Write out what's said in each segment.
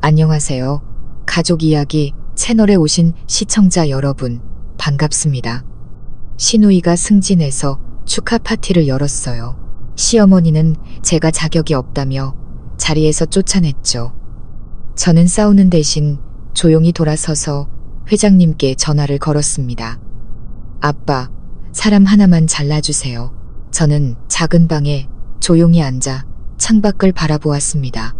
안녕하세요. 가족 이야기 채널에 오신 시청자 여러분, 반갑습니다. 시누이가 승진해서 축하 파티를 열었어요. 시어머니는 제가 자격이 없다며 자리에서 쫓아냈죠. 저는 싸우는 대신 조용히 돌아서서 회장님께 전화를 걸었습니다. 아빠, 사람 하나만 잘라주세요. 저는 작은 방에 조용히 앉아 창밖을 바라보았습니다.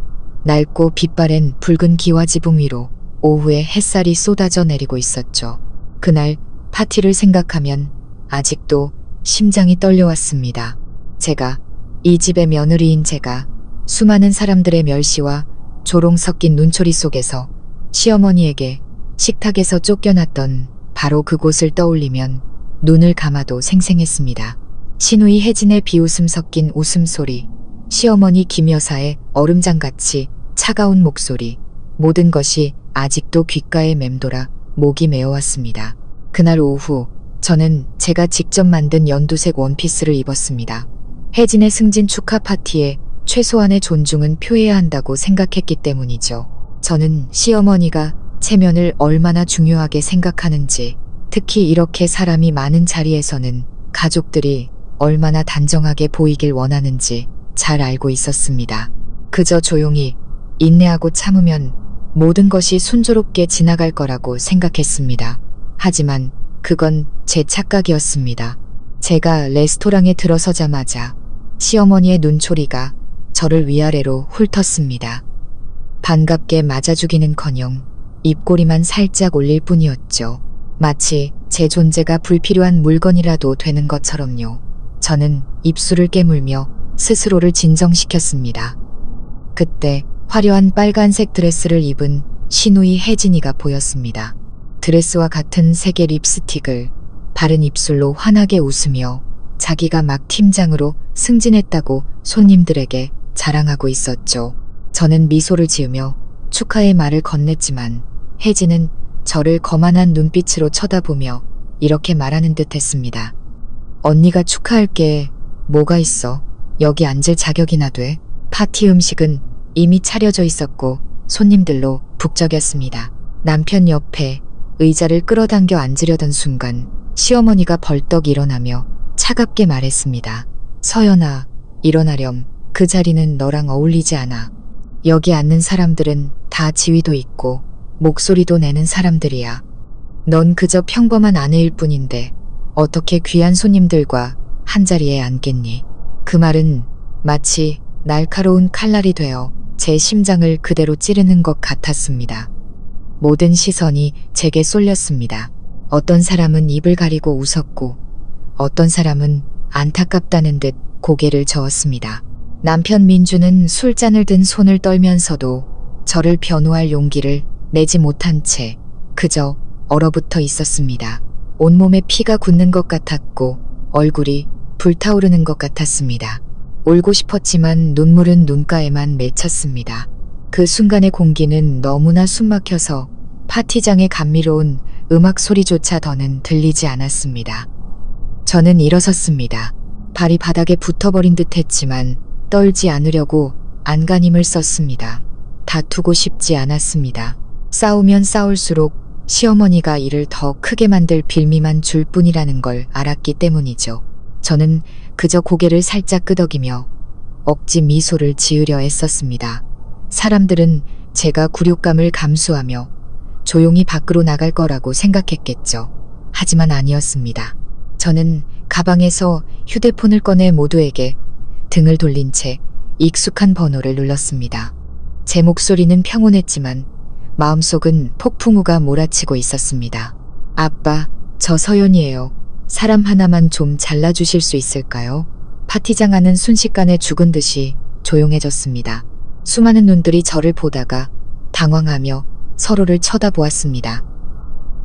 낡고 빛바랜 붉은 기와 지붕 위로 오후에 햇살이 쏟아져 내리고 있었죠. 그날 파티를 생각하면 아직도 심장이 떨려왔습니다. 이 집의 며느리인 제가 수많은 사람들의 멸시와 조롱 섞인 눈초리 속에서 시어머니에게 식탁에서 쫓겨났던 바로 그곳을 떠올리면 눈을 감아도 생생했습니다. 시누이 혜진의 비웃음 섞인 웃음소리, 시어머니 김 여사의 얼음장같이 차가운 목소리, 모든 것이 아직도 귓가에 맴돌아 목이 메어왔습니다. 그날 오후 저는 제가 직접 만든 연두색 원피스를 입었습니다. 혜진의 승진 축하 파티에 최소한의 존중은 표해야 한다고 생각했기 때문이죠. 저는 시어머니가 체면을 얼마나 중요하게 생각하는지, 특히 이렇게 사람이 많은 자리에서는 가족들이 얼마나 단정하게 보이길 원하는지 잘 알고 있었습니다. 그저 조용히 인내하고 참으면 모든 것이 순조롭게 지나갈 거라고 생각했습니다. 하지만 그건 제 착각이었습니다. 제가 레스토랑에 들어서자마자 시어머니의 눈초리가 저를 위아래로 훑었습니다. 반갑게 맞아주기는커녕 입꼬리만 살짝 올릴 뿐이었죠. 마치 제 존재가 불필요한 물건이라도 되는 것처럼요. 저는 입술을 깨물며 스스로를 진정시켰습니다. 그때 화려한 빨간색 드레스를 입은 시누이 혜진이가 보였습니다. 드레스와 같은 색의 립스틱을 바른 입술로 환하게 웃으며 자기가 막 팀장으로 승진했다고 손님들에게 자랑하고 있었죠. 저는 미소를 지으며 축하의 말을 건넸지만 혜진은 저를 거만한 눈빛으로 쳐다보며 이렇게 말하는 듯 했습니다. 언니가 축하할 게 뭐가 있어? 여기 앉을 자격이나 돼? 파티 음식은 이미 차려져 있었고 손님들로 북적였습니다. 남편 옆에 의자를 끌어당겨 앉으려던 순간 시어머니가 벌떡 일어나며 차갑게 말했습니다. 서연아, 일어나렴. 그 자리는 너랑 어울리지 않아. 여기 앉는 사람들은 다 지위도 있고 목소리도 내는 사람들이야. 넌 그저 평범한 아내일 뿐인데 어떻게 귀한 손님들과 한자리에 앉겠니? 그 말은 마치 날카로운 칼날이 되어 제 심장을 그대로 찌르는 것 같았습니다. 모든 시선이 제게 쏠렸습니다. 어떤 사람은 입을 가리고 웃었고 어떤 사람은 안타깝다는 듯 고개를 저었습니다. 남편 민주는 술잔을 든 손을 떨면서도 저를 변호할 용기를 내지 못한 채 그저 얼어붙어 있었습니다. 온몸에 피가 굳는 것 같았고 얼굴이 불타오르는 것 같았습니다. 울고 싶었지만 눈물은 눈가에만 맺혔습니다. 그 순간의 공기는 너무나 숨막혀서 파티장의 감미로운 음악 소리조차 더는 들리지 않았습니다. 저는 일어섰습니다. 발이 바닥에 붙어버린 듯 했지만 떨지 않으려고 안간힘을 썼습니다. 다투고 싶지 않았습니다. 싸우면 싸울수록 시어머니가 이를 더 크게 만들 빌미만 줄 뿐이라는 걸 알았기 때문이죠. 저는 그저 고개를 살짝 끄덕이며 억지 미소를 지으려 애썼습니다. 사람들은 제가 굴욕감을 감수하며 조용히 밖으로 나갈 거라고 생각했겠죠. 하지만 아니었습니다. 저는 가방에서 휴대폰을 꺼내 모두에게 등을 돌린 채 익숙한 번호를 눌렀습니다. 제 목소리는 평온했지만 마음속은 폭풍우가 몰아치고 있었습니다. 아빠, 저 서연이에요. 사람 하나만 좀 잘라주실 수 있을까요? 파티장 안은 순식간에 죽은 듯이 조용해졌습니다. 수많은 눈들이 저를 보다가 당황하며 서로를 쳐다보았습니다.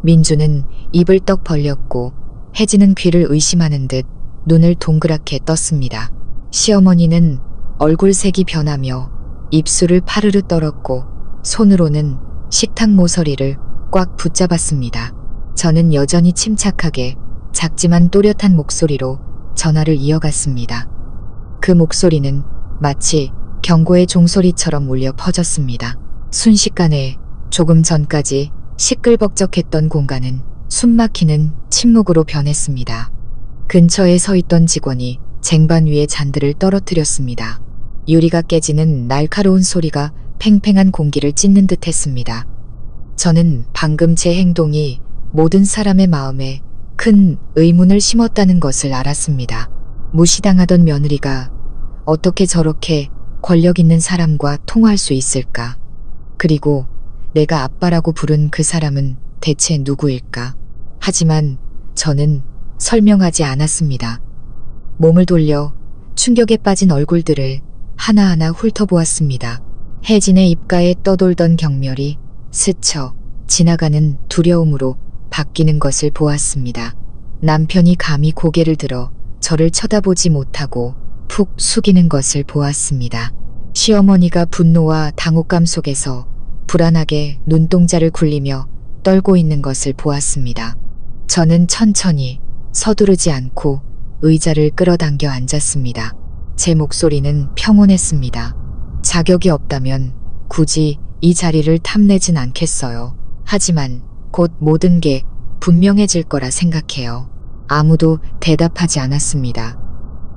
민주는 입을 떡 벌렸고 혜진은 귀를 의심하는 듯 눈을 동그랗게 떴습니다. 시어머니는 얼굴색이 변하며 입술을 파르르 떨었고 손으로는 식탁 모서리를 꽉 붙잡았습니다. 저는 여전히 침착하게 작지만 또렷한 목소리로 전화를 이어갔습니다. 그 목소리는 마치 경고의 종소리처럼 울려 퍼졌습니다. 순식간에 조금 전까지 시끌벅적했던 공간은 숨막히는 침묵으로 변했습니다. 근처에 서 있던 직원이 쟁반 위에 잔들을 떨어뜨렸습니다. 유리가 깨지는 날카로운 소리가 팽팽한 공기를 찢는 듯 했습니다. 저는 방금 제 행동이 모든 사람의 마음에 큰 의문을 심었다는 것을 알았습니다. 무시당하던 며느리가 어떻게 저렇게 권력 있는 사람과 통화할 수 있을까? 그리고 내가 아빠라고 부른 그 사람은 대체 누구일까? 하지만 저는 설명하지 않았습니다. 몸을 돌려 충격에 빠진 얼굴들을 하나하나 훑어보았습니다. 혜진의 입가에 떠돌던 경멸이 스쳐 지나가는 두려움으로 바뀌는 것을 보았습니다. 남편이 감히 고개를 들어 저를 쳐다보지 못하고 푹 숙이는 것을 보았습니다. 시어머니가 분노와 당혹감 속에서 불안하게 눈동자를 굴리며 떨고 있는 것을 보았습니다. 저는 천천히 서두르지 않고 의자를 끌어당겨 앉았습니다. 제 목소리는 평온했습니다. 자격이 없다면 굳이 이 자리를 탐내진 않겠어요. 하지만 곧 모든 게 분명해질 거라 생각해요. 아무도 대답하지 않았습니다.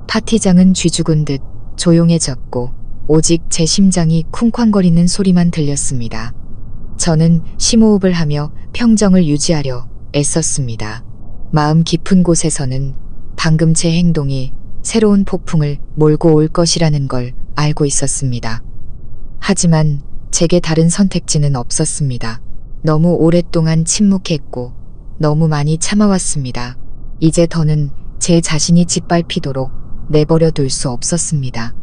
파티장은 쥐죽은 듯 조용해졌고 오직 제 심장이 쿵쾅거리는 소리만 들렸습니다. 저는 심호흡을 하며 평정을 유지하려 애썼습니다. 마음 깊은 곳에서는 방금 제 행동이 새로운 폭풍을 몰고 올 것이라는 걸 알고 있었습니다. 하지만 제게 다른 선택지는 없었습니다. 너무 오랫동안 침묵했고 너무 많이 참아왔습니다. 이제 더는 제 자신이 짓밟히도록 내버려 둘 수 없었습니다.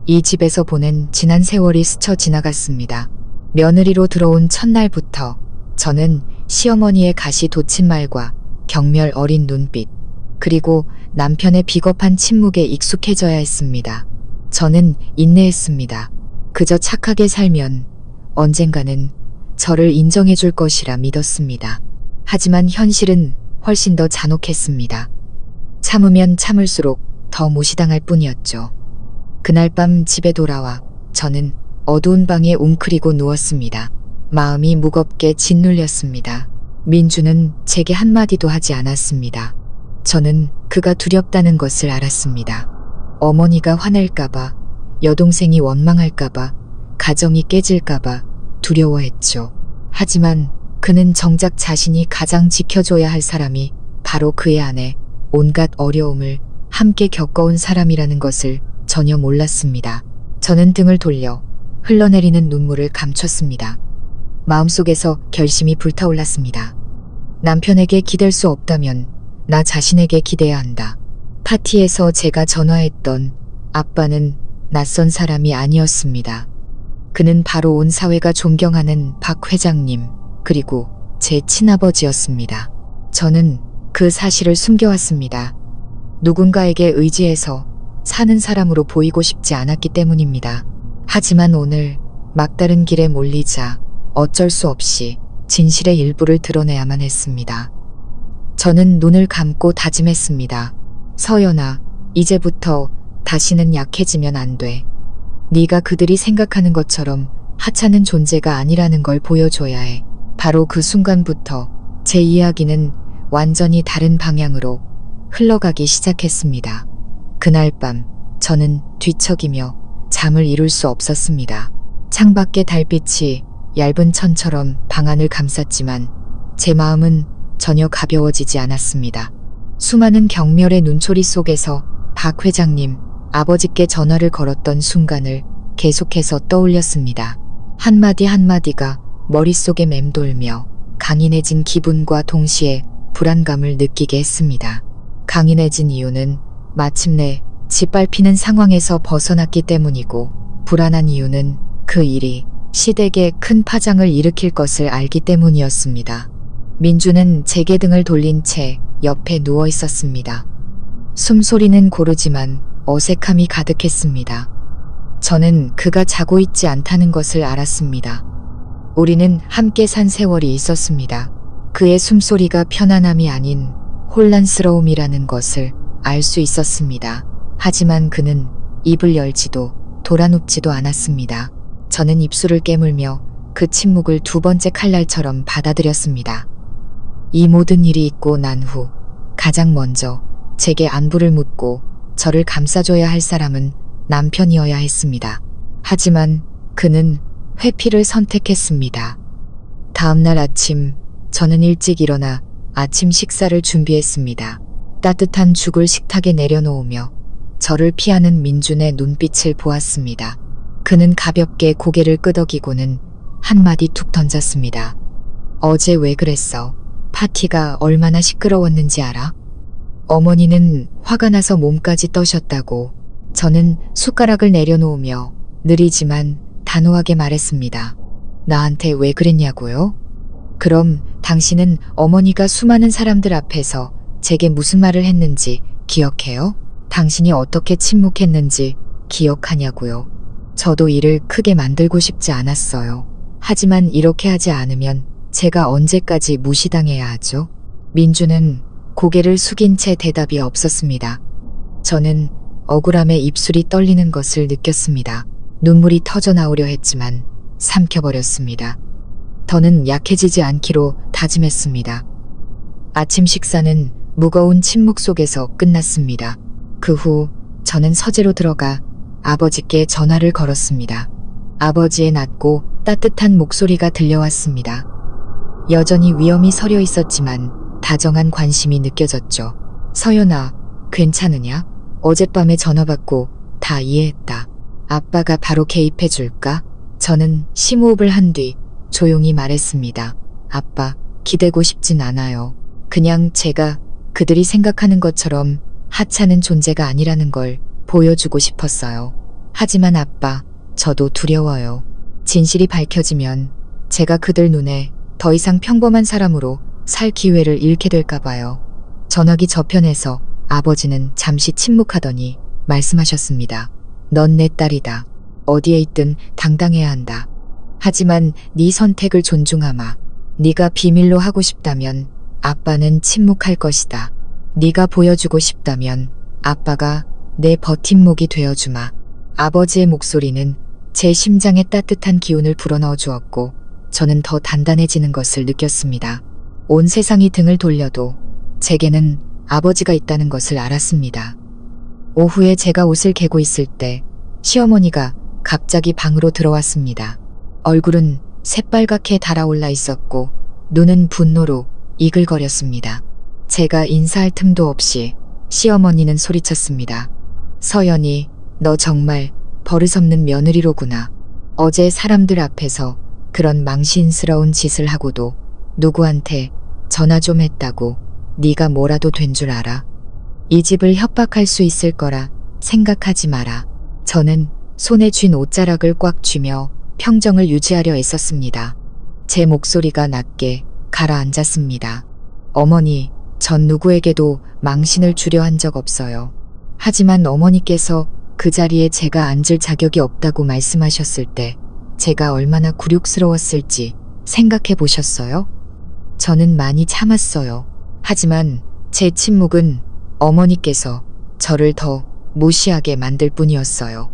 이 집에서 보낸 지난 세월이 스쳐 지나갔습니다. 며느리로 들어온 첫날부터 저는 시어머니의 가시 돋친 말과 경멸 어린 눈빛, 그리고 남편의 비겁한 침묵에 익숙해져야 했습니다. 저는 인내했습니다. 그저 착하게 살면 언젠가는 저를 인정해 줄 것이라 믿었습니다. 하지만 현실은 훨씬 더 잔혹했습니다. 참으면 참을수록 더 무시당할 뿐이었죠. 그날 밤 집에 돌아와 저는 어두운 방에 웅크리고 누웠습니다. 마음이 무겁게 짓눌렸습니다. 민주는 제게 한마디도 하지 않았습니다. 저는 그가 두렵다는 것을 알았습니다. 어머니가 화낼까봐, 여동생이 원망할까봐, 가정이 깨질까봐 두려워했죠. 하지만 그는 정작 자신이 가장 지켜줘야 할 사람이 바로 그의 아내, 온갖 어려움을 함께 겪어온 사람이라는 것을 전혀 몰랐습니다. 저는 등을 돌려 흘러내리는 눈물을 감췄습니다. 마음속에서 결심이 불타올랐습니다. 남편에게 기댈 수 없다면 나 자신에게 기대야 한다. 파티에서 제가 전화했던 아빠는 낯선 사람이 아니었습니다. 그는 바로 온 사회가 존경하는 박 회장님, 그리고 제 친아버지였습니다. 저는 그 사실을 숨겨왔습니다. 누군가에게 의지해서 사는 사람으로 보이고 싶지 않았기 때문입니다. 하지만 오늘 막다른 길에 몰리자 어쩔 수 없이 진실의 일부를 드러내야만 했습니다. 저는 눈을 감고 다짐했습니다. 서연아, 이제부터 다시는 약해지면 안 돼. 네가 그들이 생각하는 것처럼 하찮은 존재가 아니라는 걸 보여줘야 해. 바로 그 순간부터 제 이야기는 완전히 다른 방향으로 흘러가기 시작했습니다. 그날 밤 저는 뒤척이며 잠을 이룰 수 없었습니다. 창밖의 달빛이 얇은 천처럼 방안을 감쌌지만 제 마음은 전혀 가벼워지지 않았습니다. 수많은 경멸의 눈초리 속에서 박 회장님, 아버지께 전화를 걸었던 순간을 계속해서 떠올렸습니다. 한마디 한마디가 머릿속에 맴돌며 강인해진 기분과 동시에 불안감을 느끼게 했습니다. 강인해진 이유는 마침내 짓밟히는 상황에서 벗어났기 때문이고, 불안한 이유는 그 일이 시댁에 큰 파장을 일으킬 것을 알기 때문이었습니다. 민주는 제게 등을 돌린 채 옆에 누워 있었습니다. 숨소리는 고르지만 어색함이 가득했습니다. 저는 그가 자고 있지 않다는 것을 알았습니다. 우리는 함께 산 세월이 있었습니다. 그의 숨소리가 편안함이 아닌 혼란스러움이라는 것을 알 수 있었습니다. 하지만 그는 입을 열지도 돌아눕지도 않았습니다. 저는 입술을 깨물며 그 침묵을 두 번째 칼날처럼 받아들였습니다. 이 모든 일이 있고 난 후 가장 먼저 제게 안부를 묻고 저를 감싸줘야 할 사람은 남편이어야 했습니다. 하지만 그는 회피를 선택했습니다. 다음 날 아침 저는 일찍 일어나 아침 식사를 준비했습니다. 따뜻한 죽을 식탁에 내려놓으며 저를 피하는 민준의 눈빛을 보았습니다. 그는 가볍게 고개를 끄덕이고는 한마디 툭 던졌습니다. 어제 왜 그랬어? 파티가 얼마나 시끄러웠는지 알아? 어머니는 화가 나서 몸까지 떠셨다고. 저는 숟가락을 내려놓으며 느리지만 단호하게 말했습니다. 나한테 왜 그랬냐고요? 그럼 당신은 어머니가 수많은 사람들 앞에서 제게 무슨 말을 했는지 기억해요? 당신이 어떻게 침묵했는지 기억하냐고요? 저도 일을 크게 만들고 싶지 않았어요. 하지만 이렇게 하지 않으면 제가 언제까지 무시당해야 하죠? 민주는 고개를 숙인 채 대답이 없었습니다. 저는 억울함에 입술이 떨리는 것을 느꼈습니다. 눈물이 터져 나오려 했지만 삼켜버렸습니다. 더는 약해지지 않기로 다짐했습니다. 아침 식사는 무거운 침묵 속에서 끝났습니다. 그 후 저는 서재로 들어가 아버지께 전화를 걸었습니다. 아버지의 낮고 따뜻한 목소리가 들려왔습니다. 여전히 위험이 서려 있었지만 다정한 관심이 느껴졌죠. 서연아, 괜찮으냐? 어젯밤에 전화 받고 다 이해했다. 아빠가 바로 개입해 줄까? 저는 심호흡을 한 뒤 조용히 말했습니다. 아빠, 기대고 싶진 않아요. 그냥 제가 그들이 생각하는 것처럼 하찮은 존재가 아니라는 걸 보여주고 싶었어요. 하지만 아빠, 저도 두려워요. 진실이 밝혀지면 제가 그들 눈에 더 이상 평범한 사람으로 살 기회를 잃게 될까 봐요. 전화기 저편에서 아버지는 잠시 침묵하더니 말씀하셨습니다. 넌 내 딸이다. 어디에 있든 당당해야 한다. 하지만 네 선택을 존중하마. 네가 비밀로 하고 싶다면 아빠는 침묵할 것이다. 네가 보여주고 싶다면 아빠가 내 버팀목이 되어주마. 아버지의 목소리는 제 심장에 따뜻한 기운을 불어넣어 주었고 저는 더 단단해지는 것을 느꼈습니다. 온 세상이 등을 돌려도 제게는 아버지가 있다는 것을 알았습니다. 오후에 제가 옷을 개고 있을 때 시어머니가 갑자기 방으로 들어왔습니다. 얼굴은 새빨갛게 달아올라 있었고 눈은 분노로 이글거렸습니다. 제가 인사할 틈도 없이 시어머니는 소리쳤습니다. 서연이, 너 정말 버릇없는 며느리로구나. 어제 사람들 앞에서 그런 망신스러운 짓을 하고도 누구한테 전화 좀 했다고 네가 뭐라도 된 줄 알아? 이 집을 협박할 수 있을 거라 생각하지 마라. 저는 손에 쥔 옷자락을 꽉 쥐며 평정을 유지하려 애썼습니다. 제 목소리가 낮게 가라앉았습니다. 어머니, 전 누구에게도 망신을 주려 한 적 없어요. 하지만 어머니께서 그 자리에 제가 앉을 자격이 없다고 말씀하셨을 때 제가 얼마나 굴욕스러웠을지 생각해 보셨어요? 저는 많이 참았어요. 하지만 제 침묵은 어머니께서 저를 더 무시하게 만들 뿐이었어요.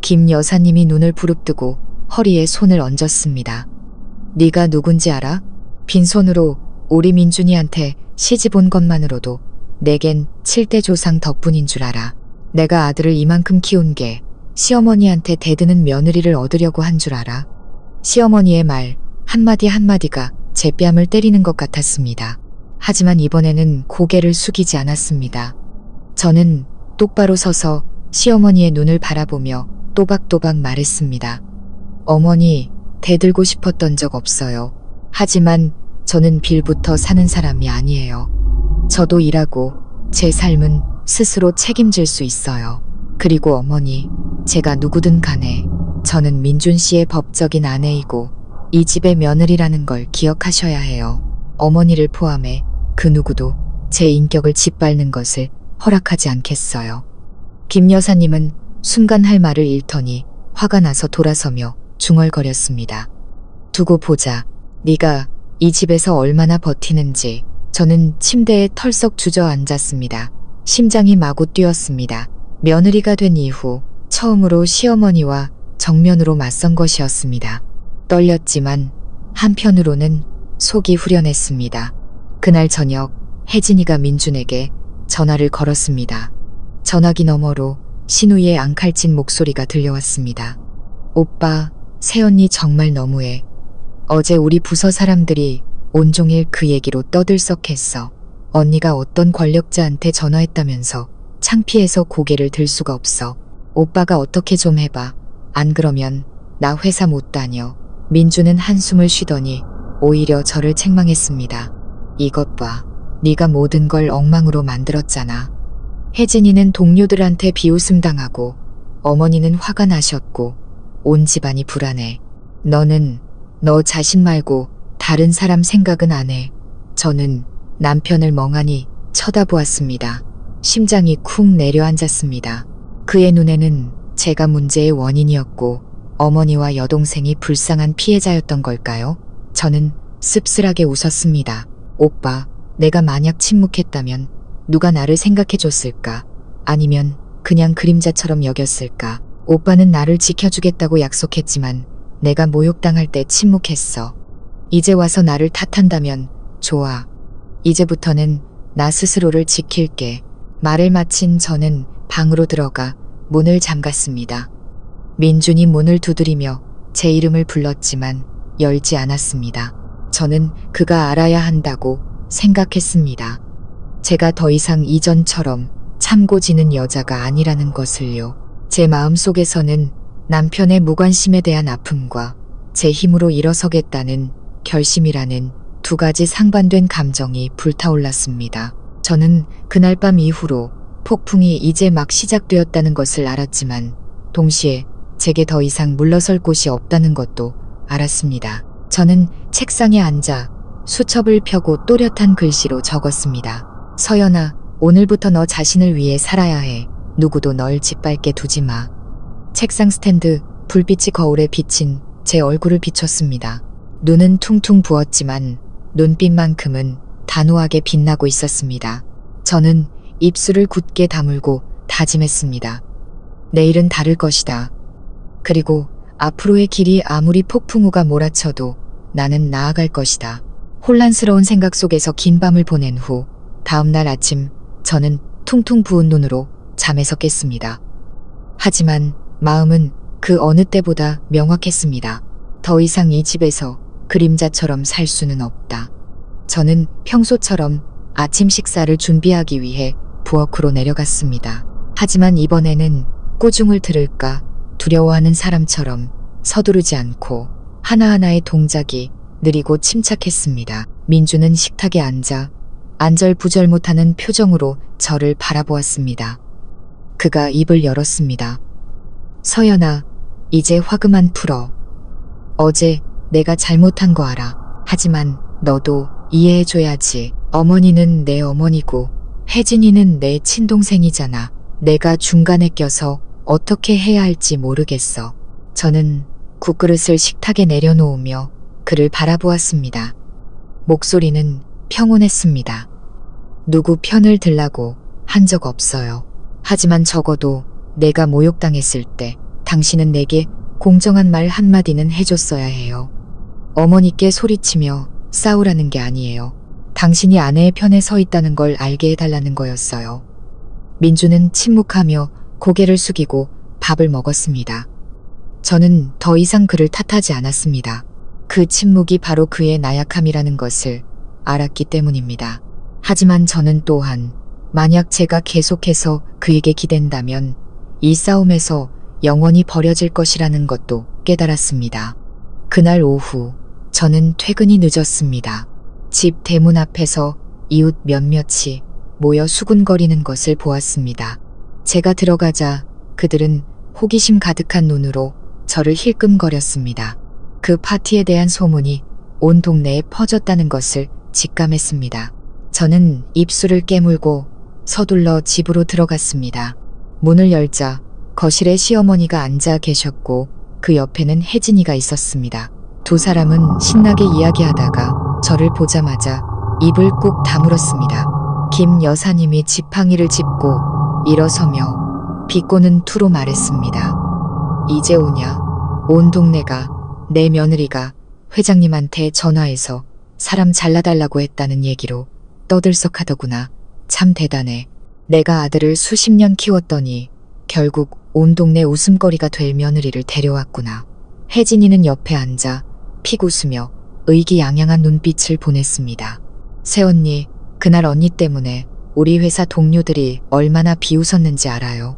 김 여사님이 눈을 부릅뜨고 허리에 손을 얹었습니다. 네가 누군지 알아? 빈손으로 우리 민준이한테 시집 온 것만으로도 내겐 7대 조상 덕분인 줄 알아. 내가 아들을 이만큼 키운 게 시어머니한테 대드는 며느리를 얻으려고 한 줄 알아. 시어머니의 말 한마디 한마디가 제 뺨을 때리는 것 같았습니다. 하지만 이번에는 고개를 숙이지 않았습니다. 저는 똑바로 서서 시어머니의 눈을 바라보며 또박또박 말했습니다. 어머니, 대들고 싶었던 적 없어요. 하지만 저는 빌부터 사는 사람이 아니에요. 저도 일하고 제 삶은 스스로 책임질 수 있어요. 그리고 어머니, 제가 누구든 간에 저는 민준 씨의 법적인 아내이고 이 집의 며느리라는 걸 기억하셔야 해요. 어머니를 포함해 그 누구도 제 인격을 짓밟는 것을 허락하지 않겠어요. 김 여사님은 순간 할 말을 잃더니 화가 나서 돌아서며 중얼거렸습니다. 두고 보자. 네가 이 집에서 얼마나 버티는지. 저는 침대에 털썩 주저앉았습니다. 심장이 마구 뛰었습니다. 며느리가 된 이후 처음으로 시어머니와 정면으로 맞선 것이었습니다. 떨렸지만 한편으로는 속이 후련했습니다. 그날 저녁 혜진이가 민준에게 전화를 걸었습니다. 전화기 너머로 신우이의 앙칼진 목소리가 들려왔습니다. 오빠, 새언니 정말 너무해. 어제 우리 부서 사람들이 온종일 그 얘기로 떠들썩했어. 언니가 어떤 권력자한테 전화했다면서 창피해서 고개를 들 수가 없어. 오빠가 어떻게 좀 해봐. 안 그러면 나 회사 못 다녀. 민주는 한숨을 쉬더니 오히려 저를 책망했습니다. 이것 봐. 네가 모든 걸 엉망으로 만들었잖아. 혜진이는 동료들한테 비웃음 당하고 어머니는 화가 나셨고 온 집안이 불안해. 너는 너 자신 말고 다른 사람 생각은 안 해. 저는 남편을 멍하니 쳐다보았습니다. 심장이 쿵 내려앉았습니다. 그의 눈에는 제가 문제의 원인이었고 어머니와 여동생이 불쌍한 피해자였던 걸까요? 저는 씁쓸하게 웃었습니다. 오빠, 내가 만약 침묵했다면 누가 나를 생각해줬을까? 아니면 그냥 그림자처럼 여겼을까? 오빠는 나를 지켜주겠다고 약속했지만 내가 모욕당할 때 침묵했어. 이제 와서 나를 탓한다면 좋아. 이제부터는 나 스스로를 지킬게. 말을 마친 저는 방으로 들어가 문을 잠갔습니다. 민준이 문을 두드리며 제 이름을 불렀지만 열지 않았습니다. 저는 그가 알아야 한다고 생각했습니다. 제가 더 이상 이전처럼 참고지는 여자가 아니라는 것을요. 제 마음속에서는 남편의 무관심에 대한 아픔과 제 힘으로 일어서겠다는 결심이라는 두 가지 상반된 감정이 불타올랐습니다. 저는 그날 밤 이후로 폭풍이 이제 막 시작되었다는 것을 알았지만 동시에 제게 더 이상 물러설 곳이 없다는 것도 알았습니다. 저는 책상에 앉아 수첩을 펴고 또렷한 글씨로 적었습니다. 서연아, 오늘부터 너 자신을 위해 살아야 해. 누구도 널 짓밟게 두지 마. 책상 스탠드, 불빛이 거울에 비친 제 얼굴을 비췄습니다. 눈은 퉁퉁 부었지만 눈빛만큼은 단호하게 빛나고 있었습니다. 저는 입술을 굳게 다물고 다짐했습니다. 내일은 다를 것이다. 그리고 앞으로의 길이 아무리 폭풍우가 몰아쳐도 나는 나아갈 것이다. 혼란스러운 생각 속에서 긴 밤을 보낸 후 다음날 아침 저는 퉁퉁 부은 눈으로 잠에서 깼습니다. 하지만 마음은 그 어느 때보다 명확했습니다. 더 이상 이 집에서 그림자처럼 살 수는 없다. 저는 평소처럼 아침 식사를 준비하기 위해 부엌으로 내려갔습니다. 하지만 이번에는 꾸중을 들을까 두려워하는 사람처럼 서두르지 않고 하나하나의 동작이 느리고 침착했습니다. 민주는 식탁에 앉아 안절부절 못하는 표정으로 저를 바라보았습니다. 그가 입을 열었습니다. 서연아, 이제 화그만 풀어. 어제 내가 잘못한 거 알아. 하지만 너도 이해해줘야지. 어머니는 내 어머니고 혜진이는 내 친동생이잖아. 내가 중간에 껴서 어떻게 해야 할지 모르겠어. 저는 국그릇을 식탁에 내려놓으며 그를 바라보았습니다. 목소리는 평온했습니다. 누구 편을 들라고 한 적 없어요. 하지만 적어도 내가 모욕당했을 때 당신은 내게 공정한 말 한마디는 해줬어야 해요. 어머니께 소리치며 싸우라는 게 아니에요. 당신이 아내의 편에 서 있다는 걸 알게 해달라는 거였어요. 민주는 침묵하며 고개를 숙이고 밥을 먹었습니다. 저는 더 이상 그를 탓하지 않았습니다. 그 침묵이 바로 그의 나약함이라는 것을 알았기 때문입니다. 하지만 저는 또한 만약 제가 계속해서 그에게 기댄다면 이 싸움에서 영원히 버려질 것이라는 것도 깨달았습니다. 그날 오후 저는 퇴근이 늦었습니다. 집 대문 앞에서 이웃 몇몇이 모여 수군거리는 것을 보았습니다. 제가 들어가자 그들은 호기심 가득한 눈으로 저를 힐끔거렸습니다. 그 파티에 대한 소문이 온 동네에 퍼졌다는 것을 직감했습니다. 저는 입술을 깨물고 서둘러 집으로 들어갔습니다. 문을 열자 거실에 시어머니가 앉아 계셨고 그 옆에는 혜진이가 있었습니다. 두 사람은 신나게 이야기하다가 저를 보자마자 입을 꾹 다물었습니다. 김 여사님이 지팡이를 짚고 일어서며 비꼬는 투로 말했습니다. 이제 오냐? 온 동네가 내 며느리가 회장님한테 전화해서 사람 잘라달라고 했다는 얘기로 떠들썩하더구나. 참 대단해. 내가 아들을 수십 년 키웠더니 결국 온 동네 웃음거리가 될 며느리를 데려왔구나. 혜진이는 옆에 앉아 픽 웃으며 의기양양한 눈빛을 보냈습니다. 새언니, 그날 언니 때문에 우리 회사 동료들이 얼마나 비웃었는지 알아요.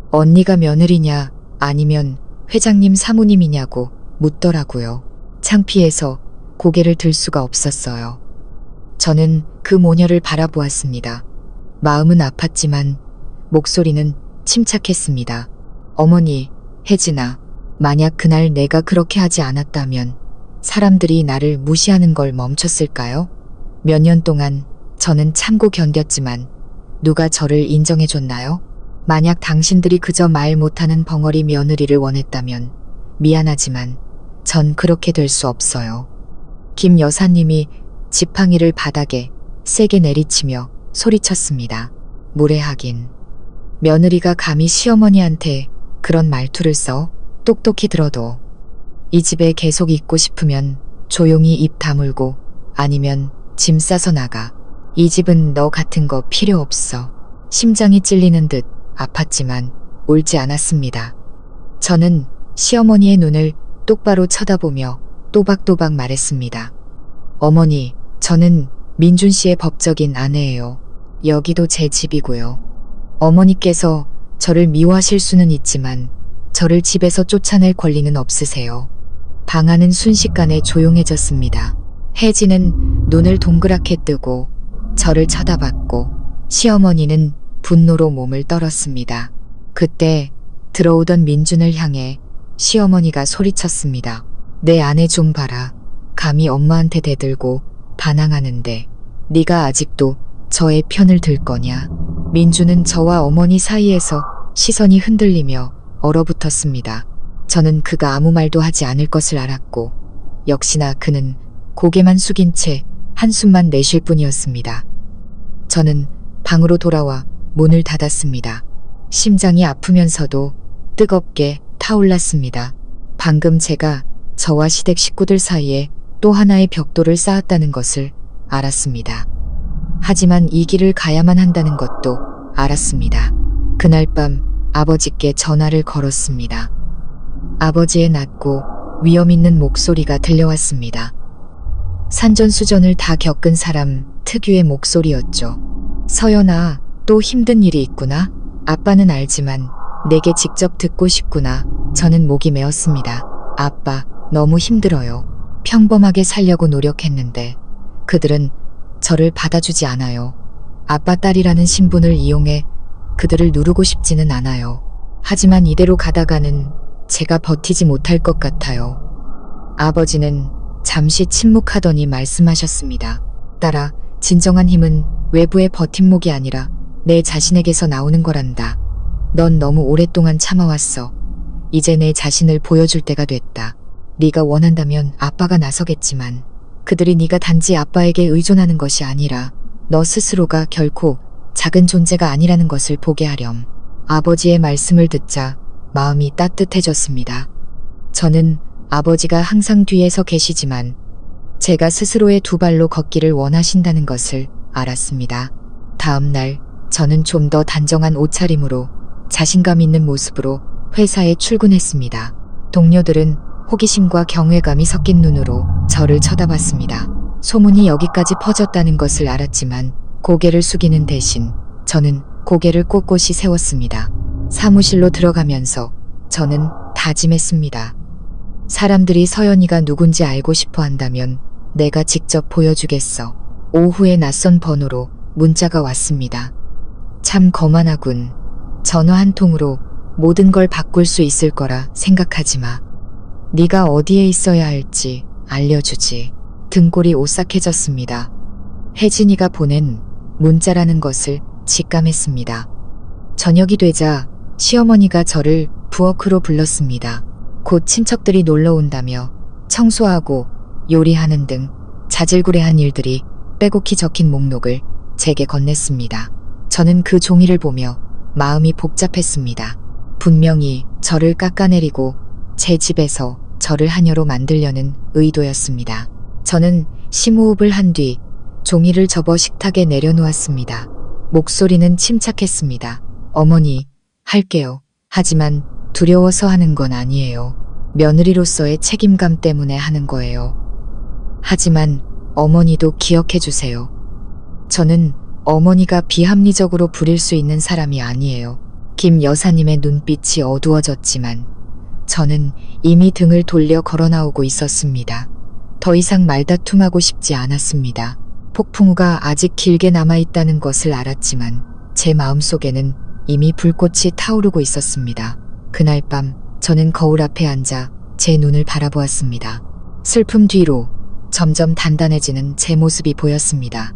언니가 며느리냐 아니면 회장님 사모님이냐고 묻더라고요. 창피해서 고개를 들 수가 없었어요. 저는 그 모녀를 바라보았습니다. 마음은 아팠지만 목소리는 침착했습니다. 어머니, 혜진아, 만약 그날 내가 그렇게 하지 않았다면 사람들이 나를 무시하는 걸 멈췄을까요? 몇 년 동안 저는 참고 견뎠지만 누가 저를 인정해줬나요? 만약 당신들이 그저 말 못하는 벙어리 며느리를 원했다면 미안하지만 전 그렇게 될 수 없어요. 김 여사님이 지팡이를 바닥에 세게 내리치며 소리쳤습니다. 무례하긴. 며느리가 감히 시어머니한테 그런 말투를 써? 똑똑히 들어도. 이 집에 계속 있고 싶으면 조용히 입 다물고 아니면 짐 싸서 나가. 이 집은 너 같은 거 필요 없어. 심장이 찔리는 듯 아팠지만 울지 않았습니다. 저는 시어머니의 눈을 똑바로 쳐다보며 또박또박 말했습니다. 어머니, 저는 민준 씨의 법적인 아내예요. 여기도 제 집이고요. 어머니께서 저를 미워하실 수는 있지만 저를 집에서 쫓아낼 권리는 없으세요. 방 안은 순식간에 조용해졌습니다. 혜진은 눈을 동그랗게 뜨고 저를 쳐다봤고 시어머니는 분노로 몸을 떨었습니다. 그때 들어오던 민준을 향해 시어머니가 소리쳤습니다. 내 아내 좀 봐라. 감히 엄마한테 대들고 반항하는데 네가 아직도 저의 편을 들 거냐. 민준은 저와 어머니 사이에서 시선이 흔들리며 얼어붙었습니다. 저는 그가 아무 말도 하지 않을 것을 알았고 역시나 그는 고개만 숙인 채 한숨만 내쉴 뿐이었습니다. 저는 방으로 돌아와 문을 닫았습니다. 심장이 아프면서도 뜨겁게 타올랐습니다. 방금 제가 저와 시댁 식구들 사이에 또 하나의 벽돌을 쌓았다는 것을 알았습니다. 하지만 이 길을 가야만 한다는 것도 알았습니다. 그날 밤 아버지께 전화를 걸었습니다. 아버지의 낮고 위험 있는 목소리가 들려왔습니다. 산전수전을 다 겪은 사람 특유의 목소리였죠. 서연아, 또 힘든 일이 있구나. 아빠는 알지만 내게 직접 듣고 싶구나. 저는 목이 메었습니다. 아빠, 너무 힘들어요. 평범하게 살려고 노력했는데 그들은 저를 받아주지 않아요. 아빠 딸이라는 신분을 이용해 그들을 누르고 싶지는 않아요. 하지만 이대로 가다가는 제가 버티지 못할 것 같아요. 아버지는 잠시 침묵하더니 말씀하셨습니다. 딸아, 진정한 힘은 외부의 버팀목이 아니라 내 자신에게서 나오는 거란다. 넌 너무 오랫동안 참아왔어. 이제 내 자신을 보여줄 때가 됐다. 네가 원한다면 아빠가 나서겠지만 그들이 네가 단지 아빠에게 의존하는 것이 아니라 너 스스로가 결코 작은 존재가 아니라는 것을 보게 하렴. 아버지의 말씀을 듣자 마음이 따뜻해졌습니다. 저는 아버지가 항상 뒤에서 계시지만 제가 스스로의 두 발로 걷기를 원하신다는 것을 알았습니다. 다음 날 저는 좀 더 단정한 옷차림으로 자신감 있는 모습으로 회사에 출근했습니다. 동료들은 호기심과 경외감이 섞인 눈으로 저를 쳐다봤습니다. 소문이 여기까지 퍼졌다는 것을 알았지만 고개를 숙이는 대신 저는 고개를 꼿꼿이 세웠습니다. 사무실로 들어가면서 저는 다짐했습니다. 사람들이 서연이가 누군지 알고 싶어 한다면 내가 직접 보여주겠어. 오후에 낯선 번호로 문자가 왔습니다. 참 거만하군. 전화 한 통으로 모든 걸 바꿀 수 있을 거라 생각하지 마. 네가 어디에 있어야 할지 알려주지. 등골이 오싹해졌습니다. 혜진이가 보낸 문자라는 것을 직감했습니다. 저녁이 되자 시어머니가 저를 부엌으로 불렀습니다. 곧 친척들이 놀러 온다며 청소하고 요리하는 등 자질구레한 일들이 빼곡히 적힌 목록을 제게 건넸습니다. 저는 그 종이를 보며 마음이 복잡했습니다. 분명히 저를 깎아내리고 제 집에서 저를 하녀로 만들려는 의도였습니다. 저는 심호흡을 한 뒤 종이를 접어 식탁에 내려놓았습니다. 목소리는 침착했습니다. 어머니, 할게요. 하지만 두려워서 하는 건 아니에요. 며느리로서의 책임감 때문에 하는 거예요. 하지만 어머니도 기억해 주세요. 저는 어머니가 비합리적으로 부릴 수 있는 사람이 아니에요. 김 여사님의 눈빛이 어두워졌지만 저는 이미 등을 돌려 걸어 나오고 있었습니다. 더 이상 말다툼하고 싶지 않았습니다. 폭풍우가 아직 길게 남아있다는 것을 알았지만 제 마음속에는 이미 불꽃이 타오르고 있었습니다. 그날 밤 저는 거울 앞에 앉아 제 눈을 바라보았습니다. 슬픔 뒤로 점점 단단해지는 제 모습이 보였습니다.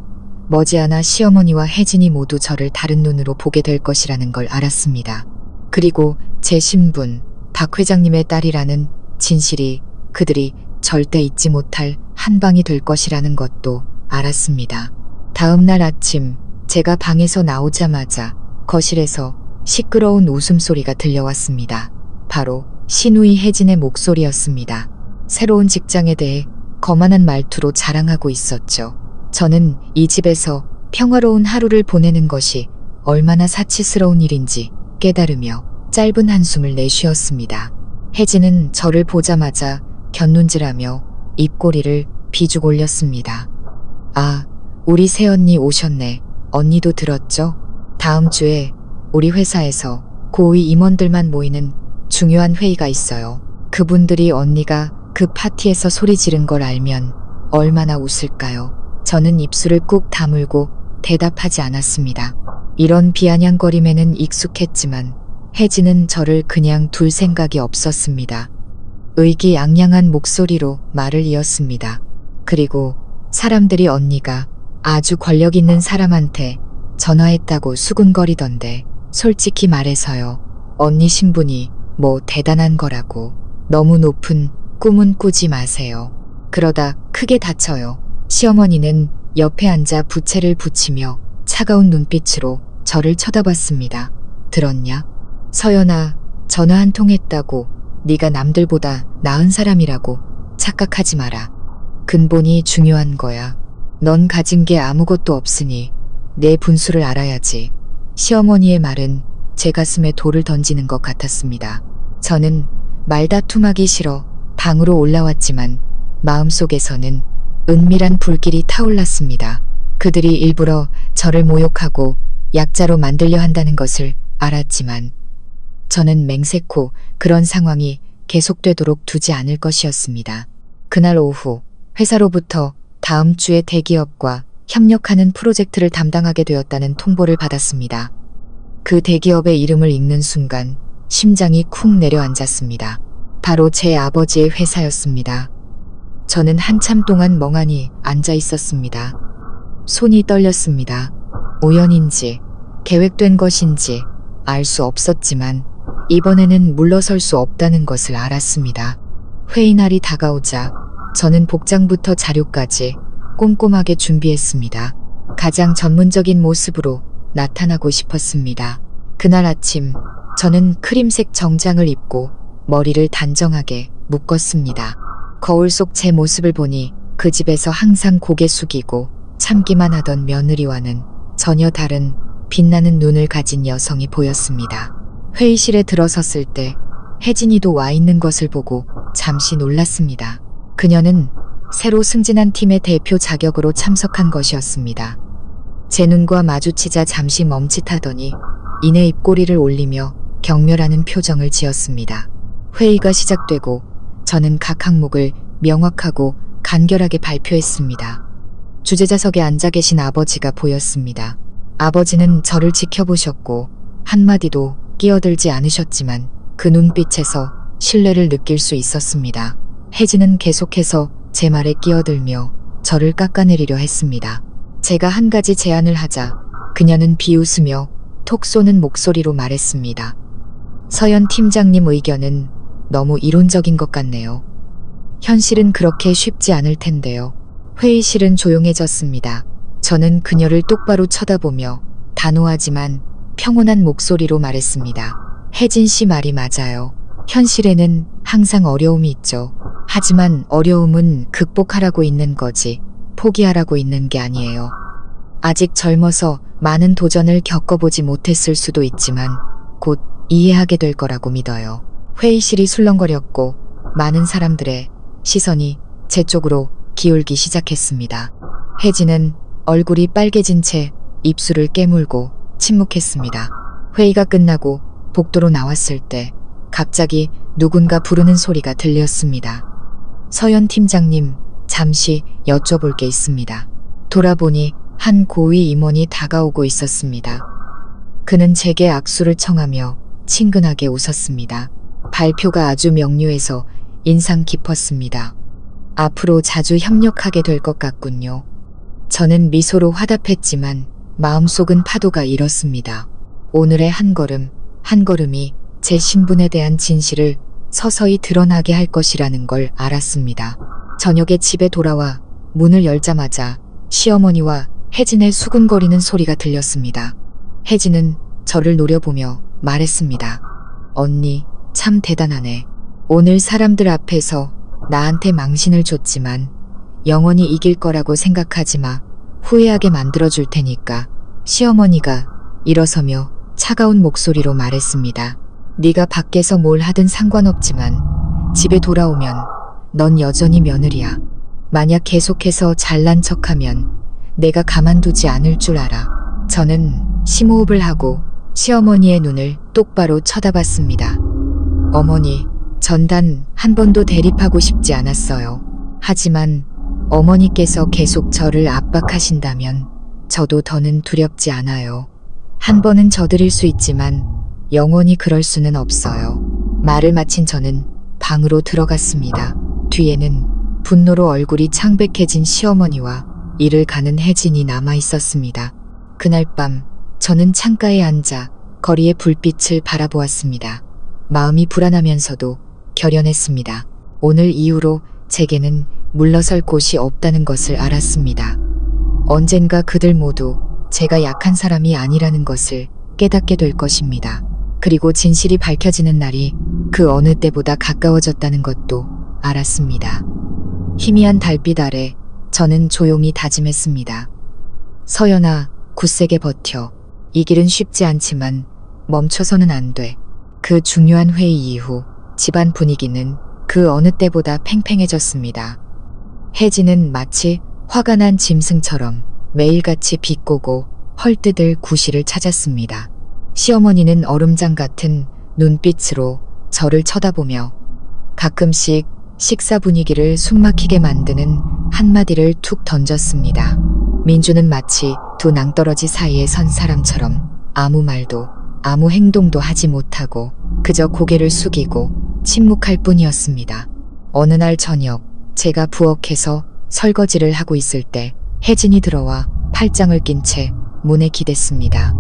머지않아 시어머니와 혜진이 모두 저를 다른 눈으로 보게 될 것이라는 걸 알았습니다. 그리고 제 신분, 박 회장님의 딸이라는 진실이 그들이 절대 잊지 못할 한방이 될 것이라는 것도 알았습니다. 다음 날 아침 제가 방에서 나오자마자 거실에서 시끄러운 웃음소리가 들려왔습니다. 바로 시누이 혜진의 목소리였습니다. 새로운 직장에 대해 거만한 말투로 자랑하고 있었죠. 저는 이 집에서 평화로운 하루를 보내는 것이 얼마나 사치스러운 일인지 깨달으며 짧은 한숨을 내쉬었습니다. 혜진은 저를 보자마자 곁눈질하며 입꼬리를 비죽 올렸습니다. 아, 우리 새언니 오셨네. 언니도 들었죠? 다음 주에 우리 회사에서 고위 임원들만 모이는 중요한 회의가 있어요. 그분들이 언니가 그 파티에서 소리 지른 걸 알면 얼마나 웃을까요? 저는 입술을 꾹 다물고 대답하지 않았습니다. 이런 비아냥거림에는 익숙했지만 혜진은 저를 그냥 둘 생각이 없었습니다. 의기양양한 목소리로 말을 이었습니다. 그리고 사람들이 언니가 아주 권력 있는 사람한테 전화했다고 수군거리던데 솔직히 말해서요. 언니 신분이 뭐 대단한 거라고 너무 높은 꿈은 꾸지 마세요. 그러다 크게 다쳐요. 시어머니는 옆에 앉아 부채를 붙이며 차가운 눈빛으로 저를 쳐다봤습니다. 들었냐? 서연아, 전화 한 통 했다고 네가 남들보다 나은 사람이라고 착각하지 마라. 근본이 중요한 거야. 넌 가진 게 아무것도 없으니 내 분수를 알아야지. 시어머니의 말은 제 가슴에 돌을 던지는 것 같았습니다. 저는 말다툼하기 싫어 방으로 올라왔지만 마음속에서는 은밀한 불길이 타올랐습니다. 그들이 일부러 저를 모욕하고 약자로 만들려 한다는 것을 알았지만 저는 맹세코 그런 상황이 계속되도록 두지 않을 것이었습니다. 그날 오후 회사로부터 다음 주에 대기업과 협력하는 프로젝트를 담당하게 되었다는 통보를 받았습니다. 그 대기업의 이름을 읽는 순간 심장이 쿵 내려앉았습니다. 바로 제 아버지의 회사였습니다. 저는 한참 동안 멍하니 앉아 있었습니다. 손이 떨렸습니다. 우연인지 계획된 것인지 알 수 없었지만 이번에는 물러설 수 없다는 것을 알았습니다. 회의 날이 다가오자 저는 복장부터 자료까지 꼼꼼하게 준비했습니다. 가장 전문적인 모습으로 나타나고 싶었습니다. 그날 아침 저는 크림색 정장을 입고 머리를 단정하게 묶었습니다. 거울 속 제 모습을 보니 그 집에서 항상 고개 숙이고 참기만 하던 며느리와는 전혀 다른 빛나는 눈을 가진 여성이 보였습니다. 회의실에 들어섰을 때 혜진이도 와 있는 것을 보고 잠시 놀랐습니다. 그녀는 새로 승진한 팀의 대표 자격으로 참석한 것이었습니다. 제 눈과 마주치자 잠시 멈칫하더니 이내 입꼬리를 올리며 경멸하는 표정을 지었습니다. 회의가 시작되고 저는 각 항목을 명확하고 간결하게 발표했습니다. 주재자석에 앉아 계신 아버지가 보였습니다. 아버지는 저를 지켜보셨고 한마디도 끼어들지 않으셨지만 그 눈빛에서 신뢰를 느낄 수 있었습니다. 혜진은 계속해서 제 말에 끼어들며 저를 깎아내리려 했습니다. 제가 한 가지 제안을 하자 그녀는 비웃으며 톡 쏘는 목소리로 말했습니다. 서연 팀장님 의견은 너무 이론적인 것 같네요. 현실은 그렇게 쉽지 않을 텐데요. 회의실은 조용해졌습니다. 저는 그녀를 똑바로 쳐다보며 단호하지만 평온한 목소리로 말했습니다. 혜진 씨 말이 맞아요. 현실에는 항상 어려움이 있죠. 하지만 어려움은 극복하라고 있는 거지 포기하라고 있는 게 아니에요. 아직 젊어서 많은 도전을 겪어보지 못했을 수도 있지만 곧 이해하게 될 거라고 믿어요. 회의실이 술렁거렸고 많은 사람들의 시선이 제 쪽으로 기울기 시작했습니다. 혜진은 얼굴이 빨개진 채 입술을 깨물고 침묵했습니다. 회의가 끝나고 복도로 나왔을 때 갑자기 누군가 부르는 소리가 들렸습니다. 서연 팀장님, 잠시 여쭤볼 게 있습니다. 돌아보니 한 고위 임원이 다가오고 있었습니다. 그는 제게 악수를 청하며 친근하게 웃었습니다. 발표가 아주 명료해서 인상 깊었습니다. 앞으로 자주 협력하게 될 것 같군요. 저는 미소로 화답했지만 마음속은 파도가 일었습니다. 오늘의 한 걸음, 한 걸음이 제 신분에 대한 진실을 서서히 드러나게 할 것이라는 걸 알았습니다. 저녁에 집에 돌아와 문을 열자마자 시어머니와 혜진의 수근거리는 소리가 들렸습니다. 혜진은 저를 노려보며 말했습니다. 언니, 참 대단하네. 오늘 사람들 앞에서 나한테 망신을 줬지만 영원히 이길 거라고 생각하지 마. 후회하게 만들어줄 테니까. 시어머니가 일어서며 차가운 목소리로 말했습니다. 네가 밖에서 뭘 하든 상관없지만 집에 돌아오면 넌 여전히 며느리야. 만약 계속해서 잘난 척하면 내가 가만두지 않을 줄 알아. 저는 심호흡을 하고 시어머니의 눈을 똑바로 쳐다봤습니다. 어머니, 전 단 한 번도 대립하고 싶지 않았어요. 하지만 어머니께서 계속 저를 압박하신다면 저도 더는 두렵지 않아요. 한 번은 져드릴 수 있지만 영원히 그럴 수는 없어요. 말을 마친 저는 방으로 들어갔습니다. 뒤에는 분노로 얼굴이 창백해진 시어머니와 일을 가는 혜진이 남아 있었습니다. 그날 밤 저는 창가에 앉아 거리의 불빛을 바라보았습니다. 마음이 불안하면서도 결연했습니다. 오늘 이후로 제게는 물러설 곳이 없다는 것을 알았습니다. 언젠가 그들 모두 제가 약한 사람이 아니라는 것을 깨닫게 될 것입니다. 그리고 진실이 밝혀지는 날이 그 어느 때보다 가까워졌다는 것도 알았습니다. 희미한 달빛 아래 저는 조용히 다짐했습니다. 서연아, 굳세게 버텨. 이 길은 쉽지 않지만 멈춰서는 안 돼. 그 중요한 회의 이후 집안 분위기는 그 어느 때보다 팽팽해졌습니다. 혜진은 마치 화가 난 짐승처럼 매일같이 비꼬고 헐뜯을 구실을 찾았습니다. 시어머니는 얼음장 같은 눈빛으로 저를 쳐다보며 가끔씩 식사 분위기를 숨막히게 만드는 한마디를 툭 던졌습니다. 민주는 마치 두 낭떠러지 사이에 선 사람처럼 아무 말도 아무 행동도 하지 못하고 그저 고개를 숙이고 침묵할 뿐이었습니다. 어느 날 저녁 제가 부엌에서 설거지를 하고 있을 때 혜진이 들어와 팔짱을 낀 채 문에 기댔습니다.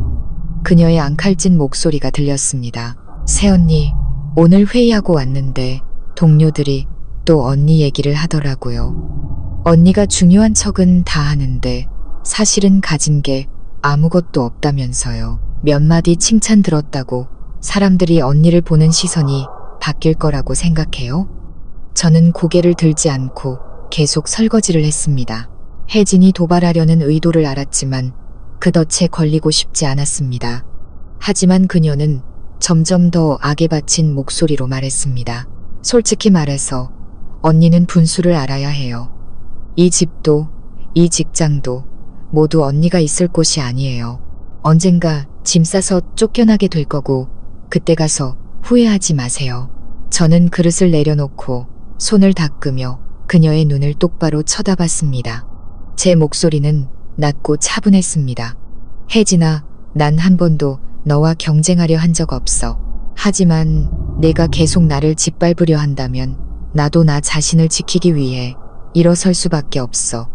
그녀의 앙칼진 목소리가 들렸습니다. 새언니, 오늘 회의하고 왔는데 동료들이 또 언니 얘기를 하더라고요. 언니가 중요한 척은 다 하는데 사실은 가진 게 아무것도 없다면서요. 몇 마디 칭찬 들었다고 사람들이 언니를 보는 시선이 바뀔 거라고 생각해요? 저는 고개를 들지 않고 계속 설거지를 했습니다. 혜진이 도발하려는 의도를 알았지만 그 덫에 걸리고 싶지 않았습니다. 하지만 그녀는 점점 더 악에 받친 목소리로 말했습니다. 솔직히 말해서 언니는 분수를 알아야 해요. 이 집도 이 직장도 모두 언니가 있을 곳이 아니에요. 언젠가 짐 싸서 쫓겨나게 될 거고 그때 가서 후회하지 마세요. 저는 그릇을 내려놓고 손을 닦으며 그녀의 눈을 똑바로 쳐다봤습니다. 제 목소리는 낮고 차분했습니다. 혜진아, 난 한 번도 너와 경쟁하려 한 적 없어. 하지만 내가 계속 나를 짓밟으려 한다면 나도 나 자신을 지키기 위해 일어설 수밖에 없어.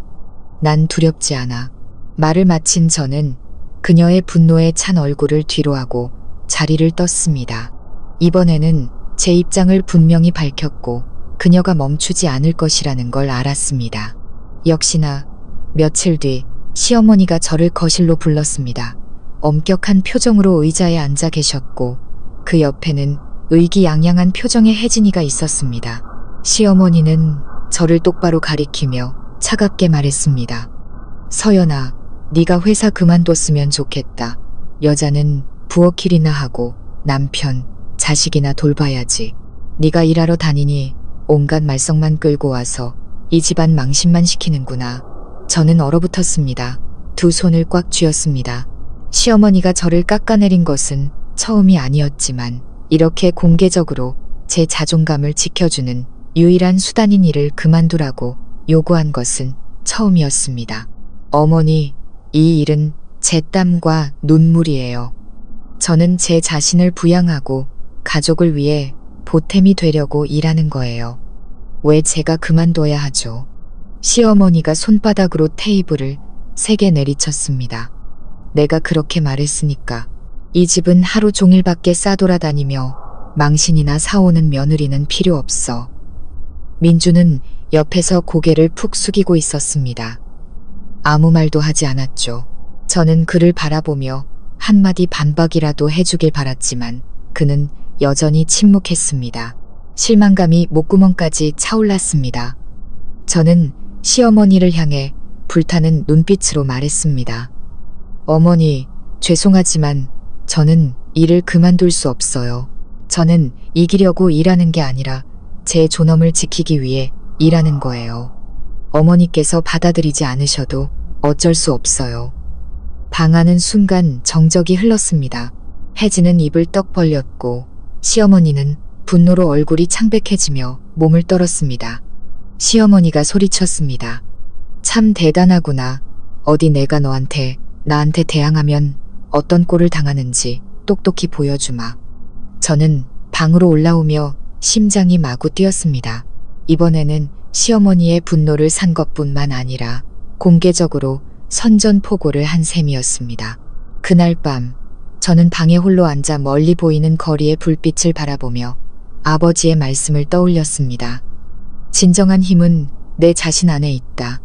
난 두렵지 않아. 말을 마친 저는 그녀의 분노에 찬 얼굴을 뒤로하고 자리를 떴습니다. 이번에는 제 입장을 분명히 밝혔고 그녀가 멈추지 않을 것이라는 걸 알았습니다. 역시나 며칠 뒤 시어머니가 저를 거실로 불렀습니다. 엄격한 표정으로 의자에 앉아 계셨고 그 옆에는 의기양양한 표정의 혜진이가 있었습니다. 시어머니는 저를 똑바로 가리키며 차갑게 말했습니다. 서연아, 네가 회사 그만뒀으면 좋겠다. 여자는 부엌일이나 하고 남편, 자식이나 돌봐야지. 네가 일하러 다니니 온갖 말썽만 끌고 와서 이 집안 망신만 시키는구나. 저는 얼어붙었습니다. 두 손을 꽉 쥐었습니다. 시어머니가 저를 깎아내린 것은 처음이 아니었지만 이렇게 공개적으로 제 자존감을 지켜주는 유일한 수단인 일을 그만두라고 요구한 것은 처음이었습니다. 어머니, 이 일은 제 땀과 눈물이에요. 저는 제 자신을 부양하고 가족을 위해 보탬이 되려고 일하는 거예요. 왜 제가 그만둬야 하죠? 시어머니가 손바닥으로 테이블을 3개 내리쳤습니다. 내가 그렇게 말했으니까 이 집은 하루 종일 밖에 싸돌아다니며 망신이나 사오는 며느리는 필요 없어. 민주는 옆에서 고개를 푹 숙이고 있었습니다. 아무 말도 하지 않았죠. 저는 그를 바라보며 한마디 반박이라도 해주길 바랐지만 그는 여전히 침묵했습니다. 실망감이 목구멍까지 차올랐습니다. 저는 시어머니를 향해 불타는 눈빛으로 말했습니다. 어머니, 죄송하지만 저는 일을 그만둘 수 없어요. 저는 이기려고 일하는 게 아니라 제 존엄을 지키기 위해 일하는 거예요. 어머니께서 받아들이지 않으셔도 어쩔 수 없어요. 방하는 순간 정적이 흘렀습니다. 혜진은 입을 떡 벌렸고 시어머니는 분노로 얼굴이 창백해지며 몸을 떨었습니다. 시어머니가 소리쳤습니다. 참 대단하구나. 어디 내가 나한테 대항하면 어떤 꼴을 당하는지 똑똑히 보여주마. 저는 방으로 올라오며 심장이 마구 뛰었습니다. 이번에는 시어머니의 분노를 산 것뿐만 아니라 공개적으로 선전포고를 한 셈이었습니다. 그날 밤 저는 방에 홀로 앉아 멀리 보이는 거리의 불빛을 바라보며 아버지의 말씀을 떠올렸습니다. 진정한 힘은 내 자신 안에 있다.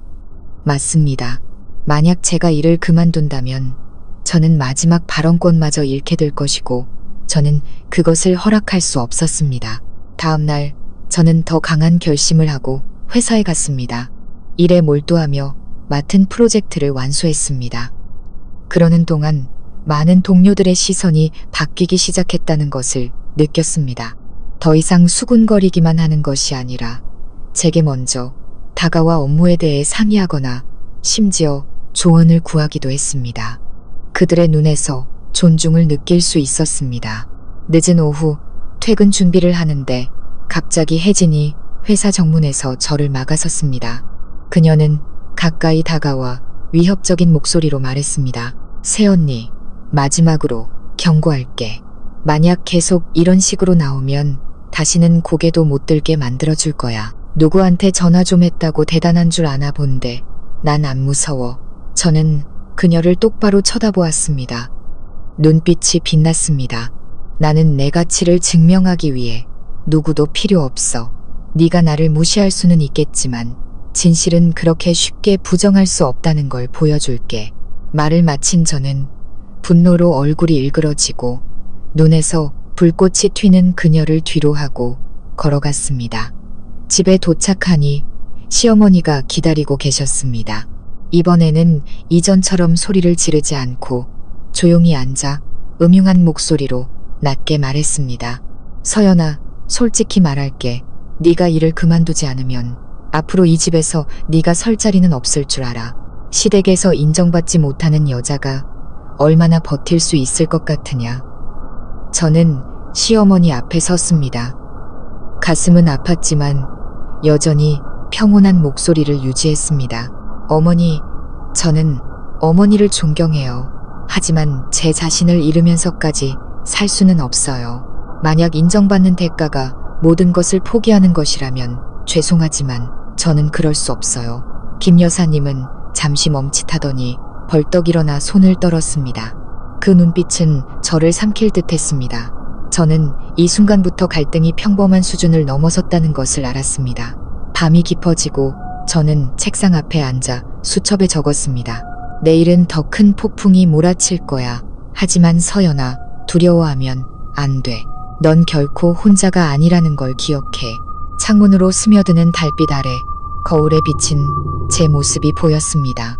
맞습니다. 만약 제가 일을 그만둔다면 저는 마지막 발언권마저 잃게 될 것이고 저는 그것을 허락할 수 없었습니다. 다음 날 저는 더 강한 결심을 하고 회사에 갔습니다. 일에 몰두하며 맡은 프로젝트를 완수했습니다. 그러는 동안 많은 동료들의 시선이 바뀌기 시작했다는 것을 느꼈습니다. 더 이상 수군거리기만 하는 것이 아니라 제게 먼저 다가와 업무에 대해 상의하거나 심지어 조언을 구하기도 했습니다. 그들의 눈에서 존중을 느낄 수 있었습니다. 늦은 오후 퇴근 준비를 하는데 갑자기 혜진이 회사 정문에서 저를 막아섰습니다. 그녀는 가까이 다가와 위협적인 목소리로 말했습니다. 새언니, 마지막으로 경고할게. 만약 계속 이런 식으로 나오면 다시는 고개도 못 들게 만들어줄 거야. 누구한테 전화 좀 했다고 대단한 줄 아나 본데 난 안 무서워. 저는 그녀를 똑바로 쳐다보았습니다. 눈빛이 빛났습니다. 나는 내 가치를 증명하기 위해 누구도 필요 없어. 네가 나를 무시할 수는 있겠지만 진실은 그렇게 쉽게 부정할 수 없다는 걸 보여줄게. 말을 마친 저는 분노로 얼굴이 일그러지고 눈에서 불꽃이 튀는 그녀를 뒤로 하고 걸어갔습니다. 집에 도착하니 시어머니가 기다리고 계셨습니다. 이번에는 이전처럼 소리를 지르지 않고 조용히 앉아 음흉한 목소리로 낮게 말했습니다. 서연아, 솔직히 말할게. 네가 일을 그만두지 않으면 앞으로 이 집에서 네가 설 자리는 없을 줄 알아. 시댁에서 인정받지 못하는 여자가 얼마나 버틸 수 있을 것 같으냐. 저는 시어머니 앞에 섰습니다. 가슴은 아팠지만 여전히 평온한 목소리를 유지했습니다. 어머니, 저는 어머니를 존경해요. 하지만 제 자신을 잃으면서까지 살 수는 없어요. 만약 인정받는 대가가 모든 것을 포기하는 것이라면 죄송하지만 저는 그럴 수 없어요. 김 여사님은 잠시 멈칫하더니 벌떡 일어나 손을 떨었습니다. 그 눈빛은 저를 삼킬 듯 했습니다. 저는 이 순간부터 갈등이 평범한 수준을 넘어섰다는 것을 알았습니다. 밤이 깊어지고 저는 책상 앞에 앉아 수첩에 적었습니다. 내일은 더 큰 폭풍이 몰아칠 거야. 하지만 서연아, 두려워하면 안 돼. 넌 결코 혼자가 아니라는 걸 기억해. 창문으로 스며드는 달빛 아래 거울에 비친 제 모습이 보였습니다.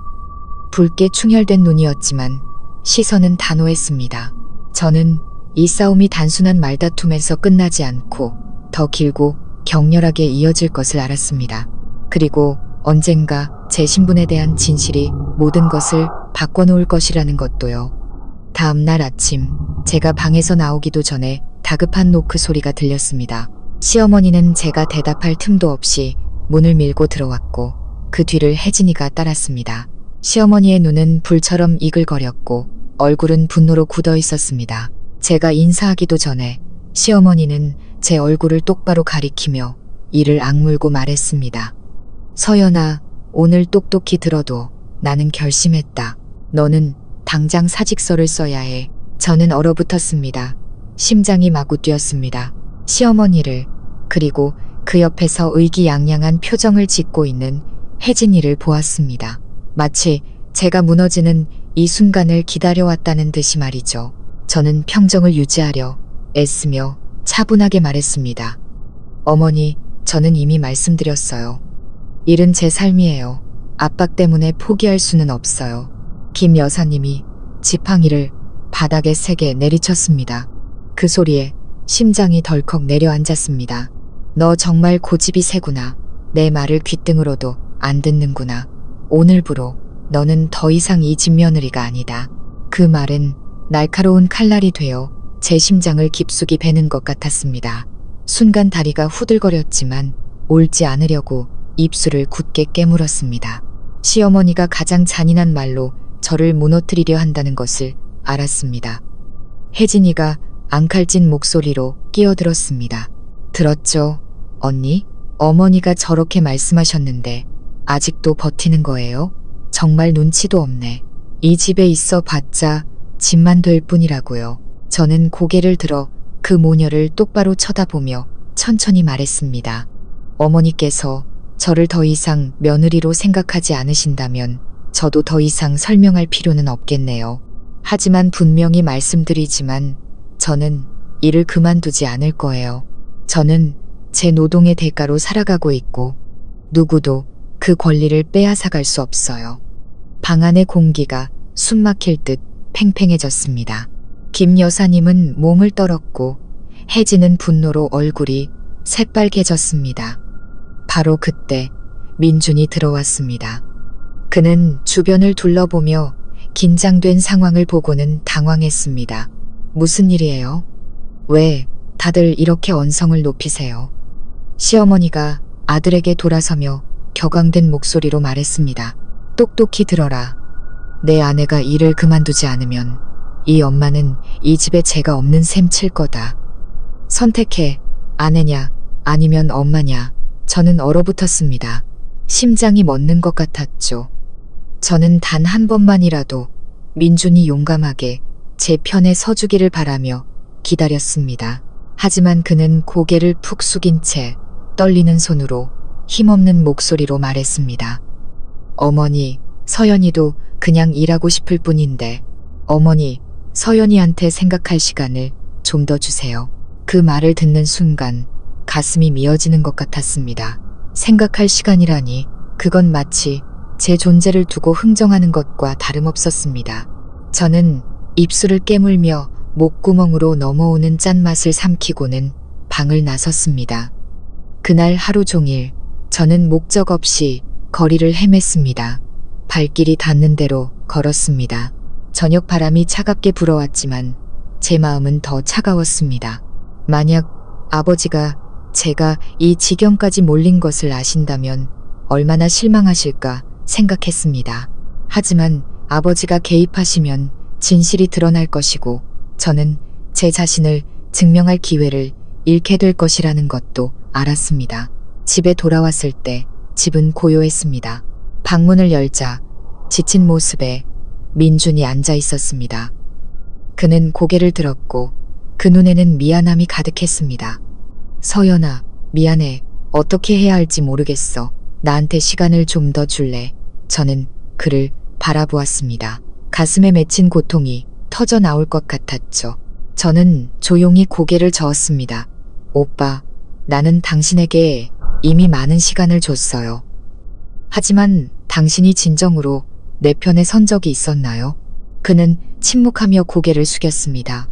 붉게 충혈된 눈이었지만 시선은 단호했습니다. 저는 이 싸움이 단순한 말다툼에서 끝나지 않고 더 길고 격렬하게 이어질 것을 알았습니다. 그리고 언젠가 제 신분에 대한 진실이 모든 것을 바꿔놓을 것이라는 것도요. 다음 날 아침 제가 방에서 나오기도 전에 다급한 노크 소리가 들렸습니다. 시어머니는 제가 대답할 틈도 없이 문을 밀고 들어왔고 그 뒤를 혜진이가 따랐습니다. 시어머니의 눈은 불처럼 이글거렸고 얼굴은 분노로 굳어 있었습니다. 제가 인사하기도 전에 시어머니는 제 얼굴을 똑바로 가리키며 이를 악물고 말했습니다. 서연아, 오늘 똑똑히 들어도 나는 결심했다. 너는 당장 사직서를 써야 해. 저는 얼어붙었습니다. 심장이 마구 뛰었습니다. 시어머니를, 그리고 그 옆에서 의기양양한 표정을 짓고 있는 혜진이를 보았습니다. 마치 제가 무너지는 이 순간을 기다려왔다는 듯이 말이죠. 저는 평정을 유지하려 애쓰며 차분하게 말했습니다. 어머니, 저는 이미 말씀드렸어요. 일은 제 삶이에요. 압박 때문에 포기할 수는 없어요. 김 여사님이 지팡이를 바닥에 세게 내리쳤습니다. 그 소리에 심장이 덜컥 내려앉았습니다. 너 정말 고집이 세구나. 내 말을 귓등으로도 안 듣는구나. 오늘부로 너는 더 이상 이 집 며느리가 아니다. 그 말은 날카로운 칼날이 되어 제 심장을 깊숙이 베는 것 같았습니다. 순간 다리가 후들거렸지만 옳지 않으려고 입술을 굳게 깨물었습니다. 시어머니가 가장 잔인한 말로 저를 무너뜨리려 한다는 것을 알았습니다. 혜진이가 앙칼진 목소리로 끼어들었습니다. 들었죠, 언니? 어머니가 저렇게 말씀하셨는데 아직도 버티는 거예요? 정말 눈치도 없네. 이 집에 있어 봤자 집만 될 뿐이라고요. 저는 고개를 들어 그 모녀를 똑바로 쳐다보며 천천히 말했습니다. 어머니께서 저를 더 이상 며느리로 생각하지 않으신다면 저도 더 이상 설명할 필요는 없겠네요. 하지만 분명히 말씀드리지만 저는 일을 그만두지 않을 거예요. 저는 제 노동의 대가로 살아가고 있고 누구도 그 권리를 빼앗아갈 수 없어요. 방 안의 공기가 숨막힐 듯 팽팽해졌습니다. 김 여사님은 몸을 떨었고 혜진은 분노로 얼굴이 새빨개졌습니다. 바로 그때 민준이 들어왔습니다. 그는 주변을 둘러보며 긴장된 상황을 보고는 당황했습니다. 무슨 일이에요? 왜 다들 이렇게 언성을 높이세요? 시어머니가 아들에게 돌아서며 격앙된 목소리로 말했습니다. 똑똑히 들어라. 내 아내가 일을 그만두지 않으면 이 엄마는 이 집에 죄가 없는 셈 칠 거다. 선택해. 아내냐 아니면 엄마냐. 저는 얼어붙었습니다. 심장이 멎는 것 같았죠. 저는 단 한 번만이라도 민준이 용감하게 제 편에 서주기를 바라며 기다렸습니다. 하지만 그는 고개를 푹 숙인 채 떨리는 손으로 힘없는 목소리로 말했습니다. 어머니, 서연이도 그냥 일하고 싶을 뿐인데 어머니, 서연이한테 생각할 시간을 좀 더 주세요. 그 말을 듣는 순간 가슴이 미어지는 것 같았습니다. 생각할 시간이라니 그건 마치 제 존재를 두고 흥정하는 것과 다름없었습니다. 저는 입술을 깨물며 목구멍으로 넘어오는 짠맛을 삼키고는 방을 나섰습니다. 그날 하루 종일 저는 목적 없이 거리를 헤맸습니다. 발길이 닿는 대로 걸었습니다. 저녁 바람이 차갑게 불어왔지만 제 마음은 더 차가웠습니다. 만약 아버지가 제가 이 지경까지 몰린 것을 아신다면 얼마나 실망하실까 생각했습니다. 하지만 아버지가 개입하시면 진실이 드러날 것이고 저는 제 자신을 증명할 기회를 잃게 될 것이라는 것도 알았습니다. 집에 돌아왔을 때 집은 고요했습니다. 방문을 열자 지친 모습에 민준이 앉아 있었습니다. 그는 고개를 들었고 그 눈에는 미안함이 가득했습니다. 서연아, 미안해. 어떻게 해야 할지 모르겠어. 나한테 시간을 좀 더 줄래? 저는 그를 바라보았습니다. 가슴에 맺힌 고통이 터져 나올 것 같았죠. 저는 조용히 고개를 저었습니다. 오빠, 나는 당신에게 이미 많은 시간을 줬어요. 하지만 당신이 진정으로 내 편에 선 적이 있었나요? 그는 침묵하며 고개를 숙였습니다.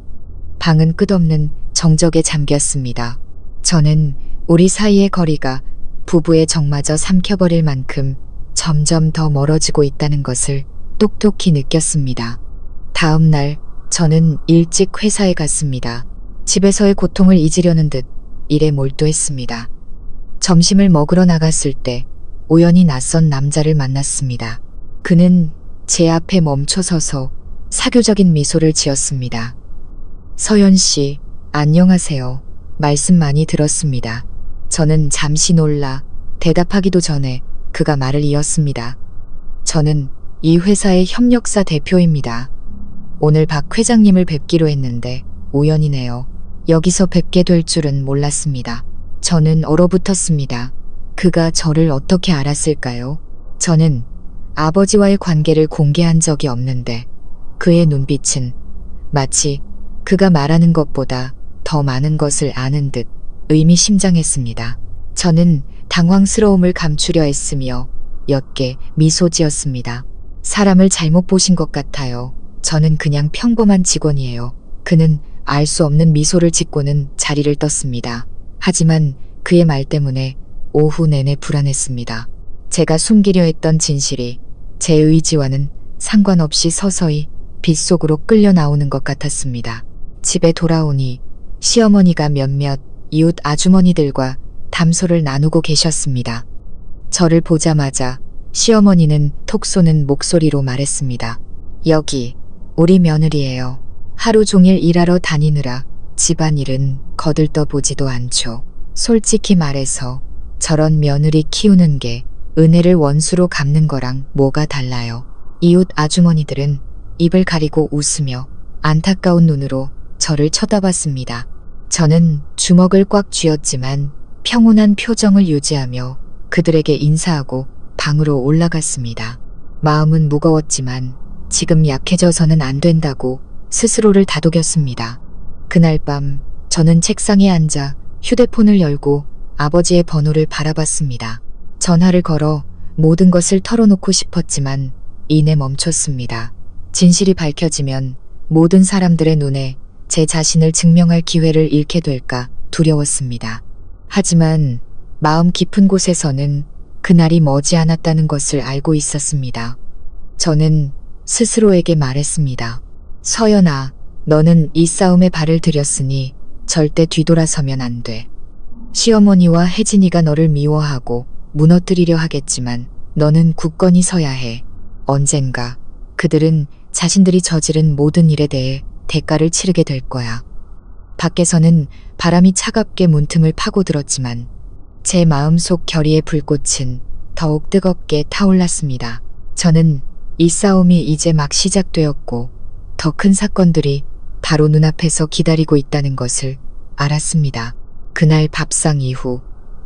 방은 끝없는 정적에 잠겼습니다. 저는 우리 사이의 거리가 부부의 정마저 삼켜버릴 만큼 점점 더 멀어지고 있다는 것을 똑똑히 느꼈습니다. 다음 날 저는 일찍 회사에 갔습니다. 집에서의 고통을 잊으려는 듯 일에 몰두했습니다. 점심을 먹으러 나갔을 때 우연히 낯선 남자를 만났습니다. 그는 제 앞에 멈춰 서서 사교적인 미소를 지었습니다. 서연 씨, 안녕하세요. 말씀 많이 들었습니다. 저는 잠시 놀라 대답하기도 전에 그가 말을 이었습니다. 저는 이 회사의 협력사 대표입니다. 오늘 박 회장님을 뵙기로 했는데 우연이네요. 여기서 뵙게 될 줄은 몰랐습니다. 저는 얼어붙었습니다. 그가 저를 어떻게 알았을까요? 저는 아버지와의 관계를 공개한 적이 없는데 그의 눈빛은 마치 그가 말하는 것보다 더 많은 것을 아는 듯 의미심장했습니다. 저는 당황스러움을 감추려 했으며 옅게 미소 지었습니다. 사람을 잘못 보신 것 같아요. 저는 그냥 평범한 직원이에요. 그는 알 수 없는 미소를 짓고는 자리를 떴습니다. 하지만 그의 말 때문에 오후 내내 불안했습니다. 제가 숨기려 했던 진실이 제 의지와는 상관없이 서서히 빗속으로 끌려 나오는 것 같았습니다. 집에 돌아오니 시어머니가 몇몇 이웃 아주머니들과 담소를 나누고 계셨습니다. 저를 보자마자 시어머니는 톡 쏘는 목소리로 말했습니다. 여기 우리 며느리예요. 하루 종일 일하러 다니느라 집안일은 거들떠보지도 않죠. 솔직히 말해서 저런 며느리 키우는 게 은혜를 원수로 갚는 거랑 뭐가 달라요. 이웃 아주머니들은 입을 가리고 웃으며 안타까운 눈으로 저를 쳐다봤습니다. 저는 주먹을 꽉 쥐었지만 평온한 표정을 유지하며 그들에게 인사하고 방으로 올라갔습니다. 마음은 무거웠지만 지금 약해져서는 안 된다고 스스로를 다독였습니다. 그날 밤 저는 책상에 앉아 휴대폰을 열고 아버지의 번호를 바라봤습니다. 전화를 걸어 모든 것을 털어놓고 싶었지만 이내 멈췄습니다. 진실이 밝혀지면 모든 사람들의 눈에 제 자신을 증명할 기회를 잃게 될까 두려웠습니다. 하지만 마음 깊은 곳에서는 그날이 머지않았다는 것을 알고 있었습니다. 저는 스스로에게 말했습니다. 서연아, 너는 이 싸움에 발을 들였으니 절대 뒤돌아서면 안 돼. 시어머니와 혜진이가 너를 미워하고 무너뜨리려 하겠지만 너는 굳건히 서야 해. 언젠가 그들은 자신들이 저지른 모든 일에 대해 대가를 치르게 될 거야. 밖에서는 바람이 차갑게 문틈을 파고들었지만 제 마음속 결의의 불꽃은 더욱 뜨겁게 타올랐습니다. 저는 이 싸움이 이제 막 시작되었고 더 큰 사건들이 바로 눈앞에서 기다리고 있다는 것을 알았습니다. 그날 밥상 이후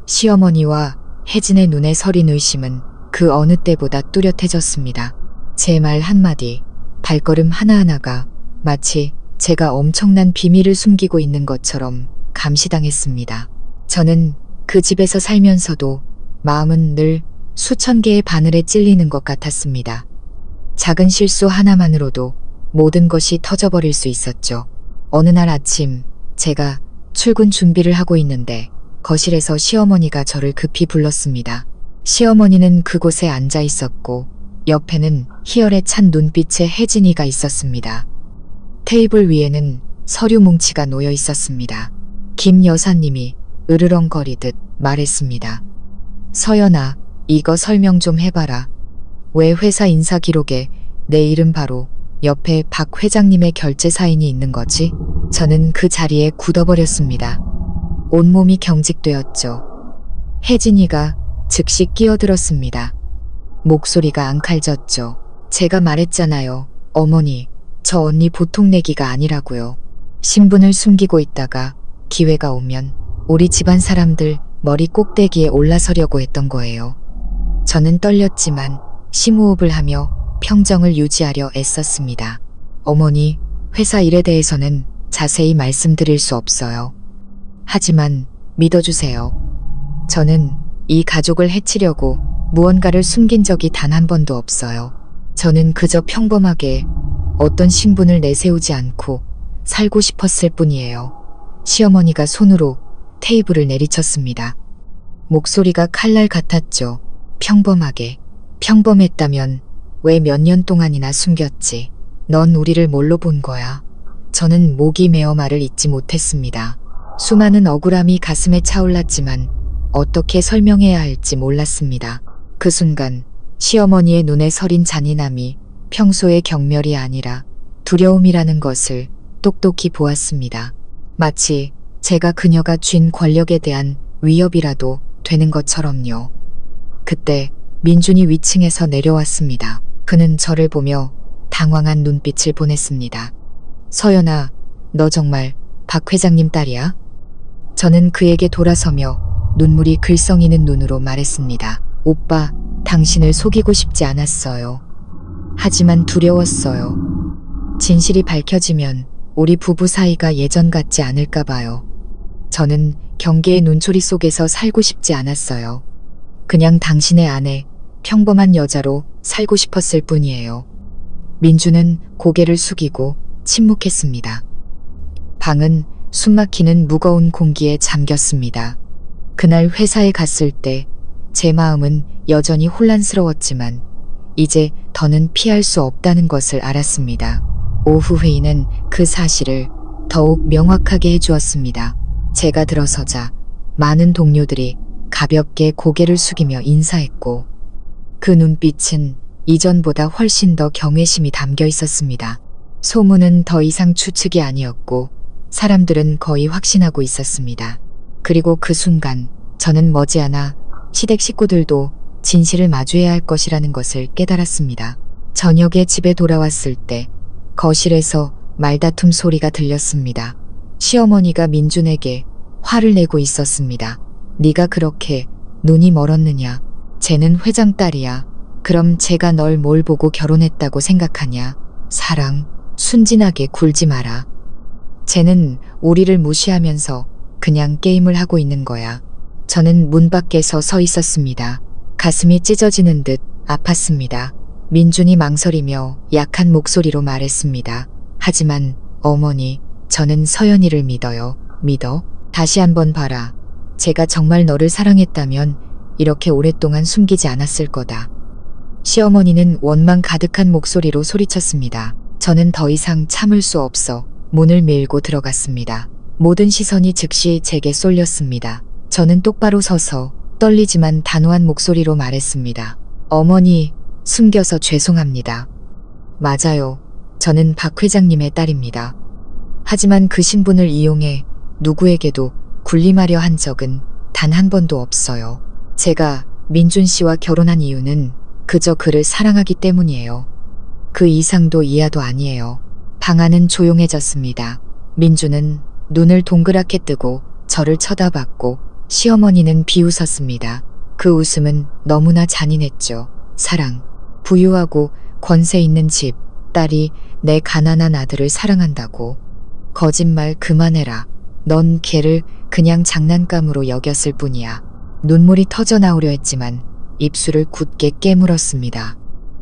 시어머니와 혜진의 눈에 서린 의심은 그 어느 때보다 뚜렷해졌습니다. 제 말 한마디, 발걸음 하나하나가 마치 제가 엄청난 비밀을 숨기고 있는 것처럼 감시당했습니다. 저는 그 집에서 살면서도 마음은 늘 수천 개의 바늘에 찔리는 것 같았습니다. 작은 실수 하나만으로도 모든 것이 터져버릴 수 있었죠. 어느 날 아침 제가 출근 준비를 하고 있는데 거실에서 시어머니가 저를 급히 불렀습니다. 시어머니는 그곳에 앉아 있었고 옆에는 희열에 찬 눈빛의 혜진이가 있었습니다. 테이블 위에는 서류 뭉치가 놓여 있었습니다. 김 여사님이 으르렁거리듯 말했습니다. 서연아, 이거 설명 좀 해봐라. 왜 회사 인사 기록에 내 이름 바로 옆에 박 회장님의 결제 사인이 있는 거지? 저는 그 자리에 굳어버렸습니다. 온몸이 경직되었죠. 혜진이가 즉시 끼어들었습니다. 목소리가 앙칼졌죠. 제가 말했잖아요. 어머니, 저 언니 보통 내기가 아니라고요. 신분을 숨기고 있다가 기회가 오면 우리 집안 사람들 머리 꼭대기에 올라서려고 했던 거예요. 저는 떨렸지만 심호흡을 하며 평정을 유지하려 애썼습니다. 어머니, 회사 일에 대해서는 자세히 말씀드릴 수 없어요. 하지만 믿어주세요. 저는 이 가족을 해치려고 무언가를 숨긴 적이 단 한 번도 없어요. 저는 그저 평범하게 어떤 신분을 내세우지 않고 살고 싶었을 뿐이에요. 시어머니가 손으로 테이블을 내리쳤습니다. 목소리가 칼날 같았죠. 평범하게. 평범했다면 왜 몇 년 동안이나 숨겼지? 넌 우리를 뭘로 본 거야? 저는 목이 메어 말을 잇지 못했습니다. 수많은 억울함이 가슴에 차올랐지만 어떻게 설명해야 할지 몰랐습니다. 그 순간 시어머니의 눈에 서린 잔인함이 평소의 경멸이 아니라 두려움이라는 것을 똑똑히 보았습니다. 마치 제가 그녀가 쥔 권력에 대한 위협이라도 되는 것처럼요. 그때 민준이 위층에서 내려왔습니다. 그는 저를 보며 당황한 눈빛을 보냈습니다. 서연아, 너 정말 박 회장님 딸이야? 저는 그에게 돌아서며 눈물이 글썽이는 눈으로 말했습니다. 오빠, 당신을 속이고 싶지 않았어요. 하지만 두려웠어요. 진실이 밝혀지면 우리 부부 사이가 예전 같지 않을까 봐요. 저는 경계의 눈초리 속에서 살고 싶지 않았어요. 그냥 당신의 아내, 평범한 여자로 살고 싶었을 뿐이에요. 민주는 고개를 숙이고 침묵했습니다. 방은 숨막히는 무거운 공기에 잠겼습니다. 그날 회사에 갔을 때 제 마음은 여전히 혼란스러웠지만 이제 더는 피할 수 없다는 것을 알았습니다. 오후 회의는 그 사실을 더욱 명확하게 해주었습니다. 제가 들어서자 많은 동료들이 가볍게 고개를 숙이며 인사했고 그 눈빛은 이전보다 훨씬 더 경외심이 담겨 있었습니다. 소문은 더 이상 추측이 아니었고 사람들은 거의 확신하고 있었습니다. 그리고 그 순간 저는 머지않아 시댁 식구들도 진실을 마주해야 할 것이라는 것을 깨달았습니다. 저녁에 집에 돌아왔을 때 거실에서 말다툼 소리가 들렸습니다. 시어머니가 민준에게 화를 내고 있었습니다. 네가 그렇게 눈이 멀었느냐? 쟤는 회장 딸이야. 그럼 제가 널 뭘 보고 결혼했다고 생각하냐? 사랑, 순진하게 굴지 마라. 쟤는 우리를 무시하면서 그냥 게임을 하고 있는 거야. 저는 문 밖에서 서 있었습니다. 가슴이 찢어지는 듯 아팠습니다. 민준이 망설이며 약한 목소리로 말했습니다. 하지만 어머니, 저는 서연이를 믿어요. 믿어? 다시 한번 봐라. 제가 정말 너를 사랑했다면 이렇게 오랫동안 숨기지 않았을 거다. 시어머니는 원망 가득한 목소리로 소리쳤습니다. 저는 더 이상 참을 수 없어 문을 밀고 들어갔습니다. 모든 시선이 즉시 제게 쏠렸습니다. 저는 똑바로 서서 떨리지만 단호한 목소리로 말했습니다. 어머니, 숨겨서 죄송합니다. 맞아요. 저는 박 회장님의 딸입니다. 하지만 그 신분을 이용해 누구에게도 군림하려 한 적은 단 한 번도 없어요. 제가 민준 씨와 결혼한 이유는 그저 그를 사랑하기 때문이에요. 그 이상도 이하도 아니에요. 방 안은 조용해졌습니다. 민준은 눈을 동그랗게 뜨고 저를 쳐다봤고 시어머니는 비웃었습니다. 그 웃음은 너무나 잔인했죠. 사랑. 부유하고 권세 있는 집, 딸이 내 가난한 아들을 사랑한다고. 거짓말 그만해라. 넌 걔를 그냥 장난감으로 여겼을 뿐이야. 눈물이 터져 나오려 했지만 입술을 굳게 깨물었습니다.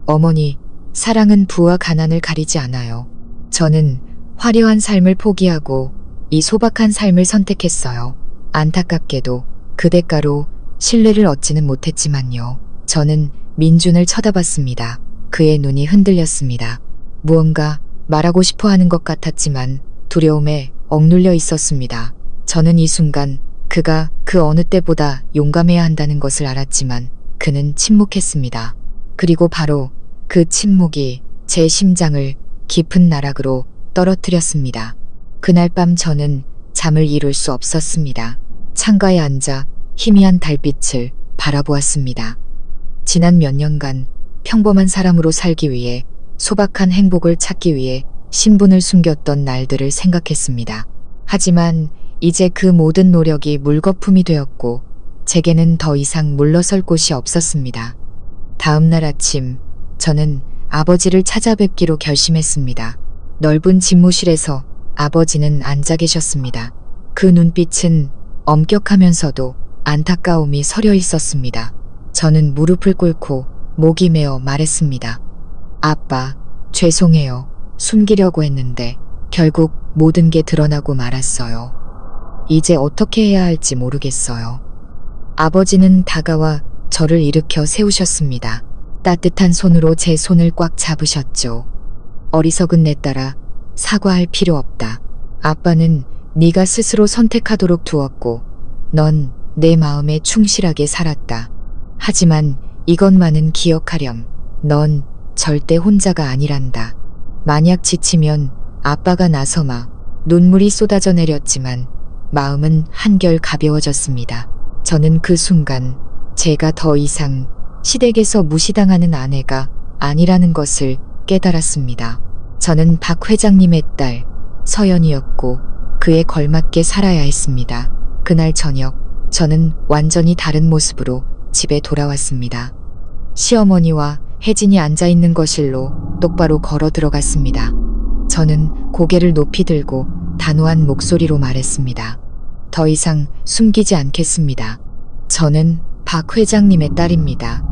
어머니, 사랑은 부와 가난을 가리지 않아요. 저는 화려한 삶을 포기하고 이 소박한 삶을 선택했어요. 안타깝게도 그 대가로 신뢰를 얻지는 못했지만요. 저는 민준을 쳐다봤습니다. 그의 눈이 흔들렸습니다. 무언가 말하고 싶어 하는 것 같았지만 두려움에 억눌려 있었습니다. 저는 이 순간 그가 그 어느 때보다 용감해야 한다는 것을 알았지만 그는 침묵했습니다. 그리고 바로 그 침묵이 제 심장을 깊은 나락으로 떨어뜨렸습니다. 그날 밤 저는 잠을 이룰 수 없었습니다. 창가에 앉아 희미한 달빛을 바라보았습니다. 지난 몇 년간 평범한 사람으로 살기 위해 소박한 행복을 찾기 위해 신분을 숨겼던 날들을 생각했습니다. 하지만 이제 그 모든 노력이 물거품이 되었고 제게는 더 이상 물러설 곳이 없었습니다. 다음 날 아침 저는 아버지를 찾아뵙기로 결심했습니다. 넓은 집무실에서 아버지는 앉아 계셨습니다. 그 눈빛은 엄격하면서도 안타까움이 서려 있었습니다. 저는 무릎을 꿇고 목이 메어 말했습니다. 아빠, 죄송해요. 숨기려고 했는데 결국 모든 게 드러나고 말았어요. 이제 어떻게 해야 할지 모르겠어요. 아버지는 다가와 저를 일으켜 세우셨습니다. 따뜻한 손으로 제 손을 꽉 잡으셨죠. 어리석은 내 딸아, 사과할 필요 없다. 아빠는 네가 스스로 선택하도록 두었고 넌 내 마음에 충실하게 살았다. 하지만 이것만은 기억하렴. 넌 절대 혼자가 아니란다. 만약 지치면 아빠가 나서마. 눈물이 쏟아져 내렸지만 마음은 한결 가벼워졌습니다. 저는 그 순간 제가 더 이상 시댁에서 무시당하는 아내가 아니라는 것을 깨달았습니다. 저는 박 회장님의 딸 서연이었고 그에 걸맞게 살아야 했습니다. 그날 저녁 저는 완전히 다른 모습으로 집에 돌아왔습니다. 시어머니와 혜진이 앉아있는 거실로 똑바로 걸어 들어갔습니다. 저는 고개를 높이 들고 단호한 목소리로 말했습니다. 더 이상 숨기지 않겠습니다. 저는 박 회장님의 딸입니다.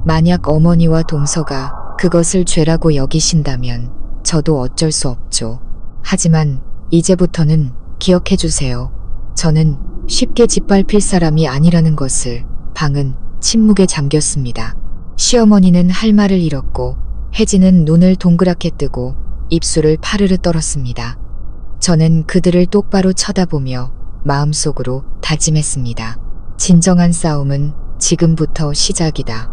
만약 어머니와 동서가 그것을 죄라고 여기신다면 저도 어쩔 수 없죠. 하지만 이제부터는 기억해 주세요. 저는 쉽게 짓밟힐 사람이 아니라는 것을. 방은 침묵에 잠겼습니다. 시어머니는 할 말을 잃었고 혜진은 눈을 동그랗게 뜨고 입술을 파르르 떨었습니다. 저는 그들을 똑바로 쳐다보며 마음속으로 다짐했습니다. 진정한 싸움은 지금부터 시작이다.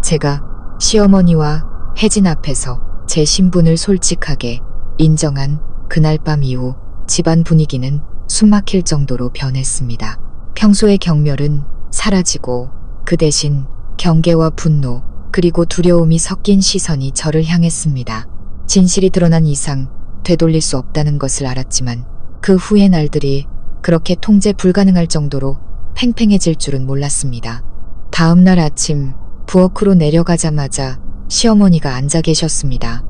제가 시어머니와 혜진 앞에서 제 신분을 솔직하게 인정한 그날 밤 이후 집안 분위기는 숨막힐 정도로 변했습니다. 평소의 경멸은 사라지고 그 대신 경계와 분노 그리고 두려움이 섞인 시선이 저를 향했습니다. 진실이 드러난 이상 되돌릴 수 없다는 것을 알았지만 그 후의 날들이 그렇게 통제 불가능할 정도로 팽팽해질 줄은 몰랐습니다. 다음 날 아침 부엌으로 내려가자마자 시어머니가 앉아 계셨습니다.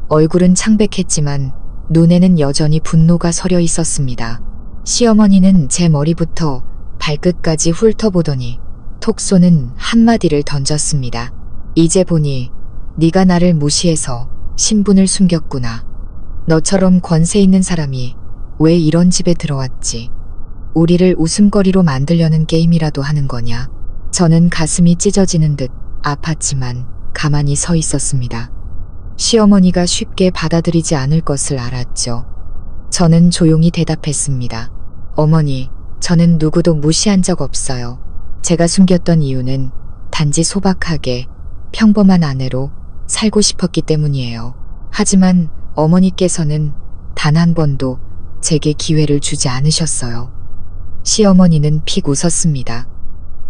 얼굴은 창백했지만 눈에는 여전히 분노가 서려 있었습니다. 시어머니는 제 머리부터 발끝까지 훑어보더니 톡 쏘는 한마디를 던졌습니다. 이제 보니 네가 나를 무시해서 신분을 숨겼구나. 너처럼 권세 있는 사람이 왜 이런 집에 들어왔지? 우리를 웃음거리로 만들려는 게임이라도 하는 거냐? 저는 가슴이 찢어지는 듯 아팠지만 가만히 서 있었습니다. 시어머니가 쉽게 받아들이지 않을 것을 알았죠. 저는 조용히 대답했습니다. 어머니, 저는 누구도 무시한 적 없어요. 제가 숨겼던 이유는 단지 소박하게 평범한 아내로 살고 싶었기 때문이에요. 하지만 어머니께서는 단 한 번도 제게 기회를 주지 않으셨어요. 시어머니는 픽 웃었습니다.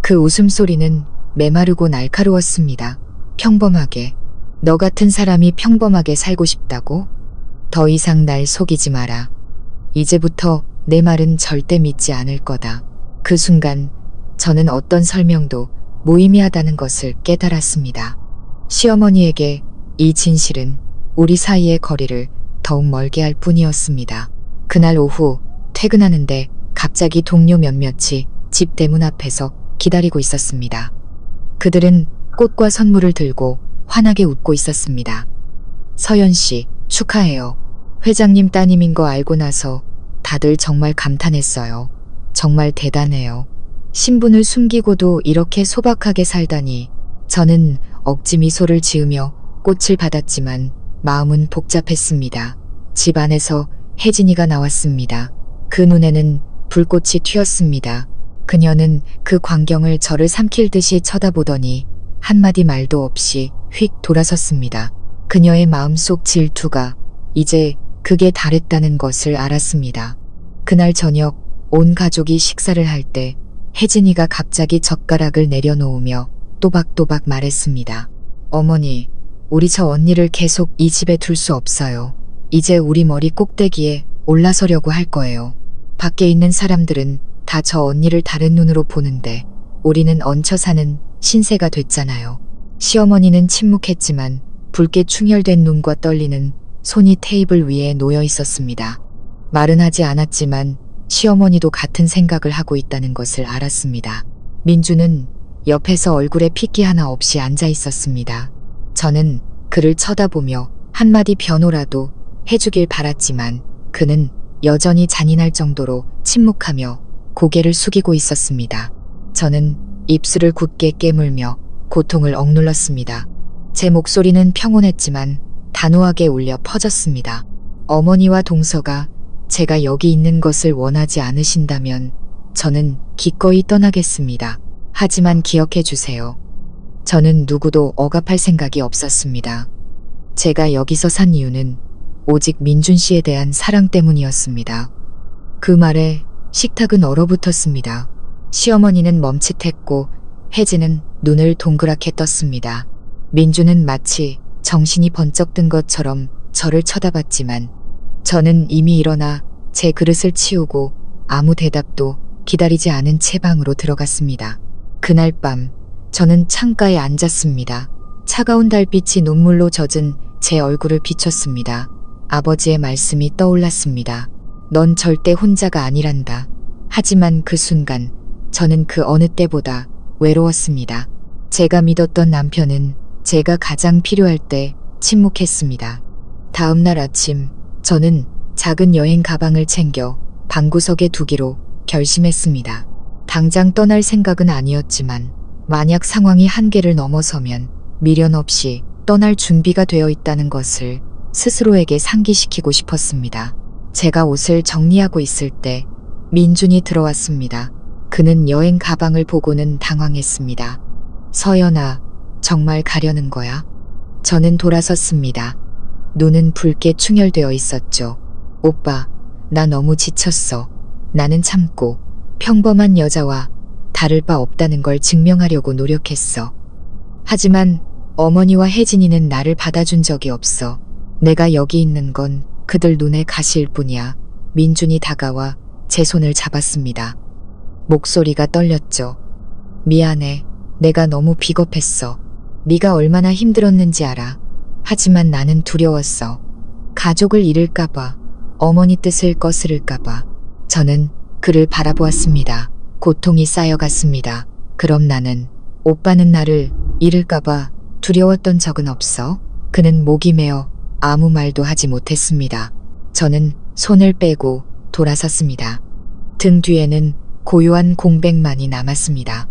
그 웃음소리는 메마르고 날카로웠습니다. 평범하게. 너 같은 사람이 평범하게 살고 싶다고? 더 이상 날 속이지 마라. 이제부터 내 말은 절대 믿지 않을 거다. 그 순간 저는 어떤 설명도 무의미하다는 것을 깨달았습니다. 시어머니에게 이 진실은 우리 사이의 거리를 더욱 멀게 할 뿐이었습니다. 그날 오후 퇴근하는데 갑자기 동료 몇몇이 집 대문 앞에서 기다리고 있었습니다. 그들은 꽃과 선물을 들고 환하게 웃고 있었습니다. 서연 씨, 축하해요. 회장님 따님인 거 알고 나서 다들 정말 감탄했어요. 정말 대단해요. 신분을 숨기고도 이렇게 소박하게 살다니. 저는 억지 미소를 지으며 꽃을 받았지만 마음은 복잡했습니다. 집 안에서 혜진이가 나왔습니다. 그 눈에는 불꽃이 튀었습니다. 그녀는 그 광경을 저를 삼킬 듯이 쳐다보더니 한마디 말도 없이 휙 돌아섰습니다. 그녀의 마음속 질투가 이제 극에 달했다는 것을 알았습니다. 그날 저녁 온 가족이 식사를 할 때 혜진이가 갑자기 젓가락을 내려놓으며 또박또박 말했습니다. 어머니, 우리 저 언니를 계속 이 집에 둘 수 없어요. 이제 우리 머리 꼭대기에 올라서려고 할 거예요. 밖에 있는 사람들은 다 저 언니를 다른 눈으로 보는데 우리는 얹혀 사는 신세가 됐잖아요. 시어머니는 침묵했지만 붉게 충혈된 눈과 떨리는 손이 테이블 위에 놓여 있었습니다. 말은 하지 않았지만 시어머니도 같은 생각을 하고 있다는 것을 알았습니다. 민주는 옆에서 얼굴에 핏기 하나 없이 앉아 있었습니다. 저는 그를 쳐다보며 한마디 변호라도 해주길 바랐지만 그는 여전히 잔인할 정도로 침묵하며 고개를 숙이고 있었습니다. 저는 입술을 굳게 깨물며 고통을 억눌렀습니다. 제 목소리는 평온했지만 단호하게 울려 퍼졌습니다. 어머니와 동서가 제가 여기 있는 것을 원하지 않으신다면 저는 기꺼이 떠나겠습니다. 하지만 기억해 주세요. 저는 누구도 억압할 생각이 없었습니다. 제가 여기서 산 이유는 오직 민준 씨에 대한 사랑 때문이었습니다. 그 말에 식탁은 얼어붙었습니다. 시어머니는 멈칫했고 혜진은 눈을 동그랗게 떴습니다. 민주는 마치 정신이 번쩍 든 것처럼 저를 쳐다봤지만 저는 이미 일어나 제 그릇을 치우고 아무 대답도 기다리지 않은 채 방으로 들어갔습니다. 그날 밤 저는 창가에 앉았습니다. 차가운 달빛이 눈물로 젖은 제 얼굴을 비췄습니다. 아버지의 말씀이 떠올랐습니다. 넌 절대 혼자가 아니란다. 하지만 그 순간 저는 그 어느 때보다 외로웠습니다. 제가 믿었던 남편은 제가 가장 필요할 때 침묵했습니다. 다음 날 아침 저는 작은 여행 가방을 챙겨 방구석에 두기로 결심했습니다. 당장 떠날 생각은 아니었지만 만약 상황이 한계를 넘어서면 미련 없이 떠날 준비가 되어 있다는 것을 스스로에게 상기시키고 싶었습니다. 제가 옷을 정리하고 있을 때 민준이 들어왔습니다. 그는 여행 가방을 보고는 당황했습니다. 서연아, 정말 가려는 거야? 저는 돌아섰습니다. 눈은 붉게 충혈되어 있었죠. 오빠, 나 너무 지쳤어. 나는 참고 평범한 여자와 다를 바 없다는 걸 증명하려고 노력했어. 하지만 어머니와 혜진이는 나를 받아준 적이 없어. 내가 여기 있는 건 그들 눈에 가시일 뿐이야. 민준이 다가와 제 손을 잡았습니다. 목소리가 떨렸죠. 미안해. 내가 너무 비겁했어. 네가 얼마나 힘들었는지 알아. 하지만 나는 두려웠어. 가족을 잃을까봐, 어머니 뜻을 거스를까봐. 저는 그를 바라보았습니다. 고통이 쌓여갔습니다. 그럼 나는, 오빠는 나를 잃을까봐 두려웠던 적은 없어? 그는 목이 메어 아무 말도 하지 못했습니다. 저는 손을 빼고 돌아섰습니다. 등 뒤에는 고요한 공백만이 남았습니다.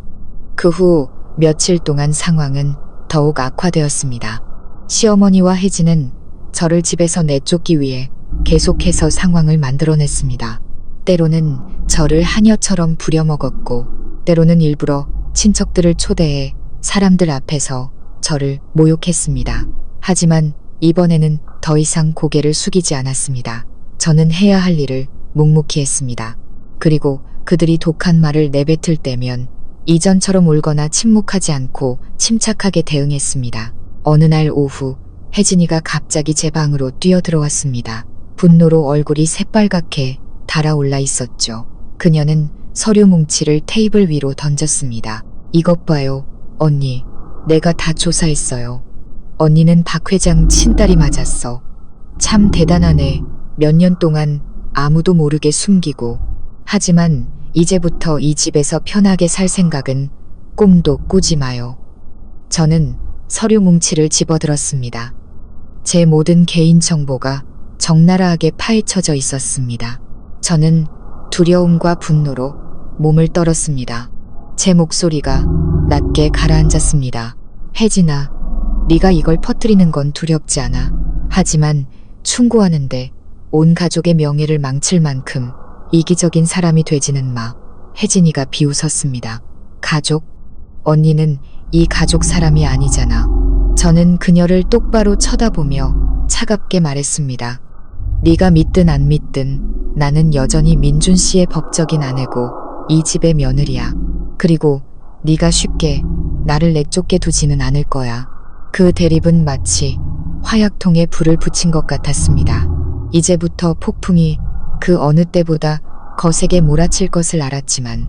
그 후 며칠 동안 상황은 더욱 악화되었습니다. 시어머니와 혜진은 저를 집에서 내쫓기 위해 계속해서 상황을 만들어냈습니다. 때로는 저를 하녀처럼 부려먹었고 때로는 일부러 친척들을 초대해 사람들 앞에서 저를 모욕했습니다. 하지만 이번에는 더 이상 고개를 숙이지 않았습니다. 저는 해야 할 일을 묵묵히 했습니다. 그리고 그들이 독한 말을 내뱉을 때면 이전처럼 울거나 침묵하지 않고 침착하게 대응했습니다. 어느 날 오후 혜진이가 갑자기 제 방으로 뛰어들어왔습니다. 분노로 얼굴이 새빨갛게 달아올라 있었죠. 그녀는 서류 뭉치를 테이블 위로 던졌습니다. 이것 봐요, 언니. 내가 다 조사했어요. 언니는 박 회장 친딸이 맞았어. 참 대단하네. 몇 년 동안 아무도 모르게 숨기고. 하지만 이제부터 이 집에서 편하게 살 생각은 꿈도 꾸지 마요. 저는 서류 뭉치를 집어들었습니다. 제 모든 개인 정보가 적나라하게 파헤쳐져 있었습니다. 저는 두려움과 분노로 몸을 떨었습니다. 제 목소리가 낮게 가라앉았습니다. 혜진아, 네가 이걸 퍼뜨리는 건 두렵지 않아. 하지만 충고하는데 온 가족의 명예를 망칠 만큼 이기적인 사람이 되지는 마. 혜진이가 비웃었습니다. 가족? 언니는 이 가족 사람이 아니잖아. 저는 그녀를 똑바로 쳐다보며 차갑게 말했습니다. 네가 믿든 안 믿든 나는 여전히 민준 씨의 법적인 아내고 이 집의 며느리야. 그리고 네가 쉽게 나를 내쫓게 두지는 않을 거야. 그 대립은 마치 화약통에 불을 붙인 것 같았습니다. 이제부터 폭풍이 그 어느 때보다 거세게 몰아칠 것을 알았지만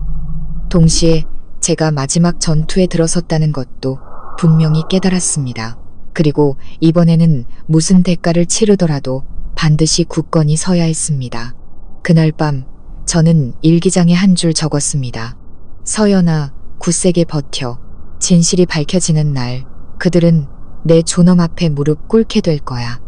동시에 제가 마지막 전투에 들어섰다는 것도 분명히 깨달았습니다. 그리고 이번에는 무슨 대가를 치르더라도 반드시 굳건히 서야 했습니다. 그날 밤 저는 일기장에 한 줄 적었습니다. 서연아, 굳세게 버텨. 진실이 밝혀지는 날 그들은 내 존엄 앞에 무릎 꿇게 될 거야.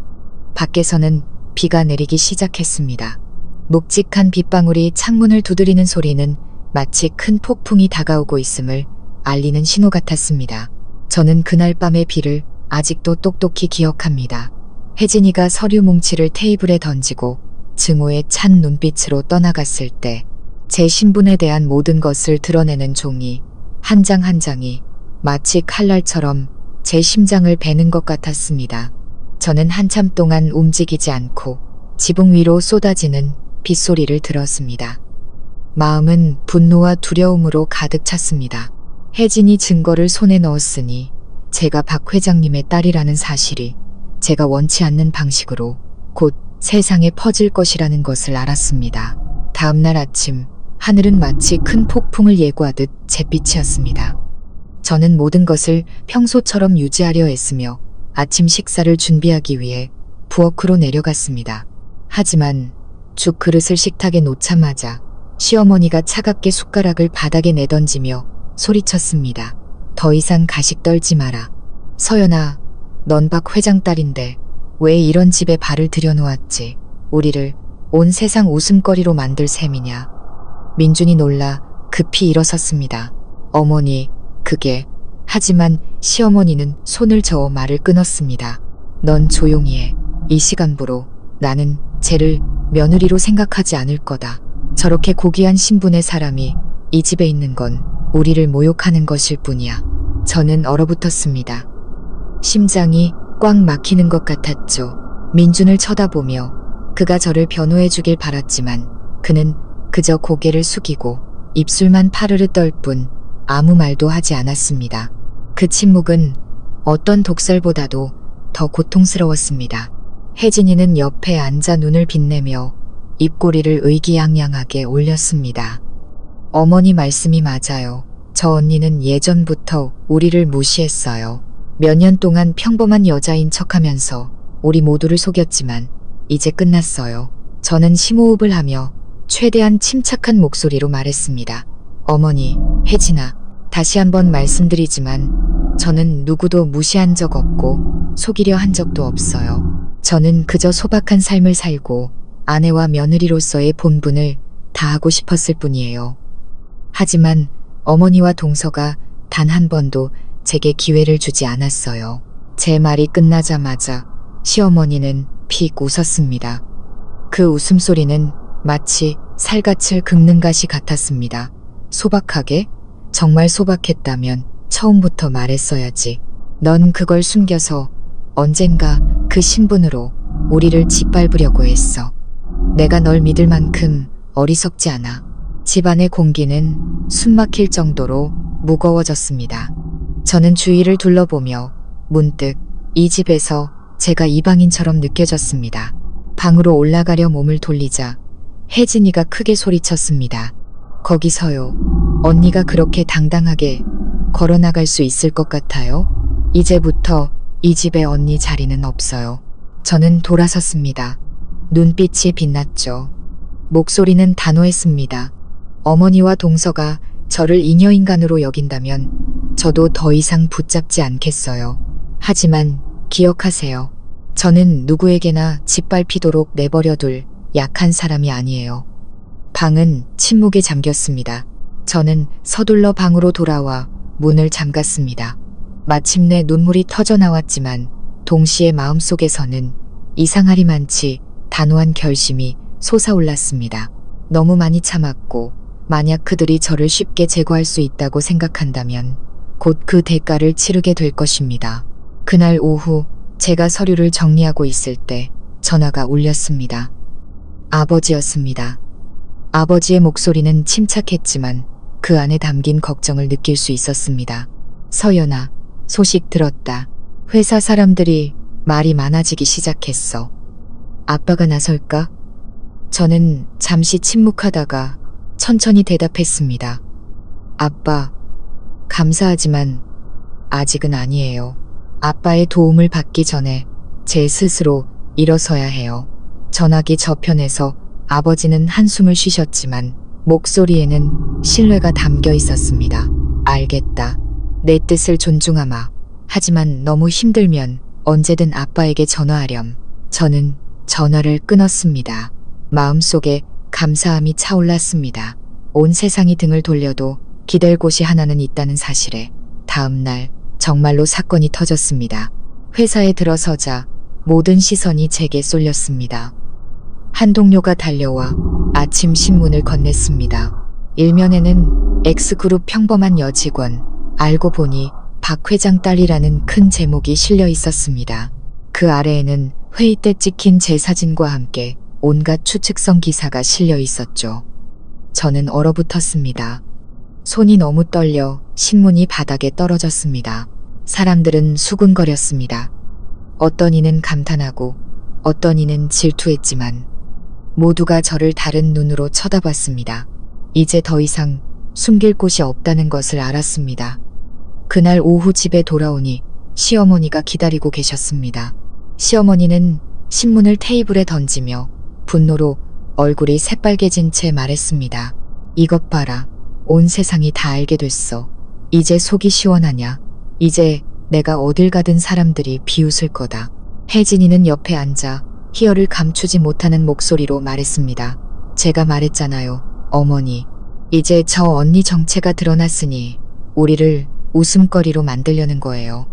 밖에서는 비가 내리기 시작했습니다. 묵직한 빗방울이 창문을 두드리는 소리는 마치 큰 폭풍이 다가오고 있음을 알리는 신호 같았습니다. 저는 그날 밤의 비를 아직도 똑똑히 기억합니다. 혜진이가 서류 뭉치를 테이블에 던지고 증오의 찬 눈빛으로 떠나갔을 때 제 신분에 대한 모든 것을 드러내는 종이 한 장 한 장이 마치 칼날처럼 제 심장을 베는 것 같았습니다. 저는 한참 동안 움직이지 않고 지붕 위로 쏟아지는 빗소리를 들었습니다. 마음은 분노와 두려움으로 가득 찼습니다. 혜진이 증거를 손에 넣었으니 제가 박 회장님의 딸이라는 사실이 제가 원치 않는 방식으로 곧 세상에 퍼질 것이라는 것을 알았습니다. 다음날 아침 하늘은 마치 큰 폭풍을 예고하듯 잿빛이었습니다. 저는 모든 것을 평소처럼 유지하려 했으며 아침 식사를 준비하기 위해 부엌으로 내려갔습니다. 하지만 죽 그릇을 식탁에 놓자마자 시어머니가 차갑게 숟가락을 바닥에 내던지며 소리쳤습니다. 더 이상 가식 떨지 마라. 서연아, 넌 박 회장 딸인데 왜 이런 집에 발을 들여놓았지? 우리를 온 세상 웃음거리로 만들 셈이냐? 민준이 놀라 급히 일어섰습니다. 어머니, 그게... 하지만 시어머니는 손을 저어 말을 끊었습니다. 넌 조용히 해. 이 시간부로 나는 쟤를 며느리로 생각하지 않을 거다. 저렇게 고귀한 신분의 사람이 이 집에 있는 건 우리를 모욕하는 것일 뿐이야. 저는 얼어붙었습니다. 심장이 꽉 막히는 것 같았죠. 민준을 쳐다보며 그가 저를 변호해 주길 바랐지만 그는 그저 고개를 숙이고 입술만 파르르 떨 뿐 아무 말도 하지 않았습니다. 그 침묵은 어떤 독설보다도 더 고통스러웠습니다. 혜진이는 옆에 앉아 눈을 빛내며 입꼬리를 의기양양하게 올렸습니다. 어머니 말씀이 맞아요. 저 언니는 예전부터 우리를 무시했어요. 몇 년 동안 평범한 여자인 척하면서 우리 모두를 속였지만 이제 끝났어요. 저는 심호흡을 하며 최대한 침착한 목소리로 말했습니다. 어머니, 혜진아, 다시 한번 말씀드리지만 저는 누구도 무시한 적 없고 속이려 한 적도 없어요. 저는 그저 소박한 삶을 살고 아내와 며느리로서의 본분을 다하고 싶었을 뿐이에요. 하지만 어머니와 동서가 단 한 번도 제게 기회를 주지 않았어요. 제 말이 끝나자마자 시어머니는 픽 웃었습니다. 그 웃음소리는 마치 살갗을 긁는 가시 같았습니다. 소박하게? 정말 소박했다면 처음부터 말했어야지. 넌 그걸 숨겨서 언젠가 그 신분으로 우리를 짓밟으려고 했어. 내가 널 믿을 만큼 어리석지 않아. 집안의 공기는 숨막힐 정도로 무거워졌습니다. 저는 주위를 둘러보며 문득 이 집에서 제가 이방인처럼 느껴졌습니다. 방으로 올라가려 몸을 돌리자 혜진이가 크게 소리쳤습니다. 거기서요. 언니가 그렇게 당당하게 걸어나갈 수 있을 것 같아요? 이제부터 이 집에 언니 자리는 없어요. 저는 돌아섰습니다. 눈빛이 빛났죠. 목소리는 단호했습니다. 어머니와 동서가 저를 잉여인간으로 여긴다면 저도 더 이상 붙잡지 않겠어요. 하지만 기억하세요. 저는 누구에게나 짓밟히도록 내버려둘 약한 사람이 아니에요. 방은 침묵에 잠겼습니다. 저는 서둘러 방으로 돌아와 문을 잠갔습니다. 마침내 눈물이 터져 나왔지만 동시에 마음속에서는 이상하리만치 단호한 결심이 솟아올랐습니다. 너무 많이 참았고 만약 그들이 저를 쉽게 제거할 수 있다고 생각한다면 곧 그 대가를 치르게 될 것입니다. 그날 오후 제가 서류를 정리하고 있을 때 전화가 울렸습니다. 아버지였습니다. 아버지의 목소리는 침착했지만 그 안에 담긴 걱정을 느낄 수 있었습니다. 서연아, 소식 들었다. 회사 사람들이 말이 많아지기 시작했어. 아빠가 나설까? 저는 잠시 침묵하다가 천천히 대답했습니다. 아빠, 감사하지만 아직은 아니에요. 아빠의 도움을 받기 전에 제 스스로 일어서야 해요. 전화기 저편에서 아버지는 한숨을 쉬셨지만 목소리에는 신뢰가 담겨 있었습니다. 알겠다. 내 뜻을 존중하마. 하지만 너무 힘들면 언제든 아빠에게 전화하렴. 저는 전화를 끊었습니다. 마음속에 감사함이 차올랐습니다. 온 세상이 등을 돌려도 기댈 곳이 하나는 있다는 사실에 다음 날 정말로 사건이 터졌습니다. 회사에 들어서자 모든 시선이 제게 쏠렸습니다. 한 동료가 달려와 아침 신문을 건넸습니다. 일면에는 X그룹 평범한 여직원, 알고 보니 박 회장 딸이라는 큰 제목이 실려 있었습니다. 그 아래에는 회의 때 찍힌 제 사진과 함께 온갖 추측성 기사가 실려 있었죠. 저는 얼어붙었습니다. 손이 너무 떨려 신문이 바닥에 떨어졌습니다. 사람들은 수군거렸습니다. 어떤 이는 감탄하고 어떤 이는 질투했지만 모두가 저를 다른 눈으로 쳐다봤습니다. 이제 더 이상 숨길 곳이 없다는 것을 알았습니다. 그날 오후 집에 돌아오니 시어머니가 기다리고 계셨습니다. 시어머니는 신문을 테이블에 던지며 분노로 얼굴이 새빨개진 채 말했습니다. 이것 봐라. 온 세상이 다 알게 됐어. 이제 속이 시원하냐? 이제 내가 어딜 가든 사람들이 비웃을 거다. 혜진이는 옆에 앉아 희열을 감추지 못하는 목소리로 말했습니다. 제가 말했잖아요. 어머니. 이제 저 언니 정체가 드러났으니 우리를 웃음거리로 만들려는 거예요.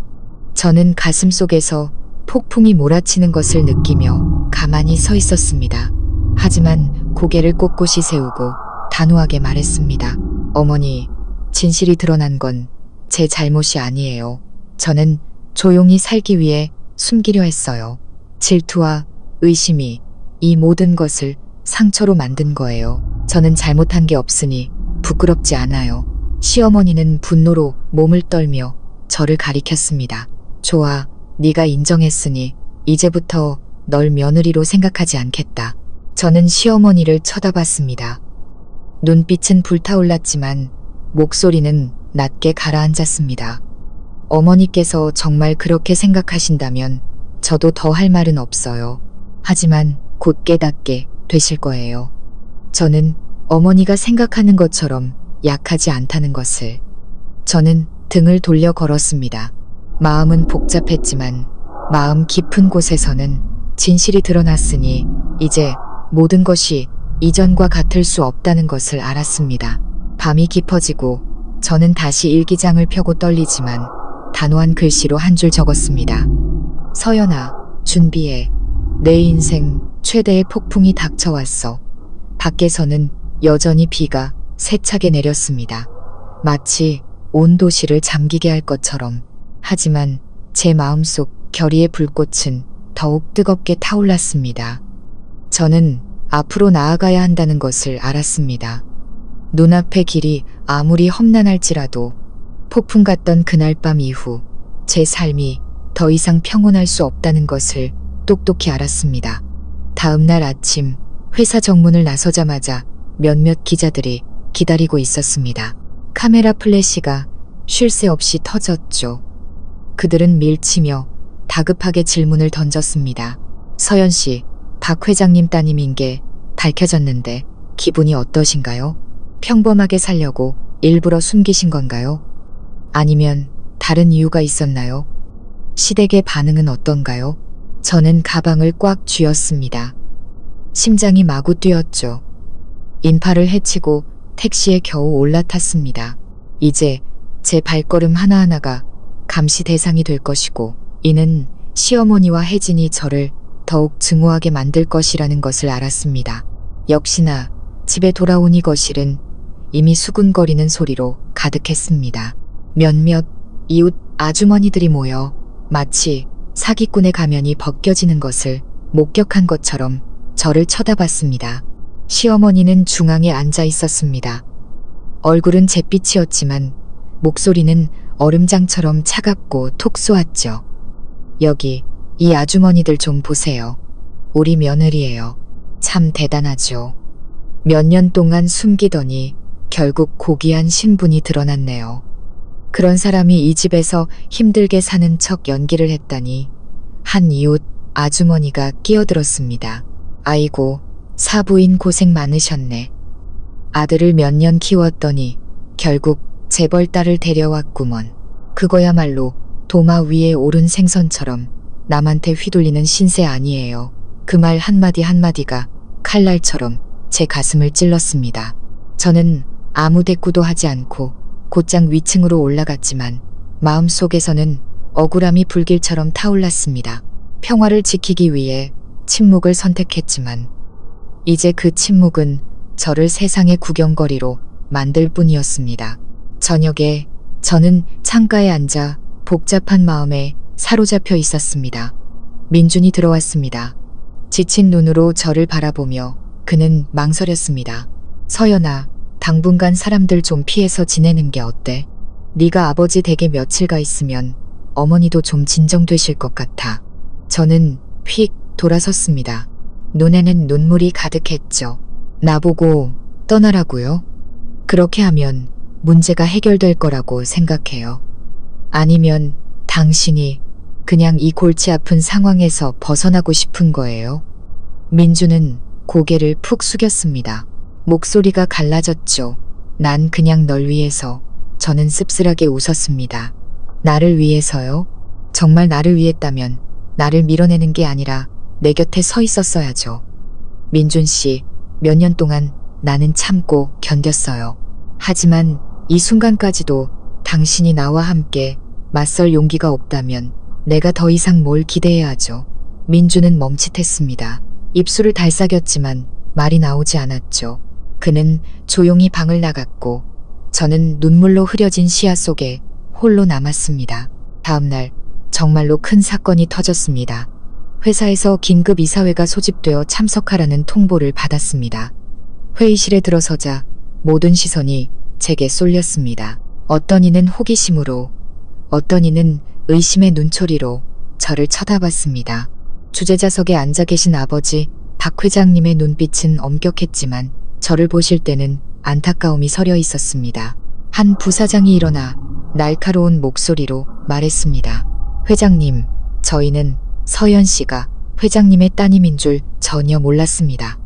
저는 가슴속에서 폭풍이 몰아치는 것을 느끼며 가만히 서 있었습니다. 하지만 고개를 꼿꼿이 세우고 단호하게 말했습니다. 어머니, 진실이 드러난 건 제 잘못이 아니에요. 저는 조용히 살기 위해 숨기려 했어요. 질투와 의심이 이 모든 것을 상처로 만든 거예요. 저는 잘못한 게 없으니 부끄럽지 않아요. 시어머니는 분노로 몸을 떨며 저를 가리켰습니다. 좋아, 네가 인정했으니 이제부터 널 며느리로 생각하지 않겠다. 저는 시어머니를 쳐다봤습니다. 눈빛은 불타올랐지만 목소리는 낮게 가라앉았습니다. 어머니께서 정말 그렇게 생각하신다면 저도 더 할 말은 없어요. 하지만 곧 깨닫게 되실 거예요. 저는 어머니가 생각하는 것처럼 약하지 않다는 것을. 저는 등을 돌려 걸었습니다. 마음은 복잡했지만 마음 깊은 곳에서는 진실이 드러났으니 이제 모든 것이 이전과 같을 수 없다는 것을 알았습니다. 밤이 깊어지고 저는 다시 일기장을 펴고 떨리지만 단호한 글씨로 한 줄 적었습니다. 서연아, 준비해. 내 인생 최대의 폭풍이 닥쳐왔어. 밖에서는 여전히 비가 세차게 내렸습니다. 마치 온 도시를 잠기게 할 것처럼. 하지만 제 마음속 결의의 불꽃은 더욱 뜨겁게 타올랐습니다. 저는 앞으로 나아가야 한다는 것을 알았습니다. 눈앞의 길이 아무리 험난할지라도 폭풍 같던 그날 밤 이후 제 삶이 더 이상 평온할 수 없다는 것을 똑똑히 알았습니다. 다음 날 아침 회사 정문을 나서자마자 몇몇 기자들이 기다리고 있었습니다. 카메라 플래시가 쉴 새 없이 터졌죠. 그들은 밀치며 다급하게 질문을 던졌습니다. 서연 씨, 박 회장님 따님인 게 밝혀졌는데 기분이 어떠신가요? 평범하게 살려고 일부러 숨기신 건가요? 아니면 다른 이유가 있었나요? 시댁의 반응은 어떤가요? 저는 가방을 꽉 쥐었습니다. 심장이 마구 뛰었죠. 인파를 헤치고 택시에 겨우 올라탔습니다. 이제 제 발걸음 하나하나가 감시 대상이 될 것이고 이는 시어머니와 혜진이 저를 더욱 증오하게 만들 것이라는 것을 알았습니다. 역시나 집에 돌아오니 거실은 이미 수군거리는 소리로 가득했습니다. 몇몇 이웃 아주머니들이 모여 마치 사기꾼의 가면이 벗겨지는 것을 목격한 것처럼 저를 쳐다봤습니다. 시어머니는 중앙에 앉아 있었습니다. 얼굴은 잿빛이었지만 목소리는 얼음장처럼 차갑고 톡 쏘았죠. 여기 이 아주머니들 좀 보세요. 우리 며느리예요. 참 대단하죠. 몇 년 동안 숨기더니 결국 고귀한 신분이 드러났네요. 그런 사람이 이 집에서 힘들게 사는 척 연기를 했다니 한 이웃 아주머니가 끼어들었습니다. 아이고, 사부인 고생 많으셨네. 아들을 몇 년 키웠더니 결국 재벌 딸을 데려왔구먼. 그거야말로 도마 위에 오른 생선처럼 남한테 휘둘리는 신세 아니에요. 그 말 한마디 한마디가 칼날처럼 제 가슴을 찔렀습니다. 저는 아무 대꾸도 하지 않고 곧장 위층으로 올라갔지만 마음속에서는 억울함이 불길처럼 타올랐습니다. 평화를 지키기 위해 침묵을 선택했지만 이제 그 침묵은 저를 세상의 구경거리로 만들 뿐이었습니다. 저녁에 저는 창가에 앉아 복잡한 마음에 사로잡혀 있었습니다. 민준이 들어왔습니다. 지친 눈으로 저를 바라보며 그는 망설였습니다. 서연아, 당분간 사람들 좀 피해서 지내는 게 어때? 네가 아버지 댁에 며칠 가 있으면 어머니도 좀 진정되실 것 같아. 저는 휙 돌아섰습니다. 눈에는 눈물이 가득했죠. 나보고 떠나라고요? 그렇게 하면 문제가 해결될 거라고 생각해요. 아니면 당신이 그냥 이 골치 아픈 상황에서 벗어나고 싶은 거예요? 민주는 고개를 푹 숙였습니다. 목소리가 갈라졌죠. 난 그냥 널 위해서. 저는 씁쓸하게 웃었습니다. 나를 위해서요? 정말 나를 위했다면 나를 밀어내는 게 아니라 내 곁에 서 있었어야죠. 민준 씨, 몇 년 동안 나는 참고 견뎠어요. 하지만 이 순간까지도 당신이 나와 함께 맞설 용기가 없다면 내가 더 이상 뭘 기대해야 하죠. 민주는 멈칫했습니다. 입술을 달싹였지만 말이 나오지 않았죠. 그는 조용히 방을 나갔고 저는 눈물로 흐려진 시야 속에 홀로 남았습니다. 다음날 정말로 큰 사건이 터졌습니다. 회사에서 긴급 이사회가 소집되어 참석하라는 통보를 받았습니다. 회의실에 들어서자 모든 시선이 제게 쏠렸습니다. 어떤 이는 호기심으로, 어떤 이는 의심의 눈초리로 저를 쳐다봤습니다. 주재자석에 앉아 계신 아버지 박 회장님의 눈빛은 엄격했지만 저를 보실 때는 안타까움이 서려 있었습니다. 한 부사장이 일어나 날카로운 목소리로 말했습니다. 회장님, 저희는 서연 씨가 회장님의 따님인 줄 전혀 몰랐습니다.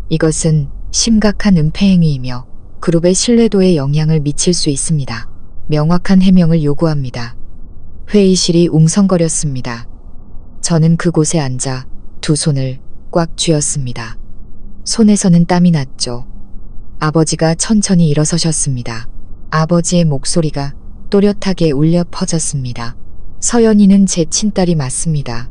이것은 심각한 은폐 행위이며 그룹의 신뢰도에 영향을 미칠 수 있습니다. 명확한 해명을 요구합니다. 회의실이 웅성거렸습니다. 저는 그곳에 앉아 두 손을 꽉 쥐었습니다. 손에서는 땀이 났죠. 아버지가 천천히 일어서셨습니다. 아버지의 목소리가 또렷하게 울려 퍼졌습니다. 서연이는 제 친딸이 맞습니다.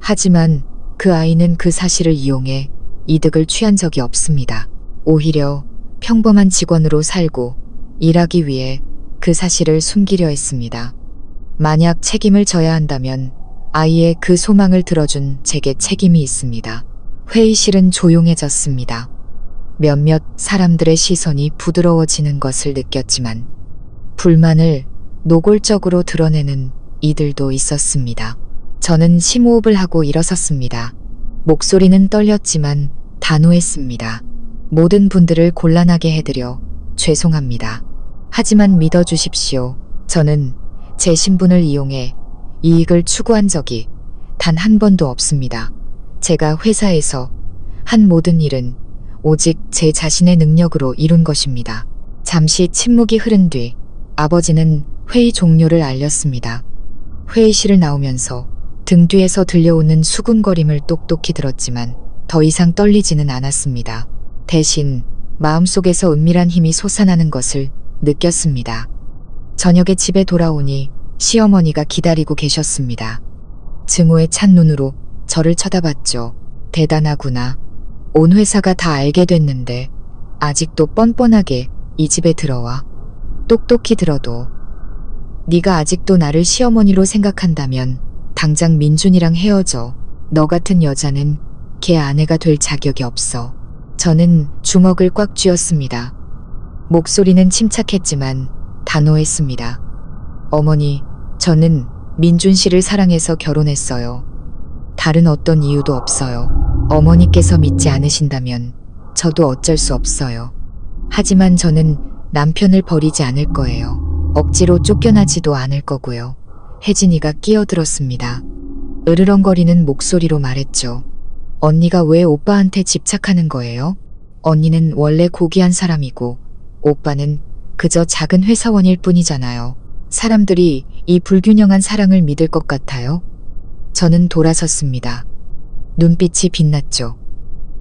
하지만 그 아이는 그 사실을 이용해 이득을 취한 적이 없습니다. 오히려 평범한 직원으로 살고 일하기 위해 그 사실을 숨기려 했습니다. 만약 책임을 져야 한다면 아이의 그 소망을 들어준 제게 책임이 있습니다. 회의실은 조용해졌습니다. 몇몇 사람들의 시선이 부드러워지는 것을 느꼈지만 불만을 노골적으로 드러내는 이들도 있었습니다. 저는 심호흡을 하고 일어섰습니다. 목소리는 떨렸지만 단호했습니다. 모든 분들을 곤란하게 해드려 죄송합니다. 하지만 믿어주십시오. 저는 제 신분을 이용해 이익을 추구한 적이 단 한 번도 없습니다. 제가 회사에서 한 모든 일은 오직 제 자신의 능력으로 이룬 것입니다. 잠시 침묵이 흐른 뒤 아버지는 회의 종료를 알렸습니다. 회의실을 나오면서 등 뒤에서 들려오는 수군거림을 똑똑히 들었지만 더 이상 떨리지는 않았습니다. 대신 마음속에서 은밀한 힘이 솟아나는 것을 느꼈습니다. 저녁에 집에 돌아오니 시어머니가 기다리고 계셨습니다. 증오에 찬 눈으로 저를 쳐다봤죠. 대단하구나. 온 회사가 다 알게 됐는데 아직도 뻔뻔하게 이 집에 들어와. 똑똑히 들어도 네가 아직도 나를 시어머니로 생각한다면 당장 민준이랑 헤어져. 너 같은 여자는 걔 아내가 될 자격이 없어. 저는 주먹을 꽉 쥐었습니다. 목소리는 침착했지만 단호했습니다. 어머니, 저는 민준 씨를 사랑해서 결혼했어요. 다른 어떤 이유도 없어요. 어머니께서 믿지 않으신다면 저도 어쩔 수 없어요. 하지만 저는 남편을 버리지 않을 거예요. 억지로 쫓겨나지도 않을 거고요. 혜진이가 끼어들었습니다. 으르렁거리는 목소리로 말했죠. 언니가 왜 오빠한테 집착하는 거예요? 언니는 원래 고귀한 사람이고 오빠는 그저 작은 회사원일 뿐이잖아요. 사람들이 이 불균형한 사랑을 믿을 것 같아요? 저는 돌아섰습니다. 눈빛이 빛났죠.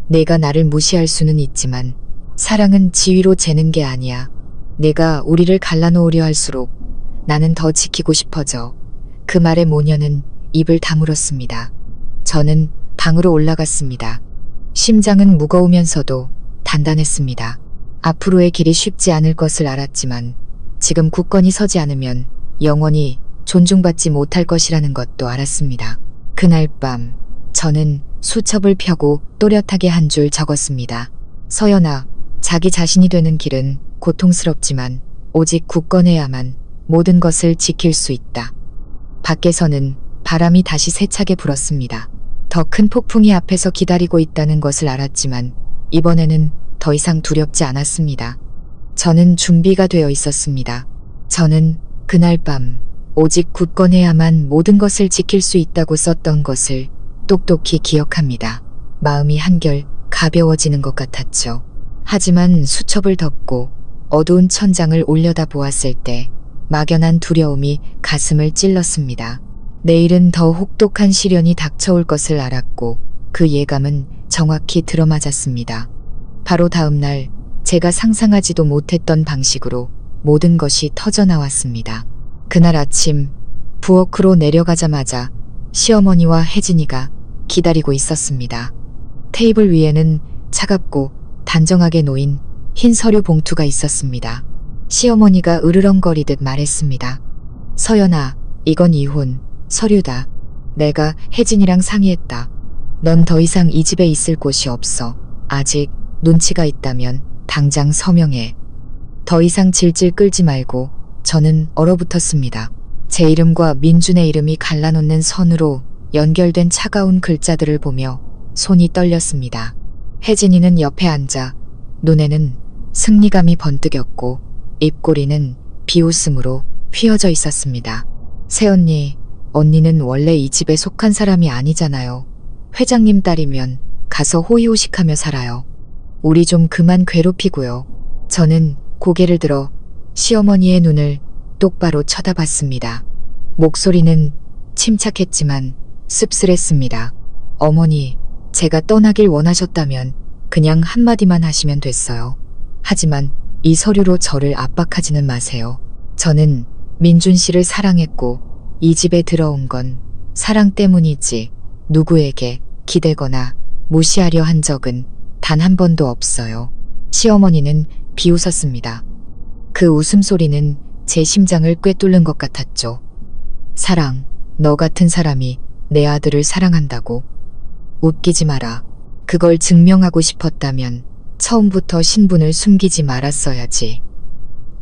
내가 나를 무시할 수는 있지만 사랑은 지위로 재는 게 아니야. 내가 우리를 갈라놓으려 할수록 나는 더 지키고 싶어져. 그 말에 모녀는 입을 다물었습니다. 저는 방으로 올라갔습니다. 심장은 무거우면서도 단단했습니다. 앞으로의 길이 쉽지 않을 것을 알았지만 지금 굳건히 서지 않으면 영원히 존중받지 못할 것이라는 것도 알았습니다. 그날 밤 저는 수첩을 펴고 또렷하게 한 줄 적었습니다. 서연아, 자기 자신이 되는 길은 고통스럽지만 오직 굳건해야만 모든 것을 지킬 수 있다. 밖에서는 바람이 다시 세차게 불었습니다. 더 큰 폭풍이 앞에서 기다리고 있다는 것을 알았지만 이번에는 더 이상 두렵지 않았습니다. 저는 준비가 되어 있었습니다. 저는 그날 밤 오직 굳건해야만 모든 것을 지킬 수 있다고 썼던 것을 똑똑히 기억합니다. 마음이 한결 가벼워지는 것 같았죠. 하지만 수첩을 덮고 어두운 천장을 올려다 보았을 때 막연한 두려움이 가슴을 찔렀습니다. 내일은 더 혹독한 시련이 닥쳐올 것을 알았고 그 예감은 정확히 들어맞았습니다. 바로 다음 날 제가 상상하지도 못했던 방식으로 모든 것이 터져나왔습니다. 그날 아침 부엌으로 내려가자마자 시어머니와 혜진이가 기다리고 있었습니다. 테이블 위에는 차갑고 단정하게 놓인 흰 서류 봉투가 있었습니다. 시어머니가 으르렁거리듯 말했습니다. 서연아, 이건 이혼 서류다. 내가 혜진이랑 상의했다. 넌 더 이상 이 집에 있을 곳이 없어. 아직 눈치가 있다면 당장 서명해. 더 이상 질질 끌지 말고. 저는 얼어붙었습니다. 제 이름과 민준의 이름이 갈라놓는 선으로 연결된 차가운 글자들을 보며 손이 떨렸습니다. 혜진이는 옆에 앉아 눈에는 승리감이 번뜩였고 입꼬리는 비웃음으로 휘어져 있었습니다. 새언니, 언니는 원래 이 집에 속한 사람이 아니잖아요. 회장님 딸이면 가서 호의호식하며 살아요. 우리 좀 그만 괴롭히고요. 저는 고개를 들어 시어머니의 눈을 똑바로 쳐다봤습니다. 목소리는 침착했지만 씁쓸했습니다. 어머니, 제가 떠나길 원하셨다면 그냥 한마디만 하시면 됐어요. 하지만 이 서류로 저를 압박하지는 마세요. 저는 민준 씨를 사랑했고 이 집에 들어온 건 사랑 때문이지 누구에게 기대거나 무시하려 한 적은 단 한 번도 없어요. 시어머니는 비웃었습니다. 그 웃음소리는 제 심장을 꿰뚫는 것 같았죠. 사랑, 너 같은 사람이 내 아들을 사랑한다고? 웃기지 마라. 그걸 증명하고 싶었다면 처음부터 신분을 숨기지 말았어야지.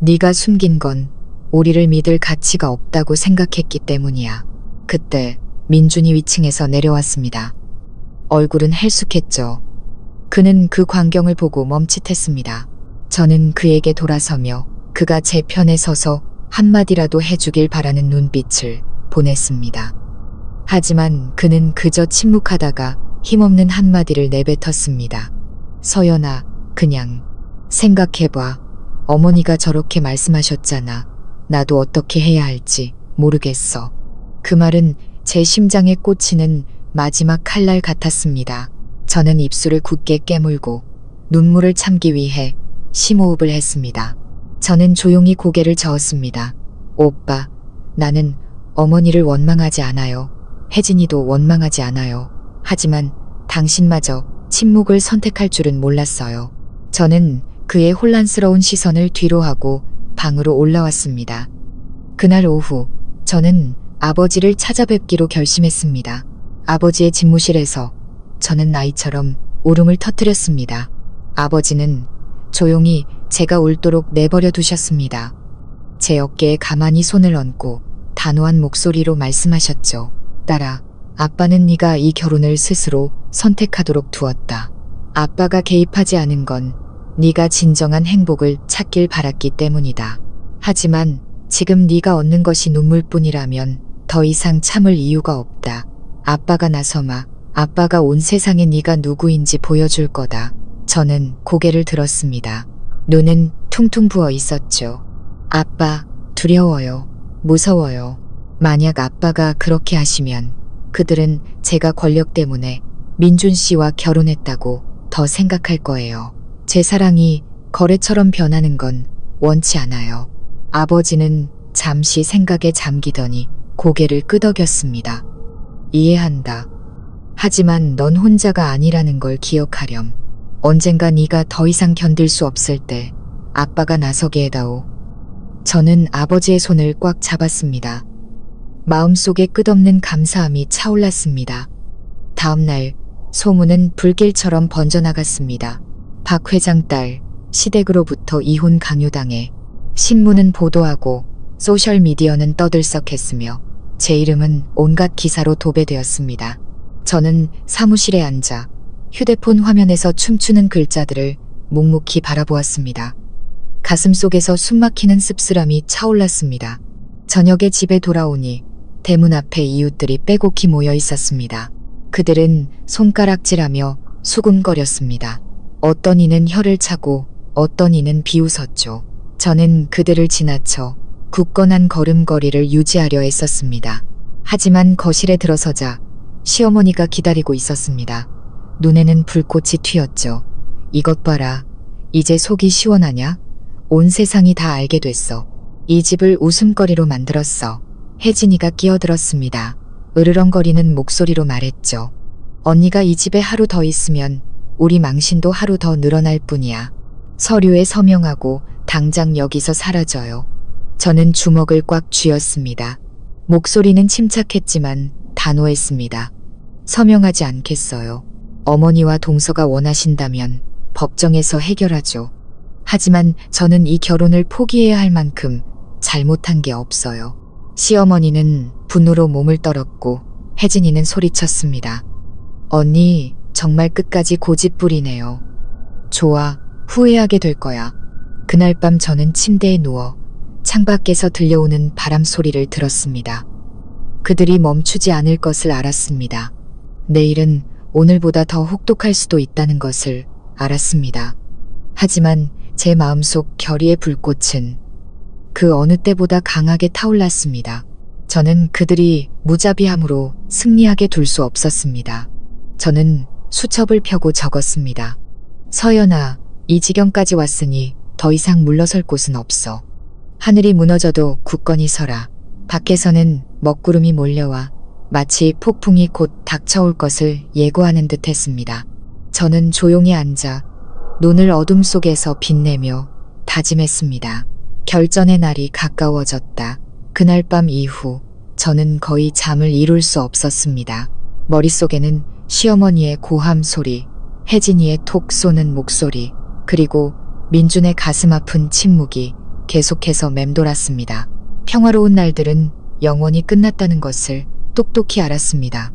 네가 숨긴 건 우리를 믿을 가치가 없다고 생각했기 때문이야. 그때 민준이 위층에서 내려왔습니다. 얼굴은 헬쑥했죠. 그는 그 광경을 보고 멈칫했습니다. 저는 그에게 돌아서며 그가 제 편에 서서 한마디라도 해주길 바라는 눈빛을 보냈습니다. 하지만 그는 그저 침묵하다가 힘없는 한마디를 내뱉었습니다. 서연아, 그냥 생각해봐. 어머니가 저렇게 말씀하셨잖아. 나도 어떻게 해야 할지 모르겠어. 그 말은 제 심장에 꽂히는 마지막 칼날 같았습니다. 저는 입술을 굳게 깨물고 눈물을 참기 위해 심호흡을 했습니다. 저는 조용히 고개를 저었습니다. 오빠, 나는 어머니를 원망하지 않아요. 혜진이도 원망하지 않아요. 하지만 당신마저 침묵을 선택할 줄은 몰랐어요. 저는 그의 혼란스러운 시선을 뒤로하고 방으로 올라왔습니다. 그날 오후 저는 아버지를 찾아뵙기로 결심했습니다. 아버지의 집무실에서 저는 나이처럼 울음을 터뜨렸습니다. 아버지는 조용히 제가 울도록 내버려 두셨습니다. 제 어깨에 가만히 손을 얹고 단호한 목소리로 말씀하셨죠. 딸아, 아빠는 네가 이 결혼을 스스로 선택하도록 두었다. 아빠가 개입하지 않은 건 네가 진정한 행복을 찾길 바랐기 때문이다. 하지만 지금 네가 얻는 것이 눈물뿐이라면 더 이상 참을 이유가 없다. 아빠가 나서마 아빠가 온 세상에 네가 누구인지 보여줄 거다. 저는 고개를 들었습니다. 눈은 퉁퉁 부어 있었죠. 아빠, 두려워요. 무서워요. 만약 아빠가 그렇게 하시면 그들은 제가 권력 때문에 민준 씨와 결혼했다고 더 생각할 거예요. 제 사랑이 거래처럼 변하는 건 원치 않아요. 아버지는 잠시 생각에 잠기더니 고개를 끄덕였습니다. 이해한다. 하지만 넌 혼자가 아니라는 걸 기억하렴. 언젠가 네가 더 이상 견딜 수 없을 때 아빠가 나서게 해다오. 저는 아버지의 손을 꽉 잡았습니다. 마음속에 끝없는 감사함이 차올랐습니다. 다음 날 소문은 불길처럼 번져나갔습니다. 박 회장 딸 시댁으로부터 이혼 강요당해 신문은 보도하고 소셜미디어는 떠들썩했으며 제 이름은 온갖 기사로 도배되었습니다. 저는 사무실에 앉아 휴대폰 화면에서 춤추는 글자들을 묵묵히 바라보았습니다. 가슴속에서 숨막히는 씁쓸함이 차올랐습니다. 저녁에 집에 돌아오니 대문 앞에 이웃들이 빼곡히 모여 있었습니다. 그들은 손가락질하며 수군거렸습니다. 어떤 이는 혀를 차고 어떤 이는 비웃었죠. 저는 그들을 지나쳐 굳건한 걸음걸이를 유지하려 애썼습니다. 하지만 거실에 들어서자 시어머니가 기다리고 있었습니다. 눈에는 불꽃이 튀었죠. 이것 봐라. 이제 속이 시원하냐? 온 세상이 다 알게 됐어. 이 집을 웃음거리로 만들었어. 혜진이가 끼어들었습니다. 으르렁거리는 목소리로 말했죠. 언니가 이 집에 하루 더 있으면 우리 망신도 하루 더 늘어날 뿐이야. 서류에 서명하고 당장 여기서 사라져요. 저는 주먹을 꽉 쥐었습니다. 목소리는 침착했지만 단호했습니다. 서명하지 않겠어요. 어머니와 동서가 원하신다면 법정에서 해결하죠. 하지만 저는 이 결혼을 포기해야 할 만큼 잘못한 게 없어요. 시어머니는 분노로 몸을 떨었고 혜진이는 소리쳤습니다. 언니, 정말 끝까지 고집부리네요. 좋아, 후회하게 될 거야. 그날 밤 저는 침대에 누워 창밖에서 들려오는 바람 소리를 들었습니다. 그들이 멈추지 않을 것을 알았습니다. 내일은 오늘보다 더 혹독할 수도 있다는 것을 알았습니다. 하지만 제 마음속 결의의 불꽃은 그 어느 때보다 강하게 타올랐습니다. 저는 그들이 무자비함으로 승리하게 둘 수 없었습니다. 저는 수첩을 펴고 적었습니다. 서연아, 이 지경까지 왔으니 더 이상 물러설 곳은 없어. 하늘이 무너져도 굳건히 서라. 밖에서는 먹구름이 몰려와 마치 폭풍이 곧 닥쳐올 것을 예고하는 듯 했습니다. 저는 조용히 앉아 눈을 어둠 속에서 빛내며 다짐했습니다. 결전의 날이 가까워졌다. 그날 밤 이후 저는 거의 잠을 이룰 수 없었습니다. 머릿속에는 시어머니의 고함 소리, 혜진이의 톡 쏘는 목소리, 그리고 민준의 가슴 아픈 침묵이 계속해서 맴돌았습니다. 평화로운 날들은 영원히 끝났다는 것을 똑똑히 알았습니다.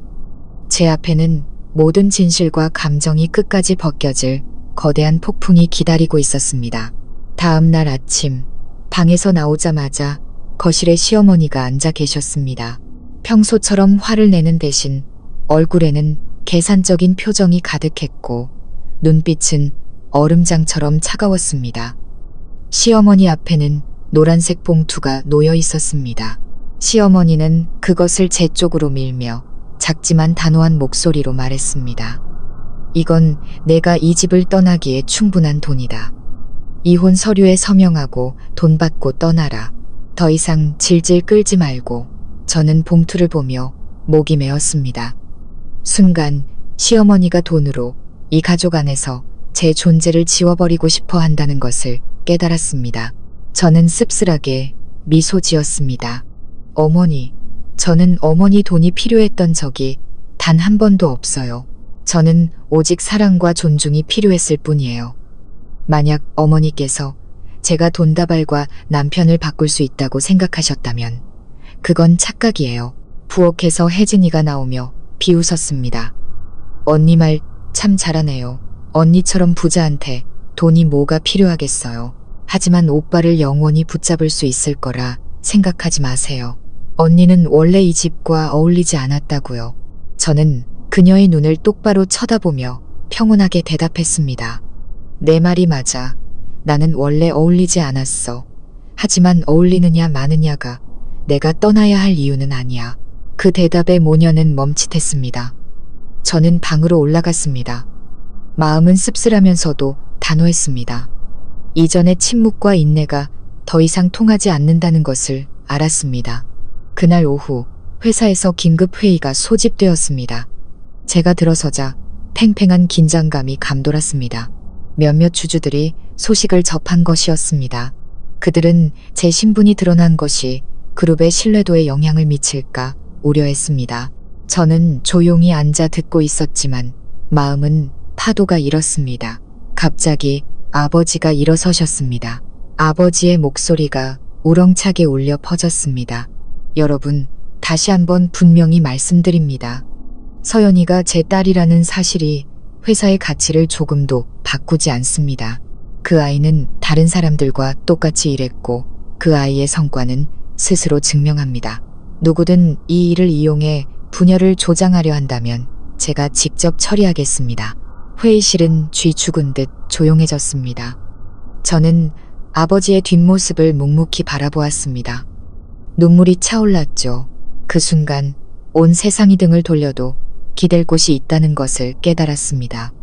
제 앞에는 모든 진실과 감정이 끝까지 벗겨질 거대한 폭풍이 기다리고 있었습니다. 다음 날 아침, 방에서 나오자마자 거실에 시어머니가 앉아 계셨습니다. 평소처럼 화를 내는 대신 얼굴에는 계산적인 표정이 가득했고 눈빛은 얼음장처럼 차가웠습니다. 시어머니 앞에는 노란색 봉투가 놓여 있었습니다. 시어머니는 그것을 제 쪽으로 밀며 작지만 단호한 목소리로 말했습니다. 이건 내가 이 집을 떠나기에 충분한 돈이다. 이혼 서류에 서명하고 돈 받고 떠나라. 더 이상 질질 끌지 말고. 저는 봉투를 보며 목이 메었습니다. 순간 시어머니가 돈으로 이 가족 안에서 제 존재를 지워버리고 싶어 한다는 것을 깨달았습니다. 저는 씁쓸하게 미소 지었습니다. 어머니, 저는 어머니 돈이 필요했던 적이 단 한 번도 없어요. 저는 오직 사랑과 존중이 필요했을 뿐이에요. 만약 어머니께서 제가 돈다발과 남편을 바꿀 수 있다고 생각하셨다면 그건 착각이에요. 부엌에서 혜진이가 나오며 비웃었습니다. 언니 말 참 잘하네요. 언니처럼 부자한테 돈이 뭐가 필요하겠어요. 하지만 오빠를 영원히 붙잡을 수 있을 거라 생각하지 마세요. 언니는 원래 이 집과 어울리지 않았다고요. 저는 그녀의 눈을 똑바로 쳐다보며 평온하게 대답했습니다. 내 말이 맞아. 나는 원래 어울리지 않았어. 하지만 어울리느냐 마느냐가 내가 떠나야 할 이유는 아니야. 그 대답에 모녀는 멈칫했습니다. 저는 방으로 올라갔습니다. 마음은 씁쓸하면서도 단호했습니다. 이전의 침묵과 인내가 더 이상 통하지 않는다는 것을 알았습니다. 그날 오후 회사에서 긴급 회의가 소집되었습니다. 제가 들어서자 팽팽한 긴장감이 감돌았습니다. 몇몇 주주들이 소식을 접한 것이었습니다. 그들은 제 신분이 드러난 것이 그룹의 신뢰도에 영향을 미칠까 우려했습니다. 저는 조용히 앉아 듣고 있었지만 마음은 파도가 일었습니다. 갑자기 아버지가 일어서셨습니다. 아버지의 목소리가 우렁차게 울려 퍼졌습니다. 여러분, 다시 한번 분명히 말씀드립니다. 서연이가 제 딸이라는 사실이 회사의 가치를 조금도 바꾸지 않습니다. 그 아이는 다른 사람들과 똑같이 일했고 그 아이의 성과는 스스로 증명합니다. 누구든 이 일을 이용해 분열을 조장하려 한다면 제가 직접 처리하겠습니다. 회의실은 쥐 죽은 듯 조용해졌습니다. 저는 아버지의 뒷모습을 묵묵히 바라보았습니다. 눈물이 차올랐죠. 그 순간 온 세상이 등을 돌려도 기댈 곳이 있다는 것을 깨달았습니다.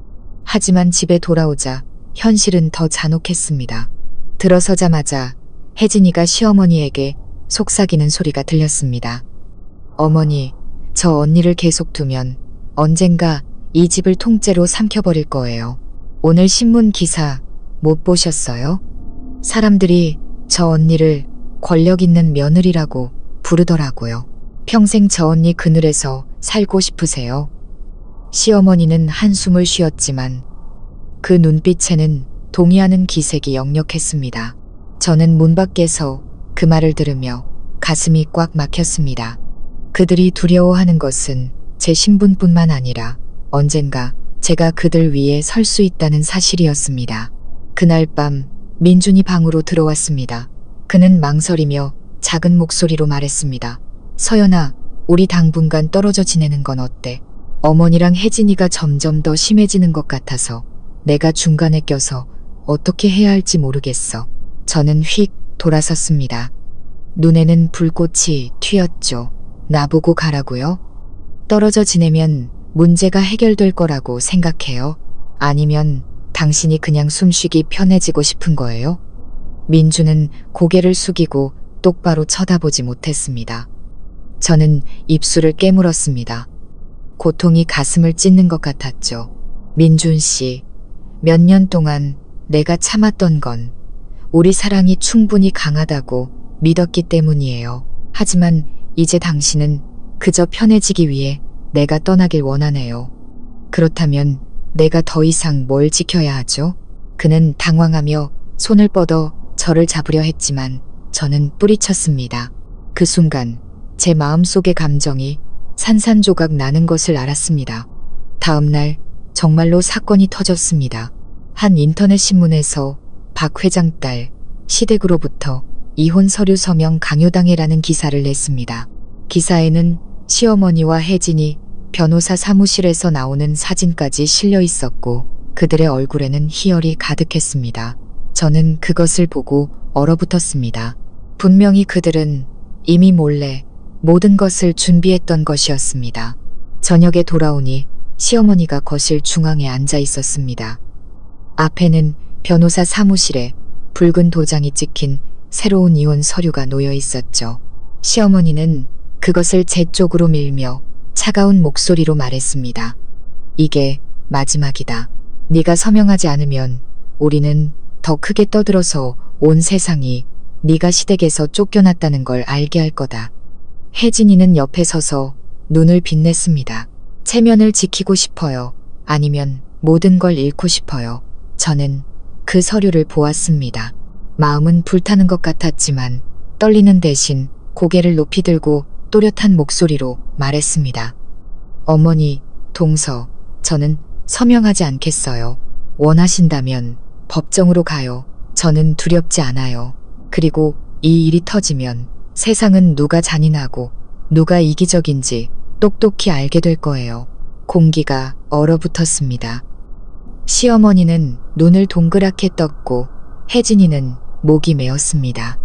하지만 집에 돌아오자 현실은 더 잔혹했습니다. 들어서자마자 혜진이가 시어머니에게 속삭이는 소리가 들렸습니다. 어머니, 저 언니를 계속 두면 언젠가 이 집을 통째로 삼켜버릴 거예요. 오늘 신문 기사 못 보셨어요? 사람들이 저 언니를 권력 있는 며느리라고 부르더라고요. 평생 저 언니 그늘에서 살고 싶으세요? 시어머니는 한숨을 쉬었지만 그 눈빛에는 동의하는 기색이 역력했습니다. 저는 문 밖에서 그 말을 들으며 가슴이 꽉 막혔습니다. 그들이 두려워하는 것은 제 신분뿐만 아니라 언젠가 제가 그들 위에 설 수 있다는 사실이었습니다. 그날 밤 민준이 방으로 들어왔습니다. 그는 망설이며 작은 목소리로 말했습니다. 서연아, 우리 당분간 떨어져 지내는 건 어때? 어머니랑 혜진이가 점점 더 심해지는 것 같아서 내가 중간에 껴서 어떻게 해야 할지 모르겠어. 저는 휙 돌아섰습니다. 눈에는 불꽃이 튀었죠. 나보고 가라고요? 떨어져 지내면 문제가 해결될 거라고 생각해요? 아니면 당신이 그냥 숨쉬기 편해지고 싶은 거예요? 민주는 고개를 숙이고 똑바로 쳐다보지 못했습니다. 저는 입술을 깨물었습니다. 고통이 가슴을 찢는 것 같았죠. 민준 씨, 몇 년 동안 내가 참았던 건 우리 사랑이 충분히 강하다고 믿었기 때문이에요. 하지만 이제 당신은 그저 편해지기 위해 내가 떠나길 원하네요. 그렇다면 내가 더 이상 뭘 지켜야 하죠? 그는 당황하며 손을 뻗어 저를 잡으려 했지만 저는 뿌리쳤습니다. 그 순간 제 마음속의 감정이 산산조각 나는 것을 알았습니다. 다음 날 정말로 사건이 터졌습니다. 한 인터넷 신문에서 박 회장 딸 시댁으로부터 이혼 서류 서명 강요당해라는 기사를 냈습니다. 기사에는 시어머니와 혜진이 변호사 사무실에서 나오는 사진까지 실려 있었고 그들의 얼굴에는 희열이 가득했습니다. 저는 그것을 보고 얼어붙었습니다. 분명히 그들은 이미 몰래 모든 것을 준비했던 것이었습니다. 저녁에 돌아오니 시어머니가 거실 중앙에 앉아 있었습니다. 앞에는 변호사 사무실에 붉은 도장이 찍힌 새로운 이혼 서류가 놓여 있었죠. 시어머니는 그것을 제 쪽으로 밀며 차가운 목소리로 말했습니다. 이게 마지막이다. 네가 서명하지 않으면 우리는 더 크게 떠들어서 온 세상이 네가 시댁에서 쫓겨났다는 걸 알게 할 거다. 혜진이는 옆에 서서 눈을 빛냈습니다. 체면을 지키고 싶어요. 아니면 모든 걸 잃고 싶어요. 저는 그 서류를 보았습니다. 마음은 불타는 것 같았지만 떨리는 대신 고개를 높이 들고 또렷한 목소리로 말했습니다. 어머니, 동서, 저는 서명하지 않겠어요. 원하신다면 법정으로 가요. 저는 두렵지 않아요. 그리고 이 일이 터지면 세상은 누가 잔인하고 누가 이기적인지 똑똑히 알게 될 거예요. 공기가 얼어붙었습니다. 시어머니는 눈을 동그랗게 떴고 혜진이는 목이 메었습니다.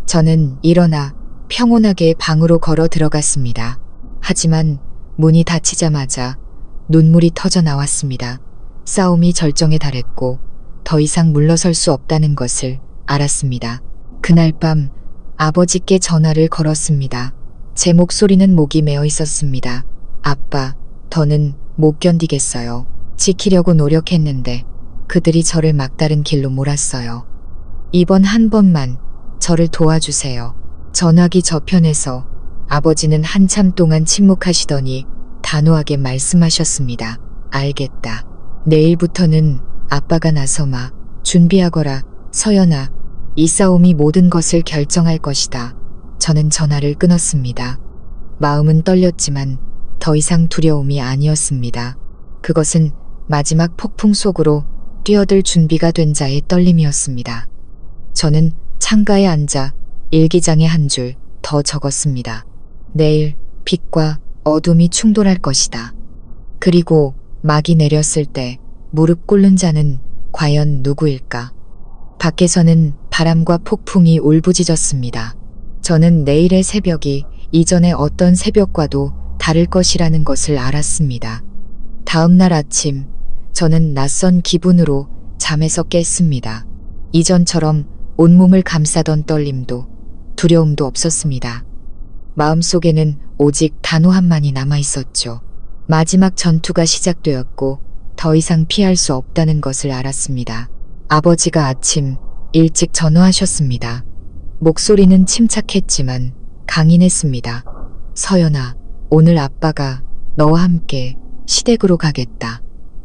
저는 일어나 평온하게 방으로 걸어 들어갔습니다. 하지만 문이 닫히자마자 눈물이 터져 나왔습니다. 싸움이 절정에 달했고 더 이상 물러설 수 없다는 것을 알았습니다. 그날 밤 아버지께 전화를 걸었습니다. 제 목소리는 목이 메어 있었습니다. 아빠, 더는 못 견디겠어요. 지키려고 노력했는데 그들이 저를 막다른 길로 몰았어요. 이번 한 번만 저를 도와주세요. 전화기 저편에서 아버지는 한참 동안 침묵하시더니 단호하게 말씀하셨습니다. 알겠다. 내일부터는 아빠가 나서마. 준비하거라. 서연아, 이 싸움이 모든 것을 결정할 것이다. 저는 전화를 끊었습니다. 마음은 떨렸지만 더 이상 두려움이 아니었습니다. 그것은 마지막 폭풍 속으로 뛰어들 준비가 된 자의 떨림이었습니다. 저는 창가에 앉아 일기장에 한 줄 더 적었습니다. 내일 빛과 어둠이 충돌할 것이다. 그리고 막이 내렸을 때 무릎 꿇는 자는 과연 누구일까? 밖에서는 바람과 폭풍이 울부짖었습니다. 저는 내일의 새벽이 이전의 어떤 새벽과도 다를 것이라는 것을 알았습니다. 다음 날 아침, 저는 낯선 기분으로 잠에서 깼습니다. 이전처럼 온몸을 감싸던 떨림도 두려움도 없었습니다. 마음속에는 오직 단호함만이 남아 있었죠. 마지막 전투가 시작되었고 더 이상 피할 수 없다는 것을 알았습니다. 아버지가 아침 일찍 전화하셨습니다. 목소리는 침착했지만 강인했습니다. 서연아, 오늘 아빠가 너와 함께 시댁으로 가겠다.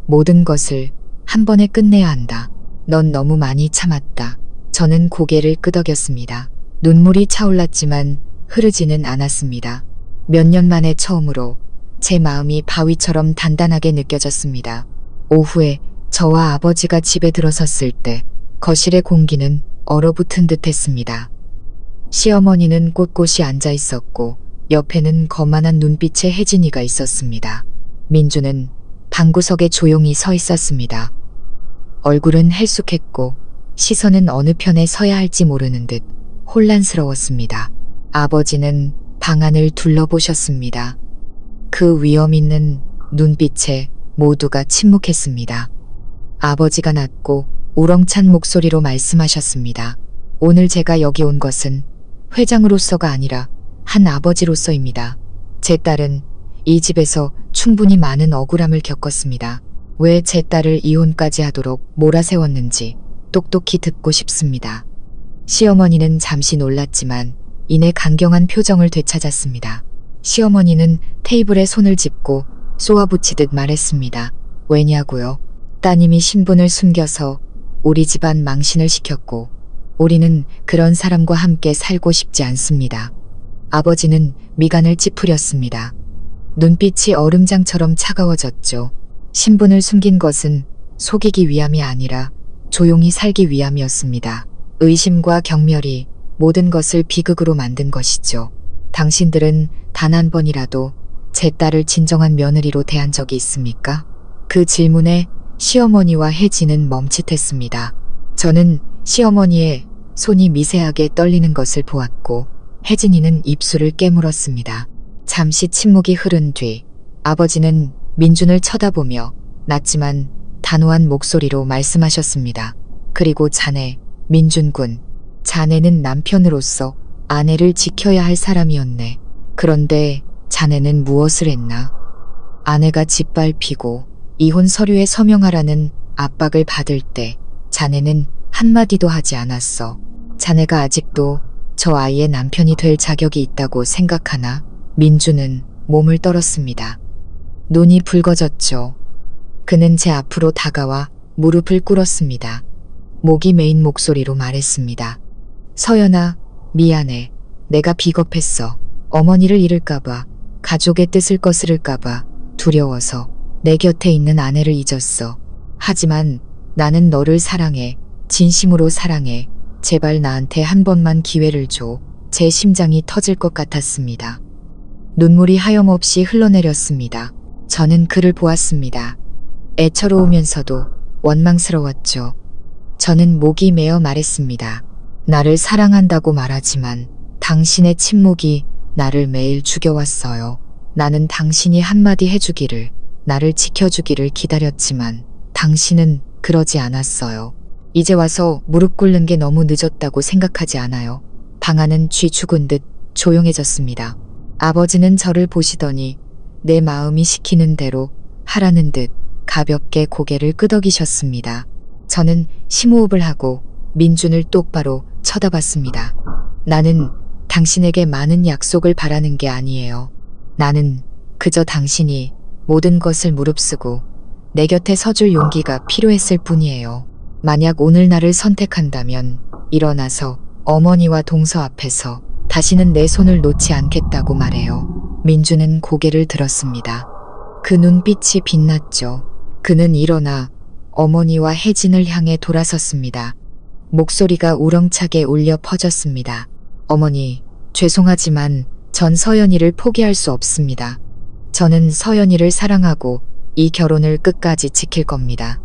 모든 것을 한 번에 끝내야 한다. 넌 너무 많이 참았다. 저는 고개를 끄덕였습니다. 눈물이 차올랐지만 흐르지는 않았습니다. 몇 년 만에 처음으로 제 마음이 바위처럼 단단하게 느껴졌습니다. 오후에 저와 아버지가 집에 들어섰을 때 거실의 공기는 얼어붙은 듯 했습니다. 시어머니는 꼿꼿이 앉아 있었고 옆에는 거만한 눈빛의 혜진이가 있었습니다. 민주는 방구석에 조용히 서 있었습니다. 얼굴은 헬쑥했고 시선은 어느 편에 서야 할지 모르는 듯 혼란스러웠습니다. 아버지는 방 안을 둘러보셨습니다. 그 위험 있는 눈빛에 모두가 침묵했습니다. 아버지가 낮고 우렁찬 목소리로 말씀하셨습니다. 오늘 제가 여기 온 것은 회장으로서가 아니라 한 아버지로서입니다. 제 딸은 이 집에서 충분히 많은 억울함을 겪었습니다. 왜 제 딸을 이혼까지 하도록 몰아세웠는지 똑똑히 듣고 싶습니다. 시어머니는 잠시 놀랐지만 이내 강경한 표정을 되찾았습니다. 시어머니는 테이블에 손을 짚고 쏘아붙이듯 말했습니다. 왜냐고요? 따님이 신분을 숨겨서 우리 집안 망신을 시켰고 우리는 그런 사람과 함께 살고 싶지 않습니다. 아버지는 미간을 찌푸렸습니다. 눈빛이 얼음장처럼 차가워졌죠. 신분을 숨긴 것은 속이기 위함이 아니라 조용히 살기 위함이었습니다. 의심과 경멸이 모든 것을 비극으로 만든 것이죠. 당신들은 단 한 번이라도 제 딸을 진정한 며느리로 대한 적이 있습니까? 그 질문에 시어머니와 혜진은 멈칫했습니다. 저는 시어머니의 손이 미세하게 떨리는 것을 보았고 혜진이는 입술을 깨물었습니다. 잠시 침묵이 흐른 뒤 아버지는 민준을 쳐다보며 낮지만 단호한 목소리로 말씀하셨습니다. 그리고 자네, 민준군. 자네는 남편으로서 아내를 지켜야 할 사람이었네. 그런데 자네는 무엇을 했나? 아내가 짓밟히고 이혼 서류에 서명하라는 압박을 받을 때 자네는 한마디도 하지 않았어. 자네가 아직도 저 아이의 남편이 될 자격이 있다고 생각하나? 민주는 몸을 떨었습니다. 눈이 붉어졌죠. 그는 제 앞으로 다가와 무릎을 꿇었습니다. 목이 메인 목소리로 말했습니다. 서연아, 미안해. 내가 비겁했어. 어머니를 잃을까봐, 가족의 뜻을 거스를까봐 두려워서 내 곁에 있는 아내를 잊었어. 하지만 나는 너를 사랑해. 진심으로 사랑해. 제발 나한테 한 번만 기회를 줘. 제 심장이 터질 것 같았습니다. 눈물이 하염없이 흘러내렸습니다. 저는 그를 보았습니다. 애처로우면서도 원망스러웠죠. 저는 목이 메어 말했습니다. 나를 사랑한다고 말하지만 당신의 침묵이 나를 매일 죽여왔어요. 나는 당신이 한마디 해주기를, 나를 지켜주기를 기다렸지만 당신은 그러지 않았어요. 이제 와서 무릎 꿇는 게 너무 늦었다고 생각하지 않아요. 방 안은 쥐 죽은 듯 조용해졌습니다. 아버지는 저를 보시더니 내 마음이 시키는 대로 하라는 듯 가볍게 고개를 끄덕이셨습니다. 저는 심호흡을 하고 민준을 똑바로 쳐다봤습니다. 나는 당신에게 많은 약속을 바라는 게 아니에요. 나는 그저 당신이 모든 것을 무릅쓰고 내 곁에 서줄 용기가 필요했을 뿐이에요. 만약 오늘 나를 선택한다면 일어나서 어머니와 동서 앞에서 다시는 내 손을 놓지 않겠다고 말해요. 민주는 고개를 들었습니다. 그 눈빛이 빛났죠. 그는 일어나 어머니와 혜진을 향해 돌아섰습니다. 목소리가 우렁차게 울려 퍼졌습니다. 어머니, 죄송하지만 전 서연이를 포기할 수 없습니다. 저는 서연이를 사랑하고 이 결혼을 끝까지 지킬 겁니다.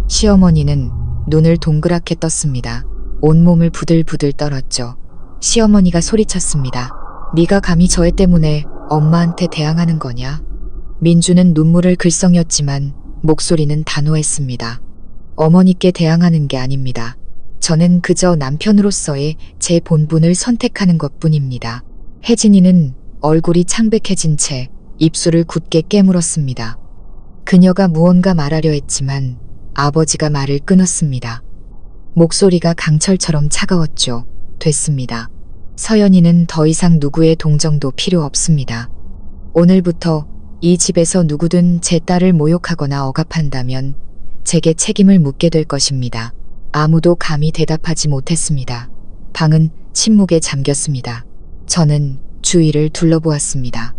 시어머니는 눈을 동그랗게 떴습니다. 온몸을 부들부들 떨었죠. 시어머니가 소리쳤습니다. 네가 감히 저 애 때문에 엄마한테 대항하는 거냐? 민주는 눈물을 글썽였지만 목소리는 단호했습니다. 어머니께 대항하는 게 아닙니다. 저는 그저 남편으로서의 제 본분을 선택하는 것뿐입니다. 혜진이는 얼굴이 창백해진 채 입술을 굳게 깨물었습니다. 그녀가 무언가 말하려 했지만 아버지가 말을 끊었습니다. 목소리가 강철처럼 차가웠죠. 됐습니다. 서연이는 더 이상 누구의 동정도 필요 없습니다. 오늘부터 이 집에서 누구든 제 딸을 모욕하거나 억압한다면 제게 책임을 묻게 될 것입니다. 아무도 감히 대답하지 못했습니다. 방은 침묵에 잠겼습니다. 저는 주위를 둘러보았습니다.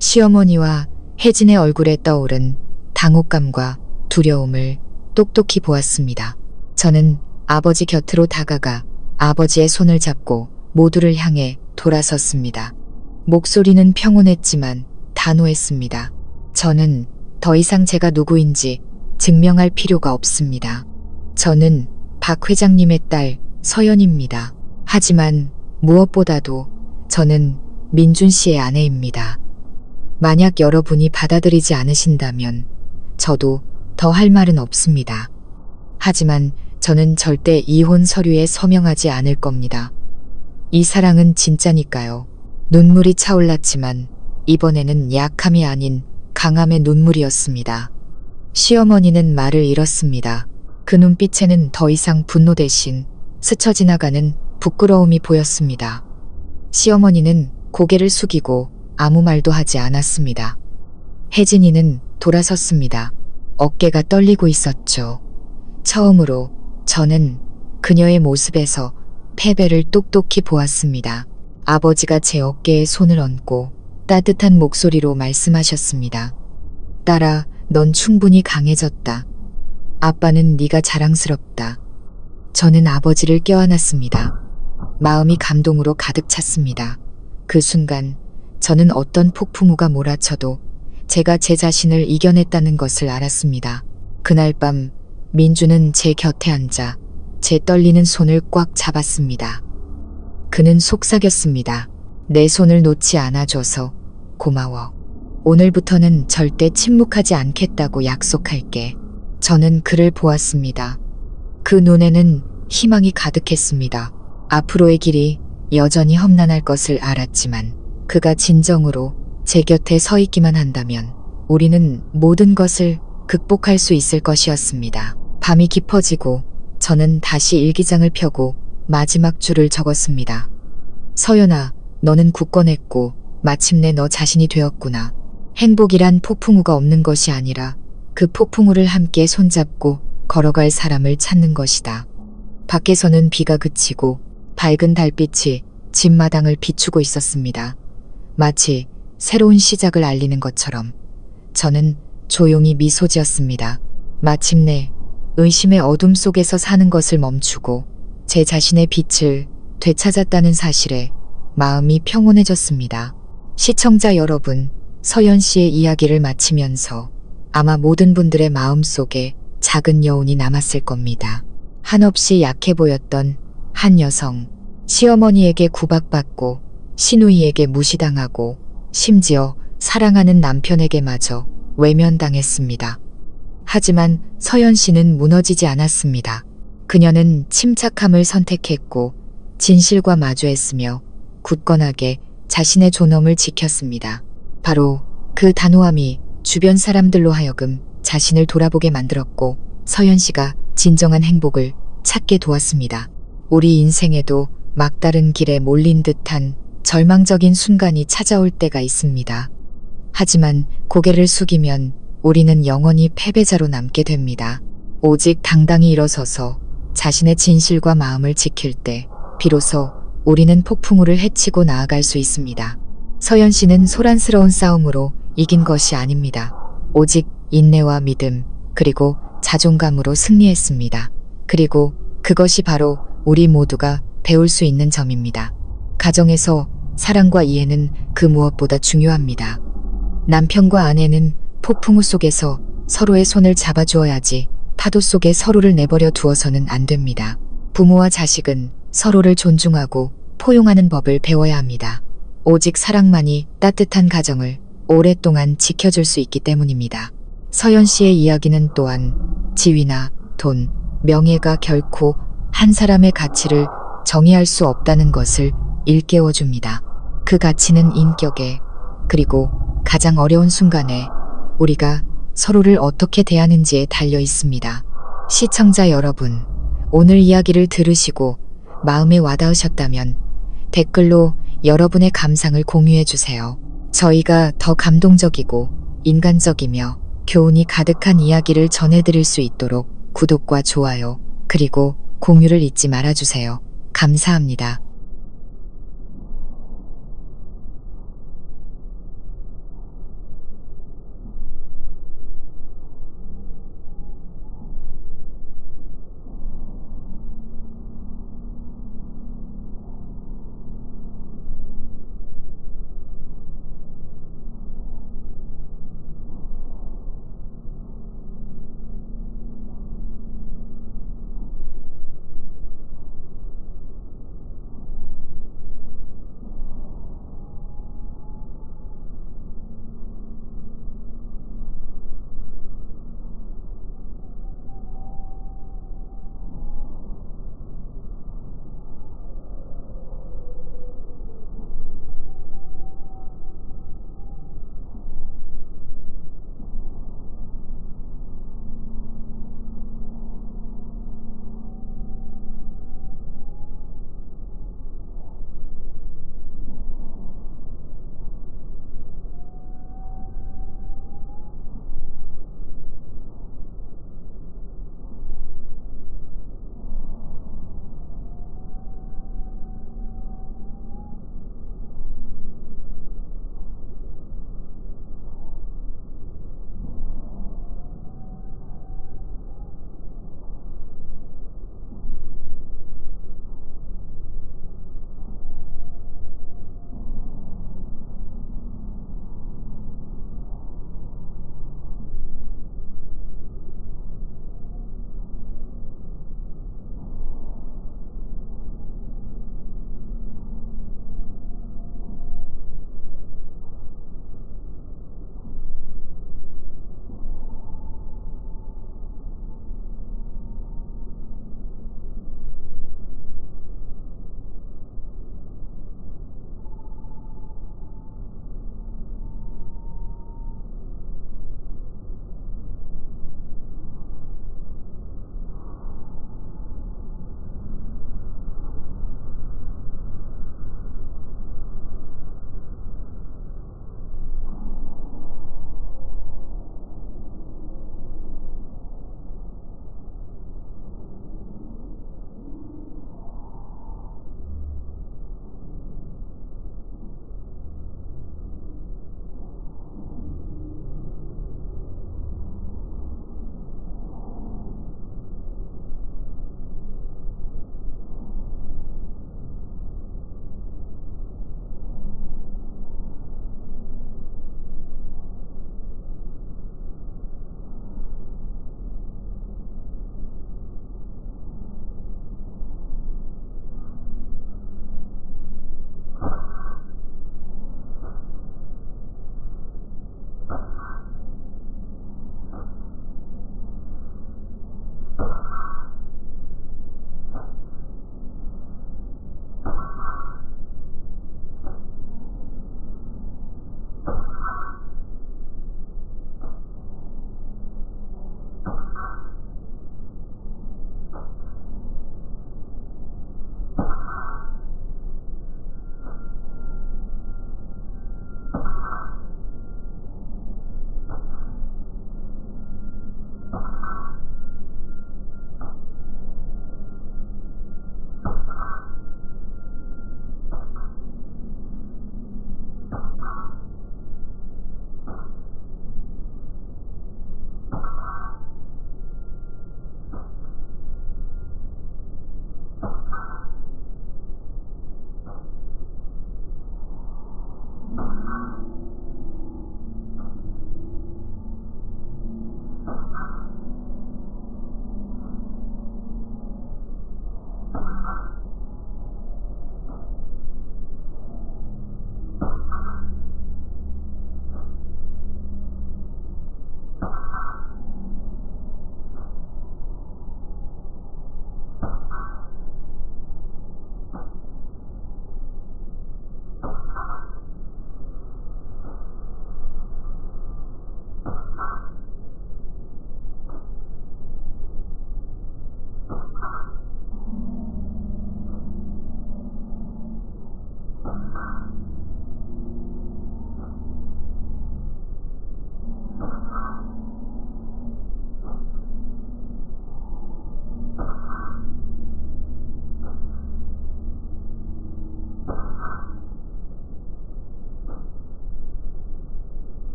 시어머니와 혜진의 얼굴에 떠오른 당혹감과 두려움을 똑똑히 보았습니다. 저는 아버지 곁으로 다가가 아버지의 손을 잡고 모두를 향해 돌아섰습니다. 목소리는 평온했지만 단호했습니다. 저는 더 이상 제가 누구인지 증명할 필요가 없습니다. 저는 박 회장님의 딸 서연입니다. 하지만 무엇보다도 저는 민준 씨의 아내입니다. 만약 여러분이 받아들이지 않으신다면 저도 더 할 말은 없습니다. 하지만 저는 절대 이혼 서류에 서명하지 않을 겁니다. 이 사랑은 진짜니까요. 눈물이 차올랐지만 이번에는 약함이 아닌 강함의 눈물이었습니다. 시어머니는 말을 잃었습니다. 그 눈빛에는 더 이상 분노 대신 스쳐 지나가는 부끄러움이 보였습니다. 시어머니는 고개를 숙이고 아무 말도 하지 않았습니다. 혜진이는 돌아섰습니다. 어깨가 떨리고 있었죠. 처음으로 저는 그녀의 모습에서 패배를 똑똑히 보았습니다. 아버지가 제 어깨에 손을 얹고 따뜻한 목소리로 말씀하셨습니다. 딸아, 넌 충분히 강해졌다. 아빠는 네가 자랑스럽다. 저는 아버지를 껴안았습니다. 마음이 감동으로 가득 찼습니다. 그 순간 저는 어떤 폭풍우가 몰아쳐도 제가 제 자신을 이겨냈다는 것을 알았습니다. 그날 밤 민주는 제 곁에 앉아 제 떨리는 손을 꽉 잡았습니다. 그는 속삭였습니다. 내 손을 놓지 않아줘서 고마워. 오늘부터는 절대 침묵하지 않겠다고 약속할게. 저는 그를 보았습니다. 그 눈에는 희망이 가득했습니다. 앞으로의 길이 여전히 험난할 것을 알았지만 그가 진정으로 제 곁에 서 있기만 한다면 우리는 모든 것을 극복할 수 있을 것이었습니다. 밤이 깊어지고 저는 다시 일기장을 펴고 마지막 줄을 적었습니다. 서연아, 너는 굳건했고 마침내 너 자신이 되었구나. 행복이란 폭풍우가 없는 것이 아니라 그 폭풍우를 함께 손잡고 걸어갈 사람을 찾는 것이다. 밖에서는 비가 그치고 밝은 달빛이 집마당을 비추고 있었습니다. 마치 새로운 시작을 알리는 것처럼 저는 조용히 미소 지었습니다. 마침내 의심의 어둠 속에서 사는 것을 멈추고 제 자신의 빛을 되찾았다는 사실에 마음이 평온해졌습니다. 시청자 여러분, 서연 씨의 이야기를 마치면서 아마 모든 분들의 마음속에 작은 여운이 남았을 겁니다. 한없이 약해 보였던 한 여성, 시어머니에게 구박받고 시누이에게 무시당하고 심지어 사랑하는 남편에게마저 외면당했습니다. 하지만 서연 씨는 무너지지 않았습니다. 그녀는 침착함을 선택했고 진실과 마주했으며 굳건하게 자신의 존엄을 지켰습니다. 바로 그 단호함이 주변 사람들로 하여금 자신을 돌아보게 만들었고 서연 씨가 진정한 행복을 찾게 도왔습니다. 우리 인생에도 막다른 길에 몰린 듯한 절망적인 순간이 찾아올 때가 있습니다. 하지만 고개를 숙이면 우리는 영원히 패배자로 남게 됩니다. 오직 당당히 일어서서 자신의 진실과 마음을 지킬 때 비로소 우리는 폭풍우를 헤치고 나아갈 수 있습니다. 서연 씨는 소란스러운 싸움으로 이긴 것이 아닙니다. 오직 인내와 믿음, 그리고 자존감으로 승리했습니다. 그리고 그것이 바로 우리 모두가 배울 수 있는 점입니다. 가정에서 사랑과 이해는 그 무엇보다 중요합니다. 남편과 아내는 폭풍우 속에서 서로의 손을 잡아주어야지 파도 속에 서로를 내버려 두어서는 안 됩니다. 부모와 자식은 서로를 존중하고 포용하는 법을 배워야 합니다. 오직 사랑만이 따뜻한 가정을 오랫동안 지켜줄 수 있기 때문입니다. 서연 씨의 이야기는 또한 지위나 돈, 명예가 결코 한 사람의 가치를 정의할 수 없다는 것을 일깨워줍니다. 그 가치는 인격에, 그리고 가장 어려운 순간에 우리가 서로를 어떻게 대하는지에 달려 있습니다. 시청자 여러분, 오늘 이야기를 들으시고 마음에 와닿으셨다면 댓글로 여러분의 감상을 공유해 주세요. 저희가 더 감동적이고 인간적이며 교훈이 가득한 이야기를 전해드릴 수 있도록 구독과 좋아요, 그리고 공유를 잊지 말아주세요. 감사합니다.